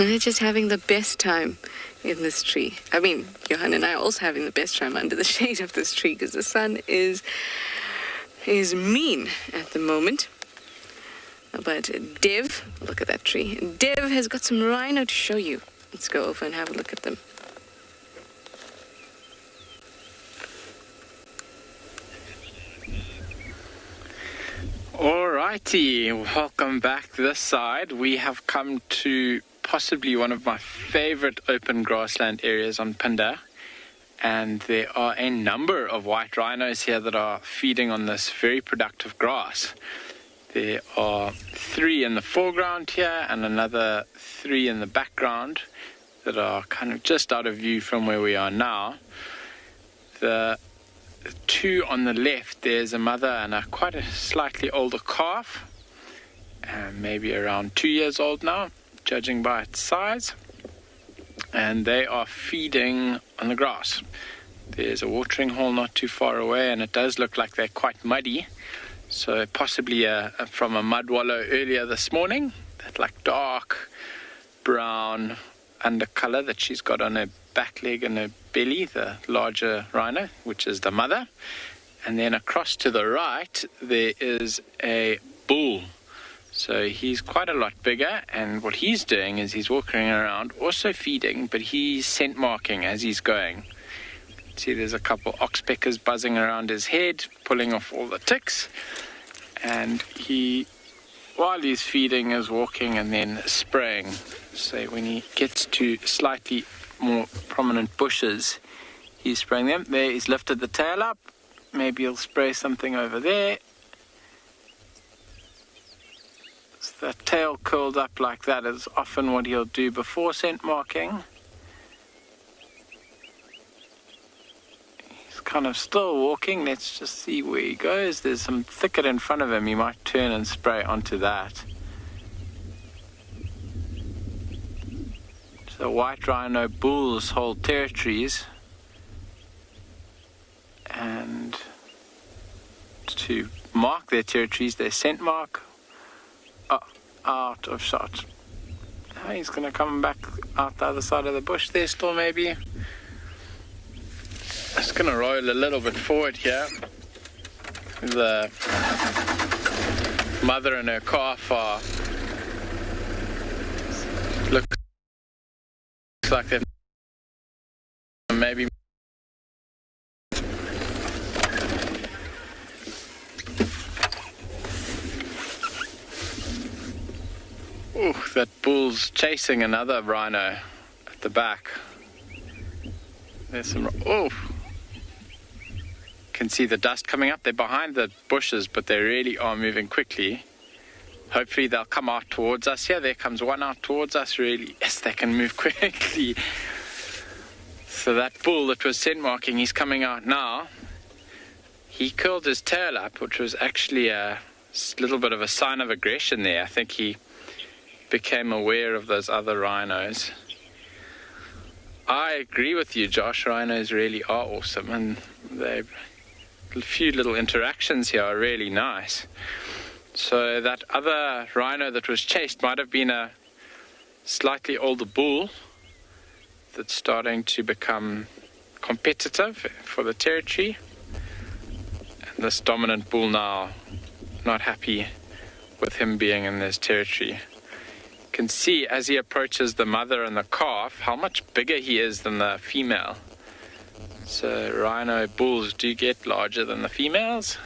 And they're just having the best time in this tree. I mean, Johan and I are also having the best time under the shade of this tree because the sun is mean at the moment. But Dev, look at that tree. Dev has got some rhino to show you. Let's go over and have a look at them.
Alrighty, welcome back this side. We have come to possibly one of my favorite open grassland areas on Phinda, and there are a number of white rhinos here that are feeding on this very productive grass. There are 3 in the foreground here and another 3 in the background that are kind of just out of view from where we are now. The 2 on the left, there's a mother and a quite a slightly older calf, maybe around 2 years old now, judging by its size, and they are feeding on the grass. There's a watering hole not too far away, and it does look like they're quite muddy, so possibly from a mud wallow earlier this morning. That like dark brown undercolor that she's got on her back leg and her belly, the larger rhino, which is the mother. And then across to the right there is a bull. So he's quite a lot bigger, and what he's doing is he's walking around also feeding, but he's scent marking as he's going. See, there's a couple oxpeckers buzzing around his head, pulling off all the ticks, and he, while he's feeding, is walking and then spraying. So when he gets to slightly more prominent bushes, he's spraying them. There, he's lifted the tail up. Maybe he'll spray something over there. So the tail curled up like that is often what he'll do before scent marking. He's kind of still walking. Let's just see where he goes. There's some thicket in front of him. He might turn and spray onto that. So white rhino bulls hold territories, and to mark their territories, they scent mark out of shot. He's going to come back out the other side of the bush there still, maybe. Just going to roll a little bit forward here. The mother and her calf are looks like they've maybe that bull's chasing another rhino at the back. There's some, can see the dust coming up. They're behind the bushes, but they really are moving quickly. Hopefully they'll come out towards us here. There comes one out towards us, really. Yes, they can move quickly. So that bull that was scent marking, he's coming out now. He curled his tail up, which was actually a little bit of a sign of aggression there. I think he became aware of those other rhinos. I agree with you, Josh. Rhinos really are awesome, and a few little interactions here are really nice. So that other rhino that was chased might have been a slightly older bull that's starting to become competitive for the territory. And this dominant bull now not happy with him being in this territory. You can see as he approaches the mother and the calf how much bigger he is than the female. So rhino bulls do get larger than the females.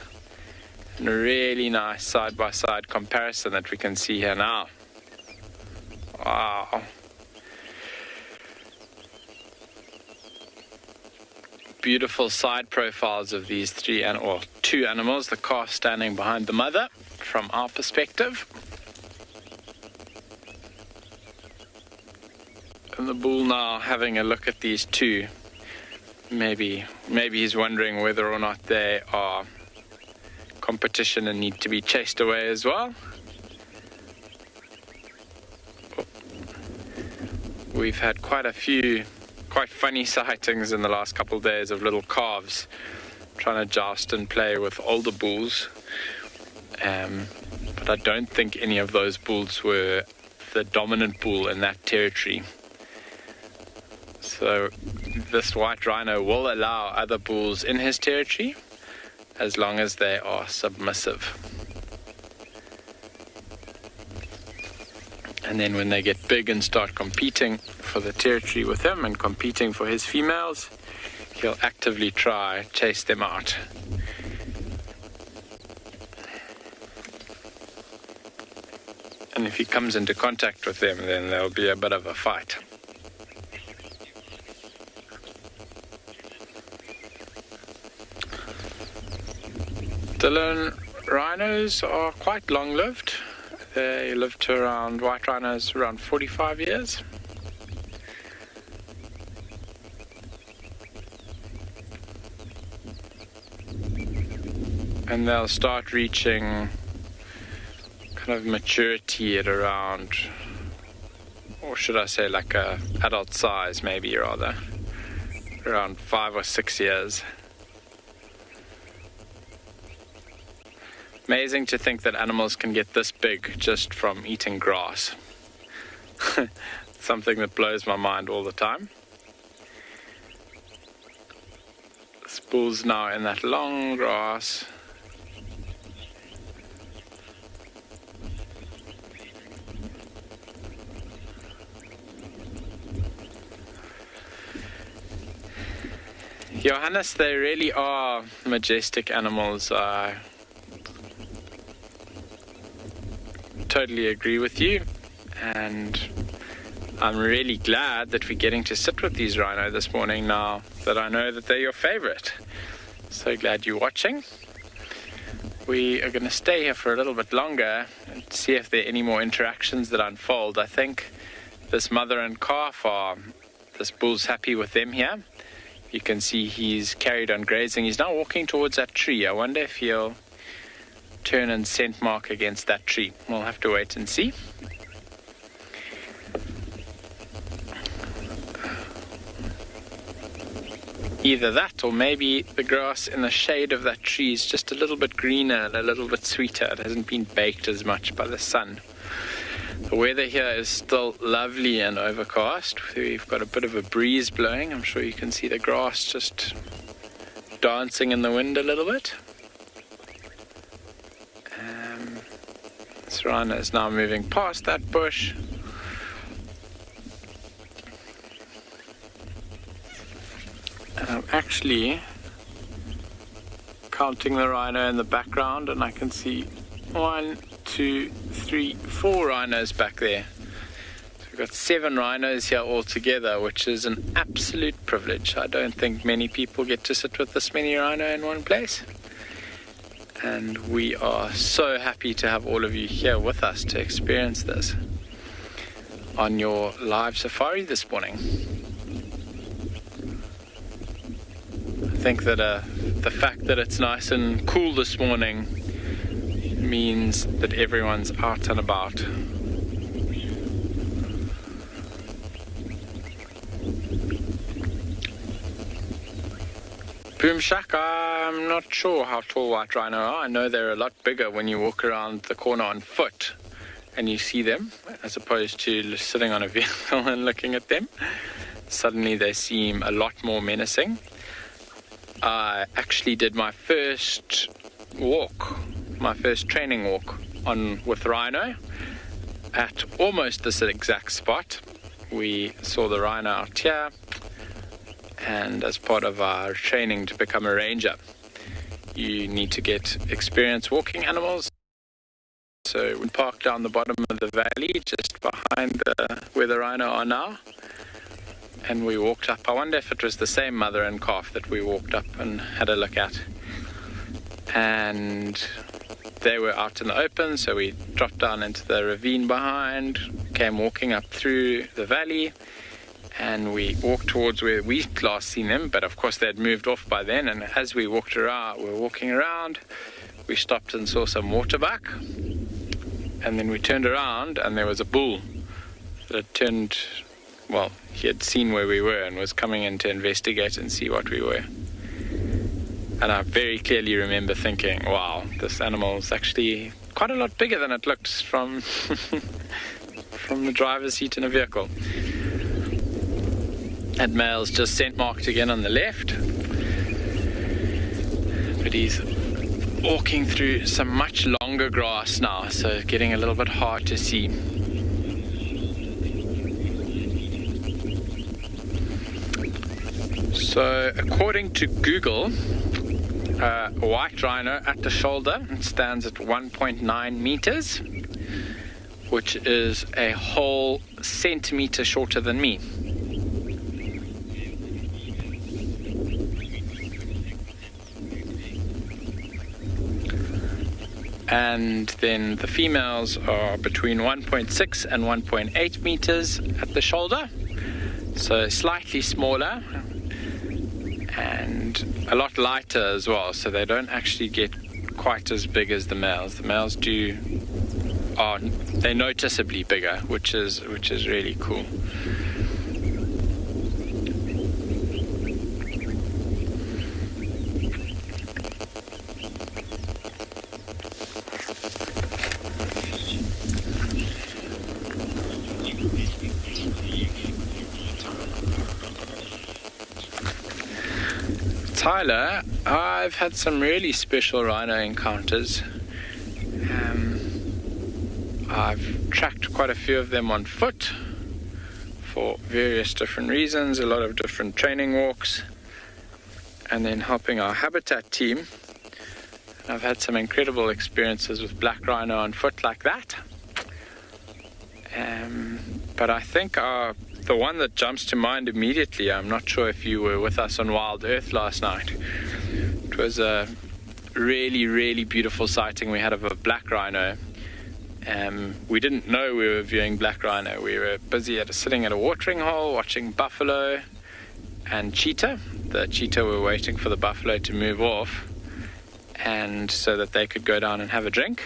And a really nice side-by-side comparison that we can see here now. Wow. Beautiful side profiles of these two animals, the calf standing behind the mother from our perspective. And the bull now having a look at these two. Maybe he's wondering whether or not they are competition and need to be chased away as well. We've had quite a few quite funny sightings in the last couple of days of little calves trying to joust and play with older bulls. But I don't think any of those bulls were the dominant bull in that territory. So this white rhino will allow other bulls in his territory as long as they are submissive. And then when they get big and start competing for the territory with him and competing for his females, he'll actively try chase them out. And if he comes into contact with them, then there'll be a bit of a fight. Dillon rhinos are quite long-lived. They live to around, white rhinos, around 45 years. And they'll start reaching kind of maturity at around, or should I say like a adult size maybe rather, around 5 or 6 years. Amazing to think that animals can get this big just from eating grass. Something that blows my mind all the time. This bull's now in that long grass. Johannes, they really are majestic animals. I totally agree with you, and I'm really glad that we're getting to sit with these rhino this morning now that I know that they're your favorite. So glad you're watching. We are going to stay here for a little bit longer and see if there are any more interactions that unfold. I think this mother and calf this bull's happy with them here. You can see he's carried on grazing. He's now walking towards that tree. I wonder if he'll turn and scent mark against that tree. We'll have to wait and see. Either that or maybe the grass in the shade of that tree is just a little bit greener and a little bit sweeter. It hasn't been baked as much by the sun. The weather here is still lovely and overcast. We've got a bit of a breeze blowing. I'm sure you can see the grass just dancing in the wind a little bit. This rhino is now moving past that bush. And I'm actually counting the rhino in the background, and I can see 1, 2, 3, 4 rhinos back there. So we've got 7 rhinos here all together, which is an absolute privilege. I don't think many people get to sit with this many rhino in one place. And we are so happy to have all of you here with us to experience this on your live safari this morning. I think that the fact that it's nice and cool this morning means that everyone's out and about. Boomshak, I'm not sure how tall white rhino are. I know they're a lot bigger when you walk around the corner on foot and you see them, as opposed to sitting on a vehicle and looking at them. Suddenly they seem a lot more menacing. I actually did my first training walk with rhino at almost this exact spot. We saw the rhino out here, and as part of our training to become a ranger, you need to get experience walking animals. So we parked down the bottom of the valley, just behind where the rhino are now, and we walked up. I wonder if it was the same mother and calf that we walked up and had a look at. And they were out in the open, so we dropped down into the ravine behind, came walking up through the valley, and we walked towards where we'd last seen them, but of course they'd moved off by then. And as we walked around, we stopped and saw some waterbuck, and then we turned around and there was a bull that had he had seen where we were and was coming in to investigate and see what we were. And I very clearly remember thinking, wow, this animal is actually quite a lot bigger than it looked from from the driver's seat in a vehicle. That male's just scent marked again on the left, but he's walking through some much longer grass now, so it's getting a little bit hard to see. So according to Google, a white rhino at the shoulder stands at 1.9 meters, which is a whole centimeter shorter than me. And then the females are between 1.6 and 1.8 meters at the shoulder, so slightly smaller and a lot lighter as well, so they don't actually get quite as big as the males. The males they're noticeably bigger, which is really cool. Tyler, I've had some really special rhino encounters. I've tracked quite a few of them on foot for various different reasons, a lot of different training walks, and then helping our habitat team. I've had some incredible experiences with black rhino on foot like that. But I think the one that jumps to mind immediately, I'm not sure if you were with us on Wild Earth last night. It was a really, really beautiful sighting we had of a black rhino. We didn't know we were viewing black rhino. We were busy sitting at a watering hole watching buffalo and cheetah. The cheetah were waiting for the buffalo to move off, and so that they could go down and have a drink.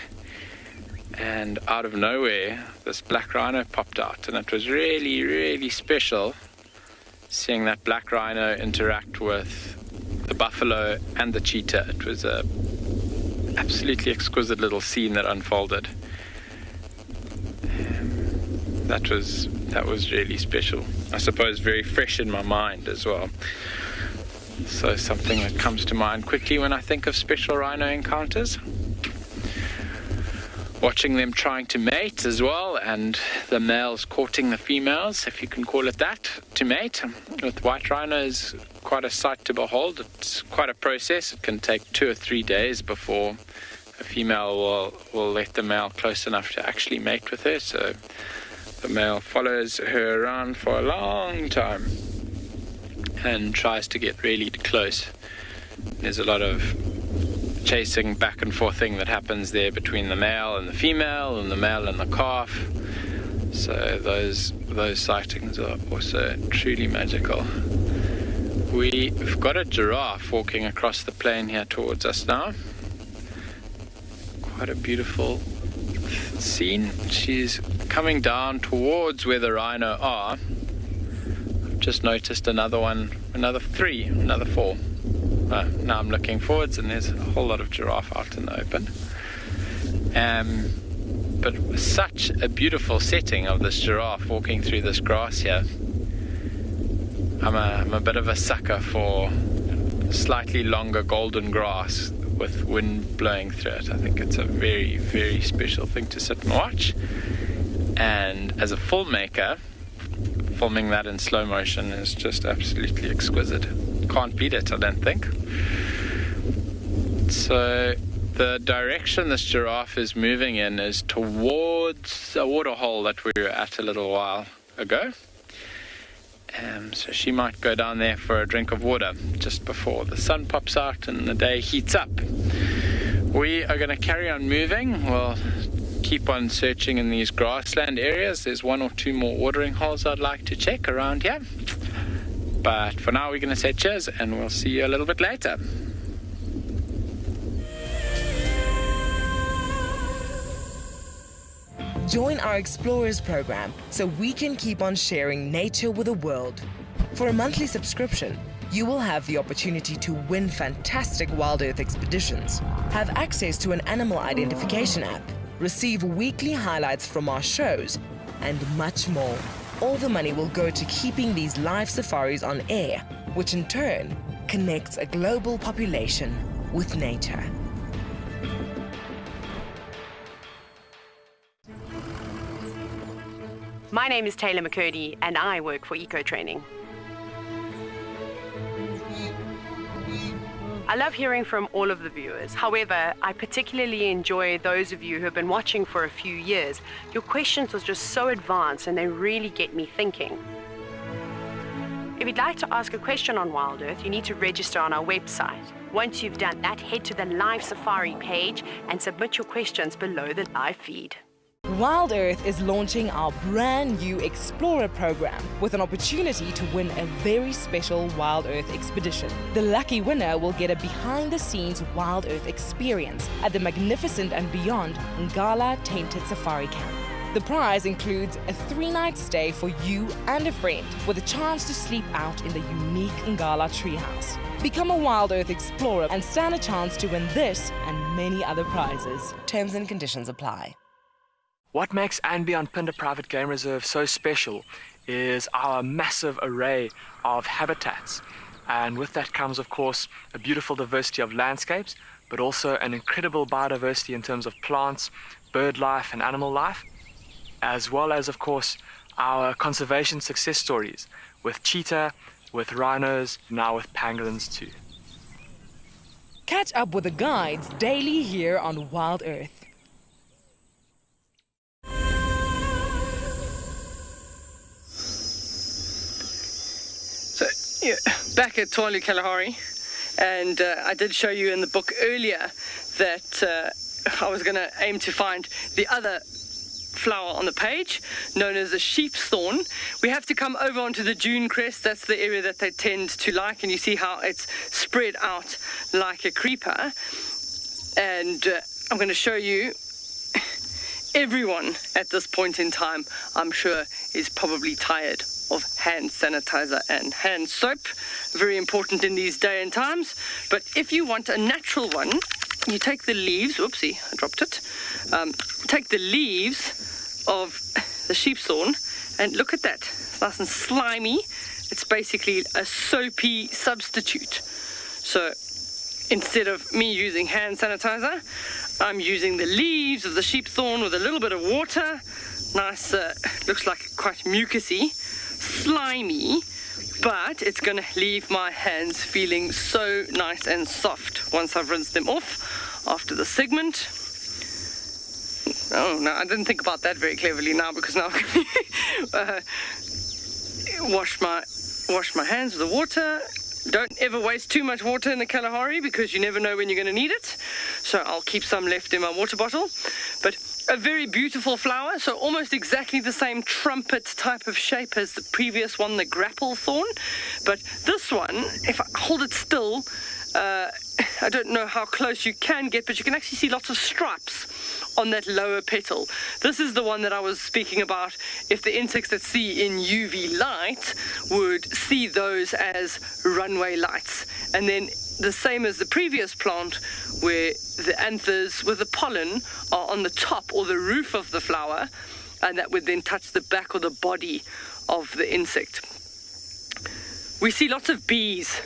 And out of nowhere, this black rhino popped out, and it was really, really special seeing that black rhino interact with the buffalo and the cheetah. It was a absolutely exquisite little scene that unfolded. That was really special. I suppose very fresh in my mind as well. So something that comes to mind quickly when I think of special rhino encounters. Watching them trying to mate as well, and the males courting the females, if you can call it that, to mate. With white rhino is quite a sight to behold. It's quite a process. It can take 2 or 3 days before a female will let the male close enough to actually mate with her. So the male follows her around for a long time and tries to get really close. There's a lot of chasing back and forth thing that happens there between the male and the female and the male and the calf. So those sightings are also truly magical. We've got a giraffe walking across the plain here towards us now. Quite a beautiful scene. She's coming down towards where the rhino are. I've just noticed another one, another 4. Now I'm looking forwards and there's a whole lot of giraffe out in the open. But such a beautiful setting of this giraffe walking through this grass here. I'm a bit of a sucker for slightly longer golden grass with wind blowing through it. I think it's a very, very special thing to sit and watch. And as a filmmaker, filming that in slow motion is just absolutely exquisite. Can't beat it, I don't think. So the direction this giraffe is moving in is towards a waterhole that we were at a little while ago. So she might go down there for a drink of water just before the sun pops out and the day heats up. We are going to carry on moving. We'll keep on searching in these grassland areas. There's 1 or 2 more watering holes I'd like to check around here. But for now, we're going to say cheers, and we'll see you a little bit later.
Join our Explorers program so we can keep on sharing nature with the world. For a monthly subscription, you will have the opportunity to win fantastic Wild Earth expeditions, have access to an animal identification app, receive weekly highlights from our shows, and much more. All the money will go to keeping these live safaris on air, which in turn connects a global population with nature.
My name is Taylor McCurdy and I work for Eco Training. I love hearing from all of the viewers. However, I particularly enjoy those of you who have been watching for a few years. Your questions are just so advanced and they really get me thinking. If you'd like to ask a question on Wild Earth, you need to register on our website. Once you've done that, head to the Live Safari page and submit your questions below the live feed.
Wild Earth is launching our brand new Explorer program with an opportunity to win a very special Wild Earth expedition. The lucky winner will get a behind-the-scenes Wild Earth experience at the magnificent and beyond Ngala Tainted Safari Camp. The prize includes a 3-night stay for you and a friend with a chance to sleep out in the unique Ngala treehouse. Become a Wild Earth Explorer and stand a chance to win this and many other prizes. Terms and conditions apply.
What makes Annebie-on-Pinder Private Game Reserve so special is our massive array of habitats. And with that comes, of course, a beautiful diversity of landscapes, but also an incredible biodiversity in terms of plants, bird life and animal life, as well as, of course, our conservation success stories with cheetah, with rhinos, now with pangolins too.
Catch up with the guides daily here on Wild Earth.
Yeah, back at Tualu Kalahari, and I did show you in the book earlier that I was going to aim to find the other flower on the page, known as the sheep's thorn. We have to come over onto the dune crest. That's the area that they tend to like, and you see how it's spread out like a creeper. And I'm going to show you. Everyone at this point in time, I'm sure, is probably tired of hand sanitizer and hand soap. Very important in these day and times. But if you want a natural one, you take the leaves, whoopsie, I dropped it. Take the leaves of the sheep's thorn and look at that. It's nice and slimy. It's basically a soapy substitute. So instead of me using hand sanitizer, I'm using the leaves of the sheep thorn with a little bit of water. Nice, looks like quite mucusy, slimy, but it's going to leave my hands feeling so nice and soft once I've rinsed them off after the segment. Oh, no, I didn't think about that very cleverly now, because now I can wash my hands with the water. Don't ever waste too much water in the Kalahari, because you never know when you're going to need it. So I'll keep some left in my water bottle. But a very beautiful flower, so almost exactly the same trumpet type of shape as the previous one, the grapple thorn. But this one, if I hold it still, I don't know how close you can get, but you can actually see lots of stripes on that lower petal. This is the one that I was speaking about. If the insects that see in UV light would see those as runway lights. And then the same as the previous plant, where the anthers with the pollen are on the top or the roof of the flower, and that would then touch the back or the body of the insect. We see lots of bees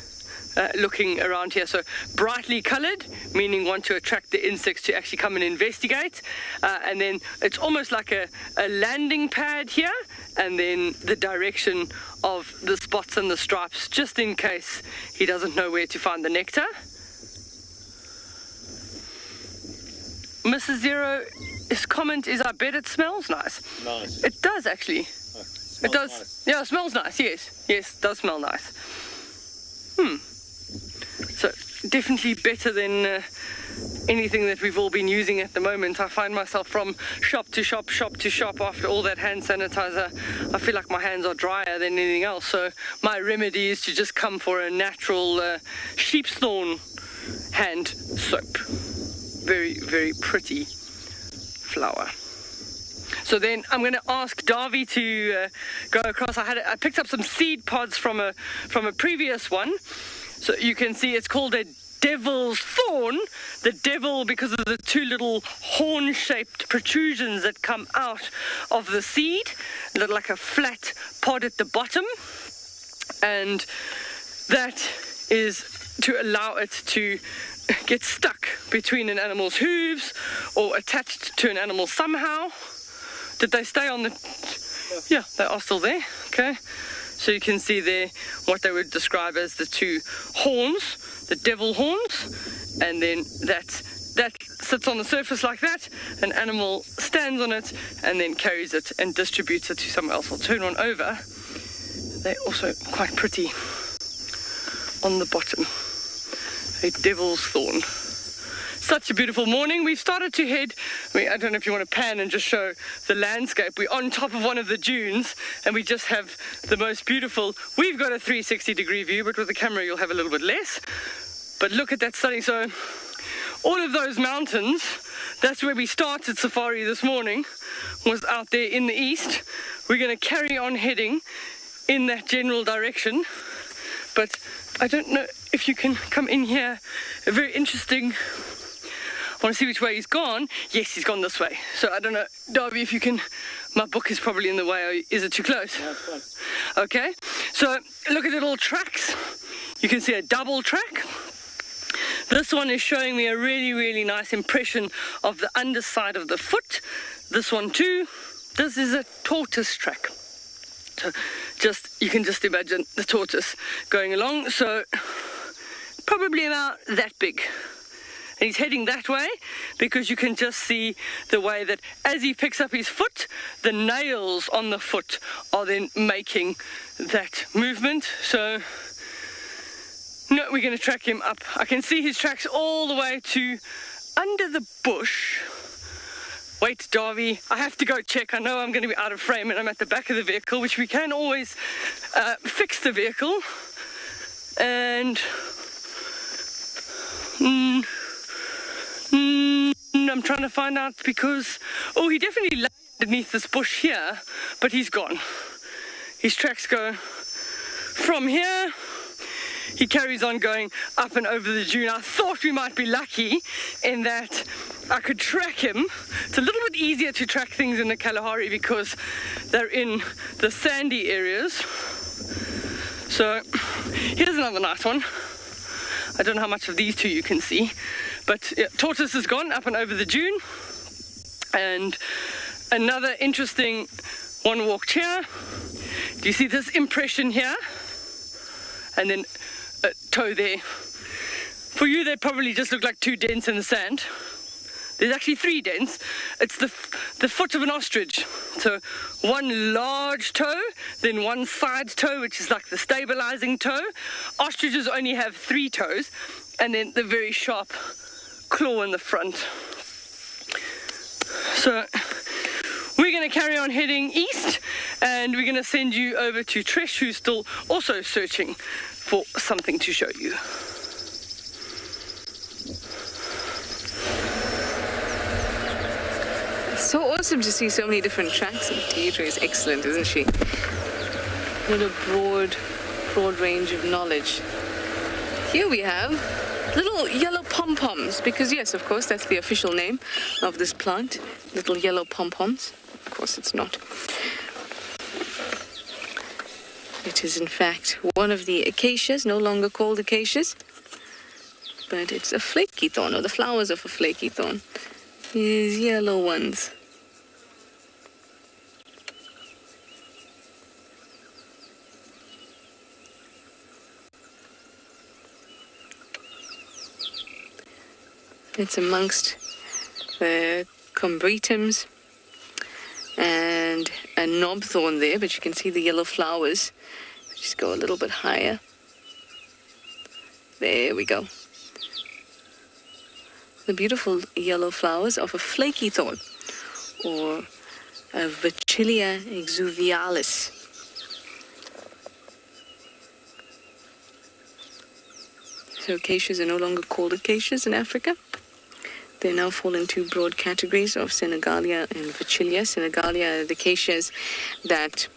looking around here, so brightly colored, meaning want to attract the insects to actually come and investigate, and then it's almost like a landing pad here, and then the direction of the spots and the stripes, just in case he doesn't know where to find the nectar. Mrs. Zero's comment is, I bet it smells nice.
Nice.
It does actually. It does. Nice. Yeah, it smells nice. Yes, it does smell nice. So definitely better than anything that we've all been using at the moment. I find myself from shop to shop after all that hand sanitizer. I feel like my hands are drier than anything else. So my remedy is to just come for a natural sheep's thorn hand soap. Very, very pretty flower. So then I'm going to ask Davi to go across. I picked up some seed pods from a previous one. So you can see it's called a devil's thorn. The devil, because of the two little horn-shaped protrusions that come out of the seed, look like a flat pod at the bottom, and that is to allow it to get stuck between an animal's hooves or attached to an animal somehow. Did they stay on the... Yeah, they are still there. Okay. So you can see there what they would describe as the two horns, the devil horns, and then that sits on the surface like that. An animal stands on it and then carries it and distributes it to someone else. I'll turn one over. They're also quite pretty on the bottom. A devil's thorn. Such a beautiful morning. We've started to head, I don't know if you want to pan and just show the landscape. We're on top of one of the dunes and we just have the most beautiful, we've got a 360-degree view, but with the camera you'll have a little bit less. But look at that stunning. So all of those mountains, that's where we started safari this morning, was out there in the east. We're going to carry on heading in that general direction. But I don't know if you can come in here. A very interesting... I want to see which way he's gone. Yes, he's gone this way. So I don't know, Darby, if you can... My book is probably in the way. Or is it too close?
No, it's fine.
Okay. So look at the little tracks. You can see a double track. This one is showing me a really, really nice impression of the underside of the foot. This one too. This is a tortoise track. So you can just imagine the tortoise going along. So probably about that big. And he's heading that way because you can just see the way that as he picks up his foot, the nails on the foot are then making that movement. So, no, we're going to track him up. I can see his tracks all the way to under the bush. Wait, Darby, I have to go check. I know I'm going to be out of frame and I'm at the back of the vehicle, which we can always fix the vehicle. And... I'm trying to find out because... Oh, he definitely lay underneath this bush here, but he's gone. His tracks go from here. He carries on going up and over the dune. I thought we might be lucky in that I could track him. It's a little bit easier to track things in the Kalahari because they're in the sandy areas. So here's another nice one. I don't know how much of these two you can see, but yeah, tortoise has gone up and over the dune. And another interesting one walked here. Do you see this impression here? And then a toe there. For you, they probably just look like two dents in the sand. There's actually three dents. It's the foot of an ostrich. So one large toe, then one side toe, which is like the stabilizing toe. Ostriches only have 3 toes, and then the very sharp claw in the front. So we're going to carry on heading east, and we're going to send you over to Trish, who's still also searching for something to show you.
It's so awesome to see so many different tracks, and Deirdre is excellent, isn't she? What a broad range of knowledge. Here we have little yellow pom-poms, because yes, of course, that's the official name of this plant. Little yellow pom-poms. Of course, it's not. It is, in fact, one of the acacias, no longer called acacias, but it's a flaky thorn, or the flowers of a flaky thorn. These yellow ones. It's amongst the combretums and a knobthorn there, but you can see the yellow flowers. Just go a little bit higher. There we go. The beautiful yellow flowers of a flaky thorn, or a Vachellia exuvialis. So acacias are no longer called acacias in Africa. They now fall into broad categories of Senegalia and Vachellia. Senegalia are the acacias that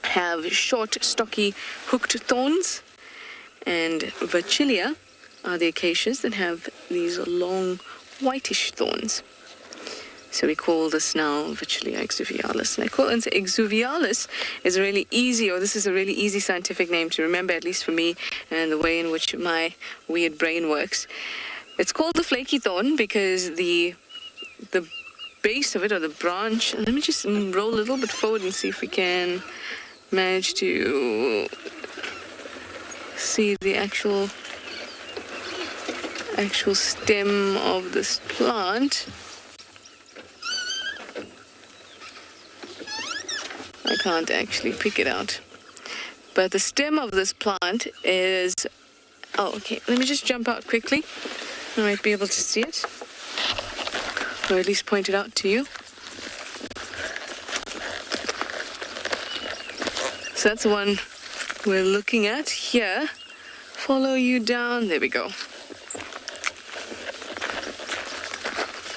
have short, stocky, hooked thorns, and Vachellia are the acacias that have these long whitish thorns. So we call this now Vitellia exuvialis. And I call it exuvialis is a really easy, or this is a really easy scientific name to remember, at least for me, and the way in which my weird brain works. It's called the flaky thorn because the base of it, or the branch, let me just roll a little bit forward and see if we can manage to see the actual stem of this plant. I can't actually pick it out. But the stem of this plant is... Oh, okay. Let me just jump out quickly. I might be able to see it. Or at least point it out to you. So that's the one we're looking at here. Follow you down. There we go.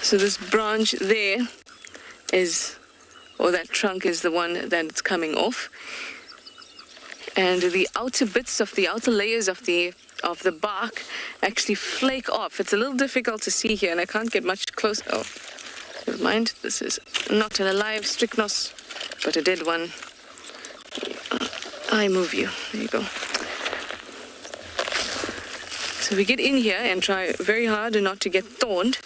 So this branch there is... or that trunk is the one that's coming off. And the outer bits of the outer layers of the bark actually flake off. It's a little difficult to see here, and I can't get much closer. Oh, never mind. This is not an alive strychnos, but a dead one. I move you. There you go. So we get in here and try very hard not to get thorned.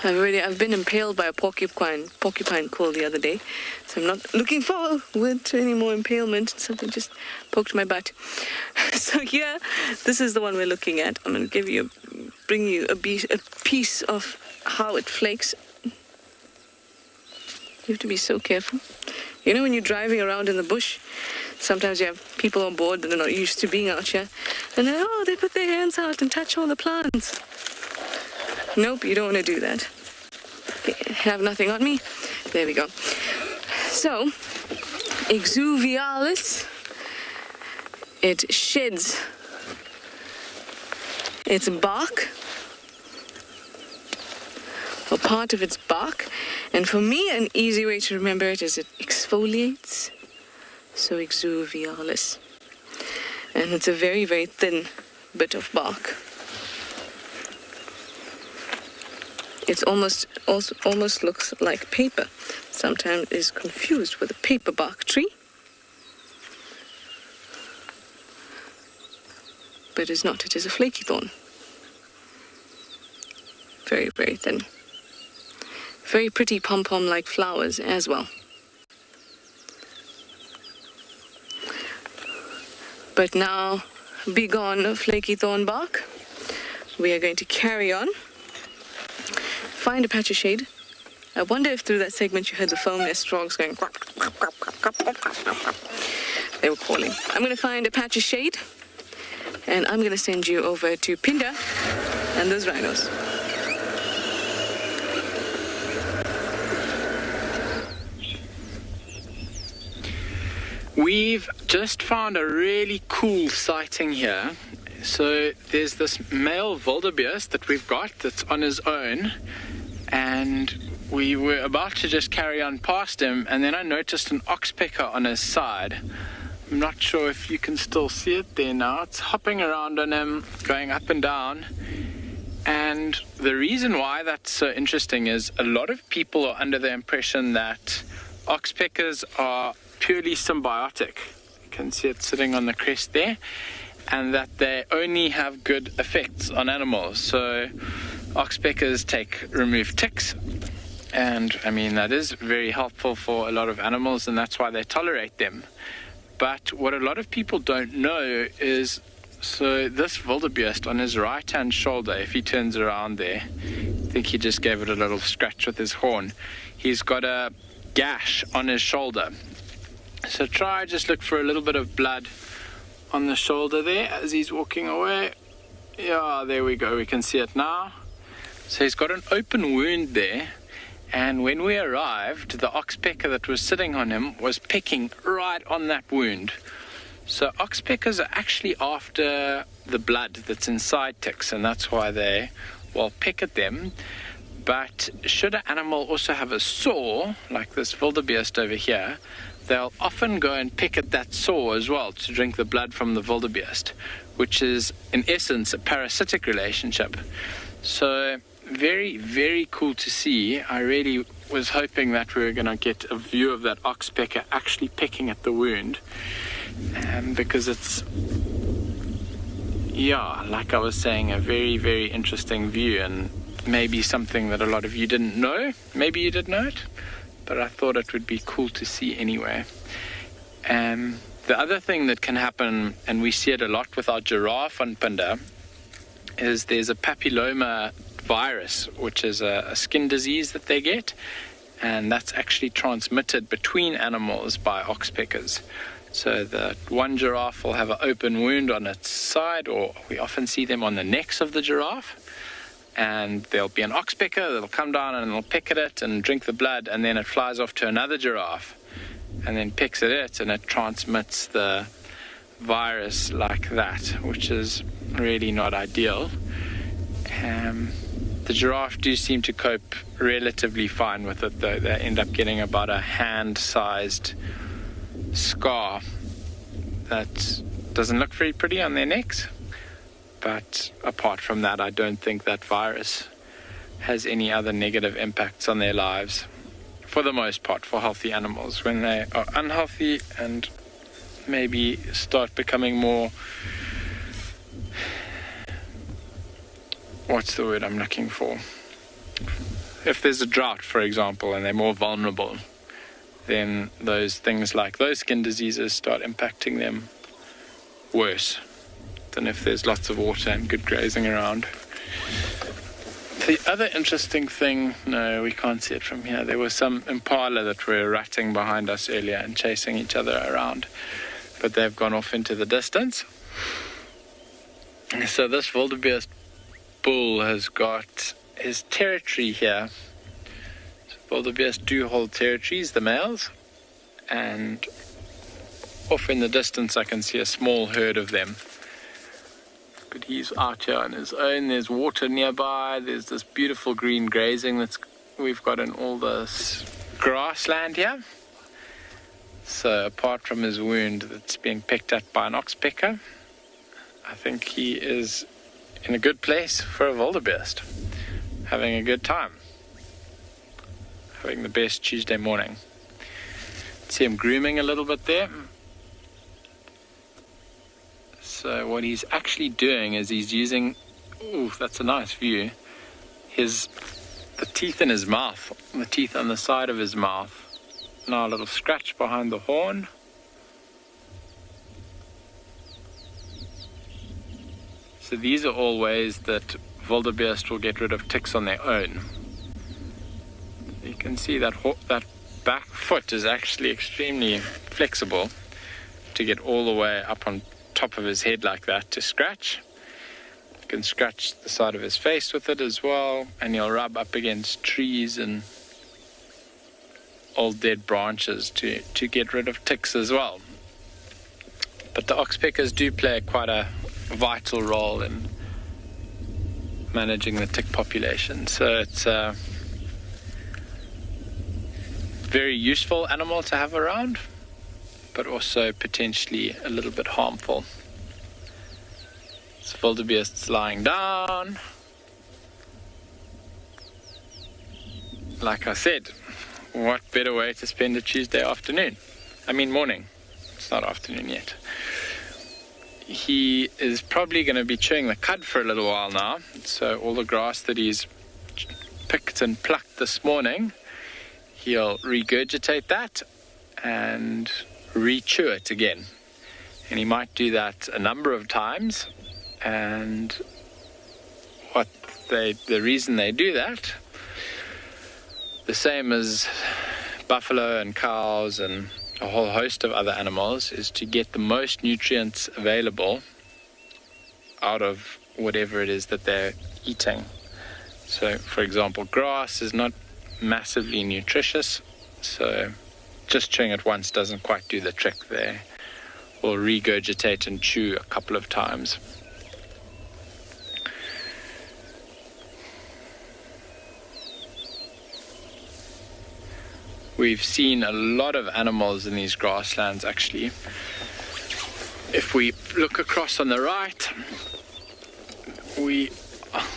I've been impaled by a porcupine quill the other day, so I'm not looking forward to any more impalement. Something just poked my butt. So here, this is the one we're looking at. I'm going to bring you a piece of how it flakes. You have to be so careful. You know, when you're driving around in the bush, sometimes you have people on board that are not used to being out here, and then, they put their hands out and touch all the plants. Nope, you don't want to do that. Okay, have nothing on me. There we go. So, exuvialis, it sheds its bark, or part of its bark, and for me, an easy way to remember it is it exfoliates. So, exuvialis. And it's a very, very thin bit of bark. It almost looks like paper. Sometimes is confused with a paper bark tree. But it's not. It is a flaky thorn. Very, very thin. Very pretty pom-pom-like flowers as well. But now, begone flaky thorn bark. We are going to carry on. Find a patch of shade. I wonder if through that segment you heard the foam nest frogs going quack, quack, quack, quack, quack, quack, quack. They were calling. I'm going to find a patch of shade, and I'm going to send you over to Pinda and those rhinos.
We've just found a really cool sighting here. So there's this male wildebeest that we've got that's on his own, and we were about to just carry on past him, and then I noticed an oxpecker on his side. I'm not sure if you can still see it there now. It's hopping around on him, going up and down. And the reason why that's so interesting is a lot of people are under the impression that oxpeckers are purely symbiotic. You can see it sitting on the crest there. And that they only have good effects on animals. So oxpeckers remove ticks, and I mean that is very helpful for a lot of animals, and that's why they tolerate them. But what a lot of people don't know is, so this wildebeest on his right hand shoulder, if he turns around there, I think he just gave it a little scratch with his horn. He's got a gash on his shoulder. So just look for a little bit of blood on the shoulder there as he's walking away. Yeah, there we go, we can see it now. So he's got an open wound there, and when we arrived, the oxpecker that was sitting on him was pecking right on that wound. So oxpeckers are actually after the blood that's inside ticks, and that's why they peck at them. But should an animal also have a sore, like this wildebeest over here, they'll often go and pick at that sore as well to drink the blood from the wildebeest, which is in essence a parasitic relationship. So very, very cool to see. I really was hoping that we were going to get a view of that oxpecker actually picking at the wound, because it's, yeah, like I was saying, a very, very interesting view, and maybe something that a lot of you didn't know. Maybe you did know it, but I thought it would be cool to see anyway. The other thing that can happen, and we see it a lot with our giraffe on Phinda, is there's a papilloma virus, which is a skin disease that they get, and that's actually transmitted between animals by oxpeckers. So the one giraffe will have an open wound on its side, or we often see them on the necks of the giraffe, and there'll be an oxpecker that'll come down and it'll pick at it and drink the blood, and then it flies off to another giraffe and then picks at it, and it transmits the virus like that, which is really not ideal. The giraffe do seem to cope relatively fine with it, though. They end up getting about a hand-sized scar that doesn't look very pretty on their necks. But apart from that, I don't think that virus has any other negative impacts on their lives, for the most part, for healthy animals. When they are unhealthy and maybe start becoming more, what's the word I'm looking for? If there's a drought, for example, and they're more vulnerable, then those things like those skin diseases start impacting them worse than if there's lots of water and good grazing around. The other interesting thing, no, we can't see it from here. There was some impala that were ratting behind us earlier and chasing each other around, but they've gone off into the distance. So this wildebeest bull has got his territory here. So wildebeest do hold territories, the males, and off in the distance I can see a small herd of them. But he's out here on his own. There's water nearby. There's this beautiful green grazing that we've got in all this grassland here. So apart from his wound that's being picked at by an oxpecker, I think he is in a good place for a wildebeest, having a good time, having the best Tuesday morning. See him grooming a little bit there. So what he's actually doing is he's using, ooh, that's a nice view, the teeth in his mouth, the teeth on the side of his mouth. Now a little scratch behind the horn. So these are all ways that wildebeest will get rid of ticks on their own. You can see that that back foot is actually extremely flexible to get all the way up on top of his head like that to scratch. You can scratch the side of his face with it as well, and he'll rub up against trees and old dead branches to get rid of ticks as well. But the oxpeckers do play quite a vital role in managing the tick population, so it's a very useful animal to have around, but also potentially a little bit harmful. This wildebeest's lying down. Like I said, what better way to spend a Tuesday afternoon? I mean morning. It's not afternoon yet. He is probably going to be chewing the cud for a little while now, so all the grass that he's picked and plucked this morning, he'll regurgitate that and re-chew it again. And he might do that a number of times, and the reason they do that, the same as buffalo and cows and a whole host of other animals, is to get the most nutrients available out of whatever it is that they're eating. So, for example, grass is not massively nutritious, so just chewing it once doesn't quite do the trick there. We'll regurgitate and chew a couple of times. We've seen a lot of animals in these grasslands actually. If we look across on the right,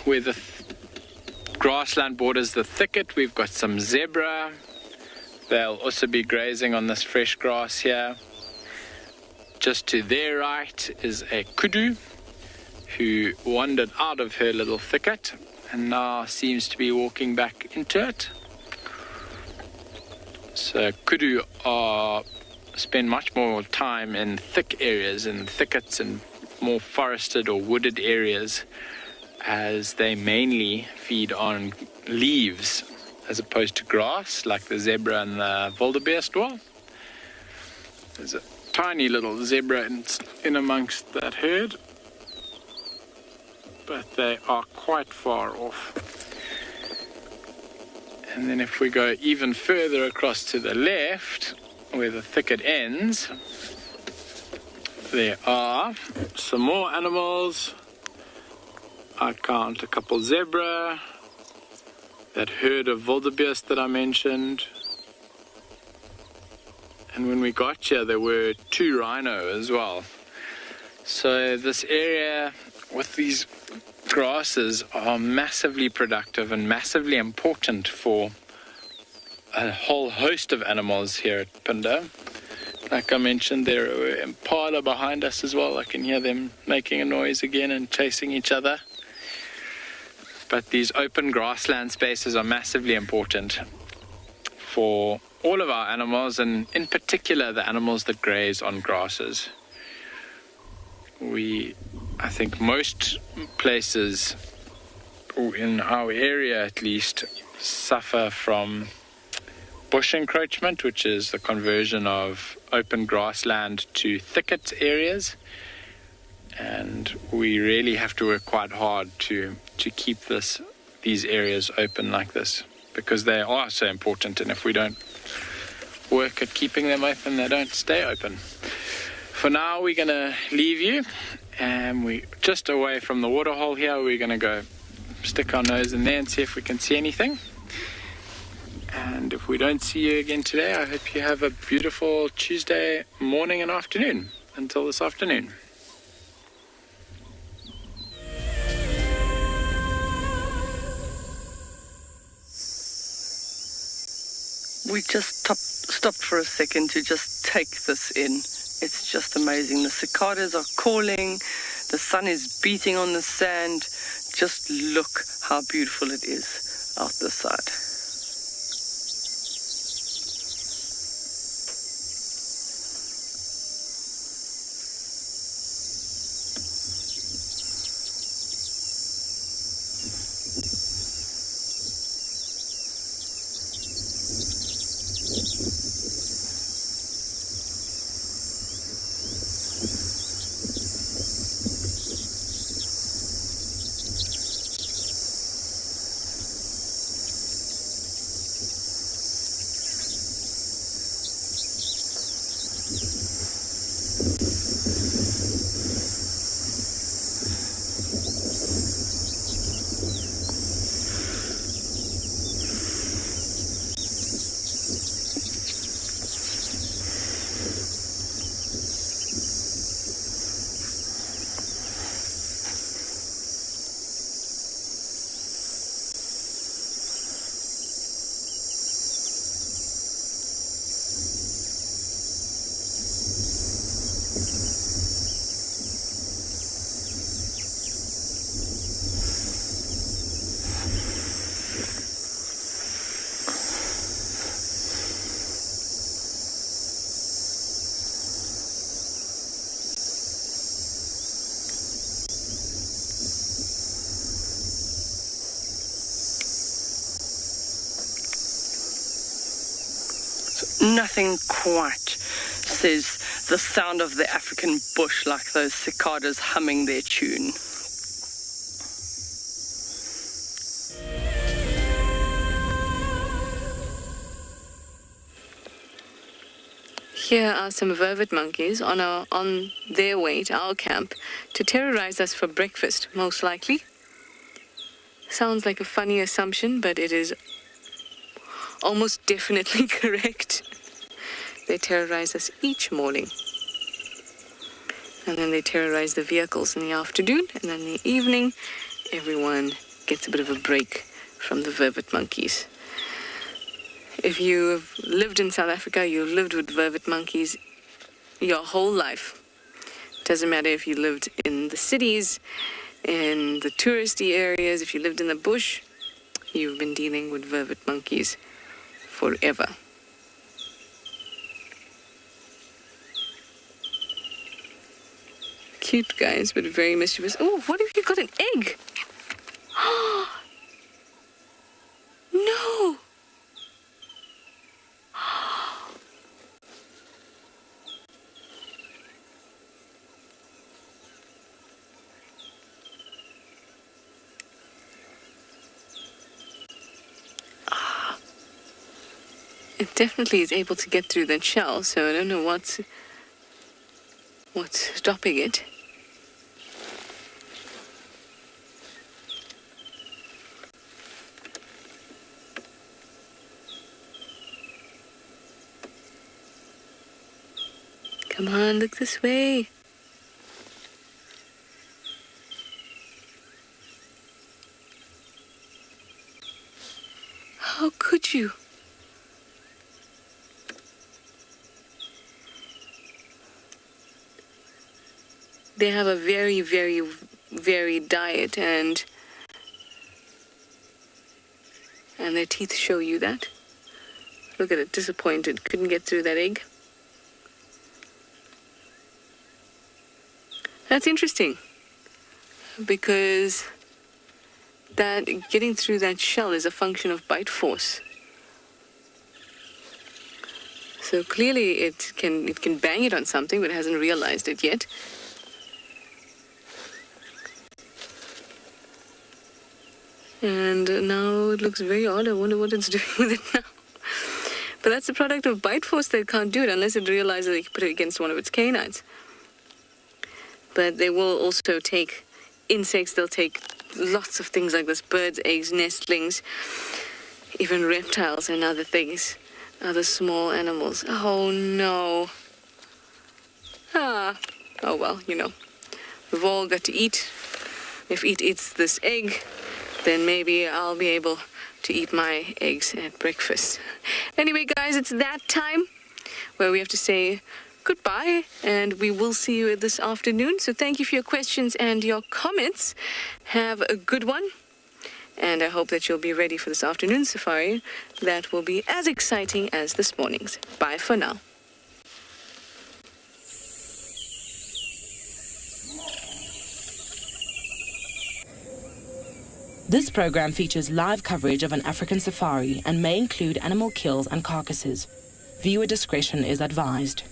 where the grassland borders the thicket, we've got some zebra. They'll also be grazing on this fresh grass here. Just to their right is a kudu who wandered out of her little thicket and now seems to be walking back into it. So kudu spend much more time in thick areas, in thickets and more forested or wooded areas, as they mainly feed on leaves as opposed to grass, like the zebra and the wildebeest. There's a tiny little zebra in amongst that herd, but they are quite far off. And then if we go even further across to the left, where the thicket ends, there are some more animals. I count a couple zebra, that herd of wildebeest that I mentioned. And when we got here, there were 2 rhino as well. So this area with these grasses are massively productive and massively important for a whole host of animals here at Phinda. Like I mentioned, there are impala behind us as well. I can hear them making a noise again and chasing each other. But these open grassland spaces are massively important for all of our animals, and in particular the animals that graze on grasses. I think most places, in our area at least, suffer from bush encroachment, which is the conversion of open grassland to thicket areas. And we really have to work quite hard to keep these areas open like this, because they are so important, and if we don't work at keeping them open, they don't stay open. For now, we're going to leave you, and we're just away from the waterhole here. We're going to go stick our nose in there and see if we can see anything. And if we don't see you again today, I hope you have a beautiful Tuesday morning and afternoon. Until this afternoon.
We just stopped for a second to just take this in. It's just amazing. The cicadas are calling. The sun is beating on the sand. Just look how beautiful it is out this side. Nothing quite says the sound of the African bush like those cicadas humming their tune.
Here are some vervet monkeys on their way to our camp to terrorize us for breakfast, most likely. Sounds like a funny assumption, but it is almost definitely correct. They terrorize us each morning. And then they terrorize the vehicles in the afternoon, and then in the evening, everyone gets a bit of a break from the vervet monkeys. If you've lived in South Africa, you've lived with vervet monkeys your whole life. Doesn't matter if you lived in the cities, in the touristy areas, if you lived in the bush, you've been dealing with vervet monkeys forever. Cute guys, but very mischievous. Oh, what if you got an egg? No! It definitely is able to get through that shell, so I don't know what's stopping it. Come on, look this way. How could you? They have a very, very varied diet, and their teeth show you that. Look at it, disappointed, couldn't get through that egg. That's interesting, because that getting through that shell is a function of bite force. So clearly it can bang it on something, but hasn't realized it yet. And now it looks very odd. I wonder what it's doing with it now. But that's the product of bite force. That it can't do it unless it realizes it can put it against one of its canines. But they will also take insects. They'll take lots of things like this: birds, eggs, nestlings, even reptiles and other things, other small animals. Oh no. Oh well, you know, we've all got to eat. If it eats this egg, then maybe I'll be able to eat my eggs at breakfast. Anyway, guys, it's that time where we have to say goodbye, and we will see you this afternoon. So thank you for your questions and your comments. Have a good one, and I hope that you'll be ready for this afternoon safari. That will be as exciting as this morning's. Bye for now.
This program features live coverage of an African safari and may include animal kills and carcasses. Viewer discretion is advised.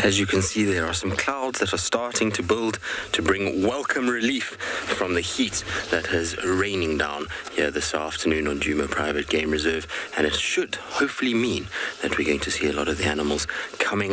As you can see, there are some clouds that are starting to build to bring welcome relief from the heat that is raining down here this afternoon on Djuma Private Game Reserve, and it should hopefully mean that we're going to see a lot of the animals coming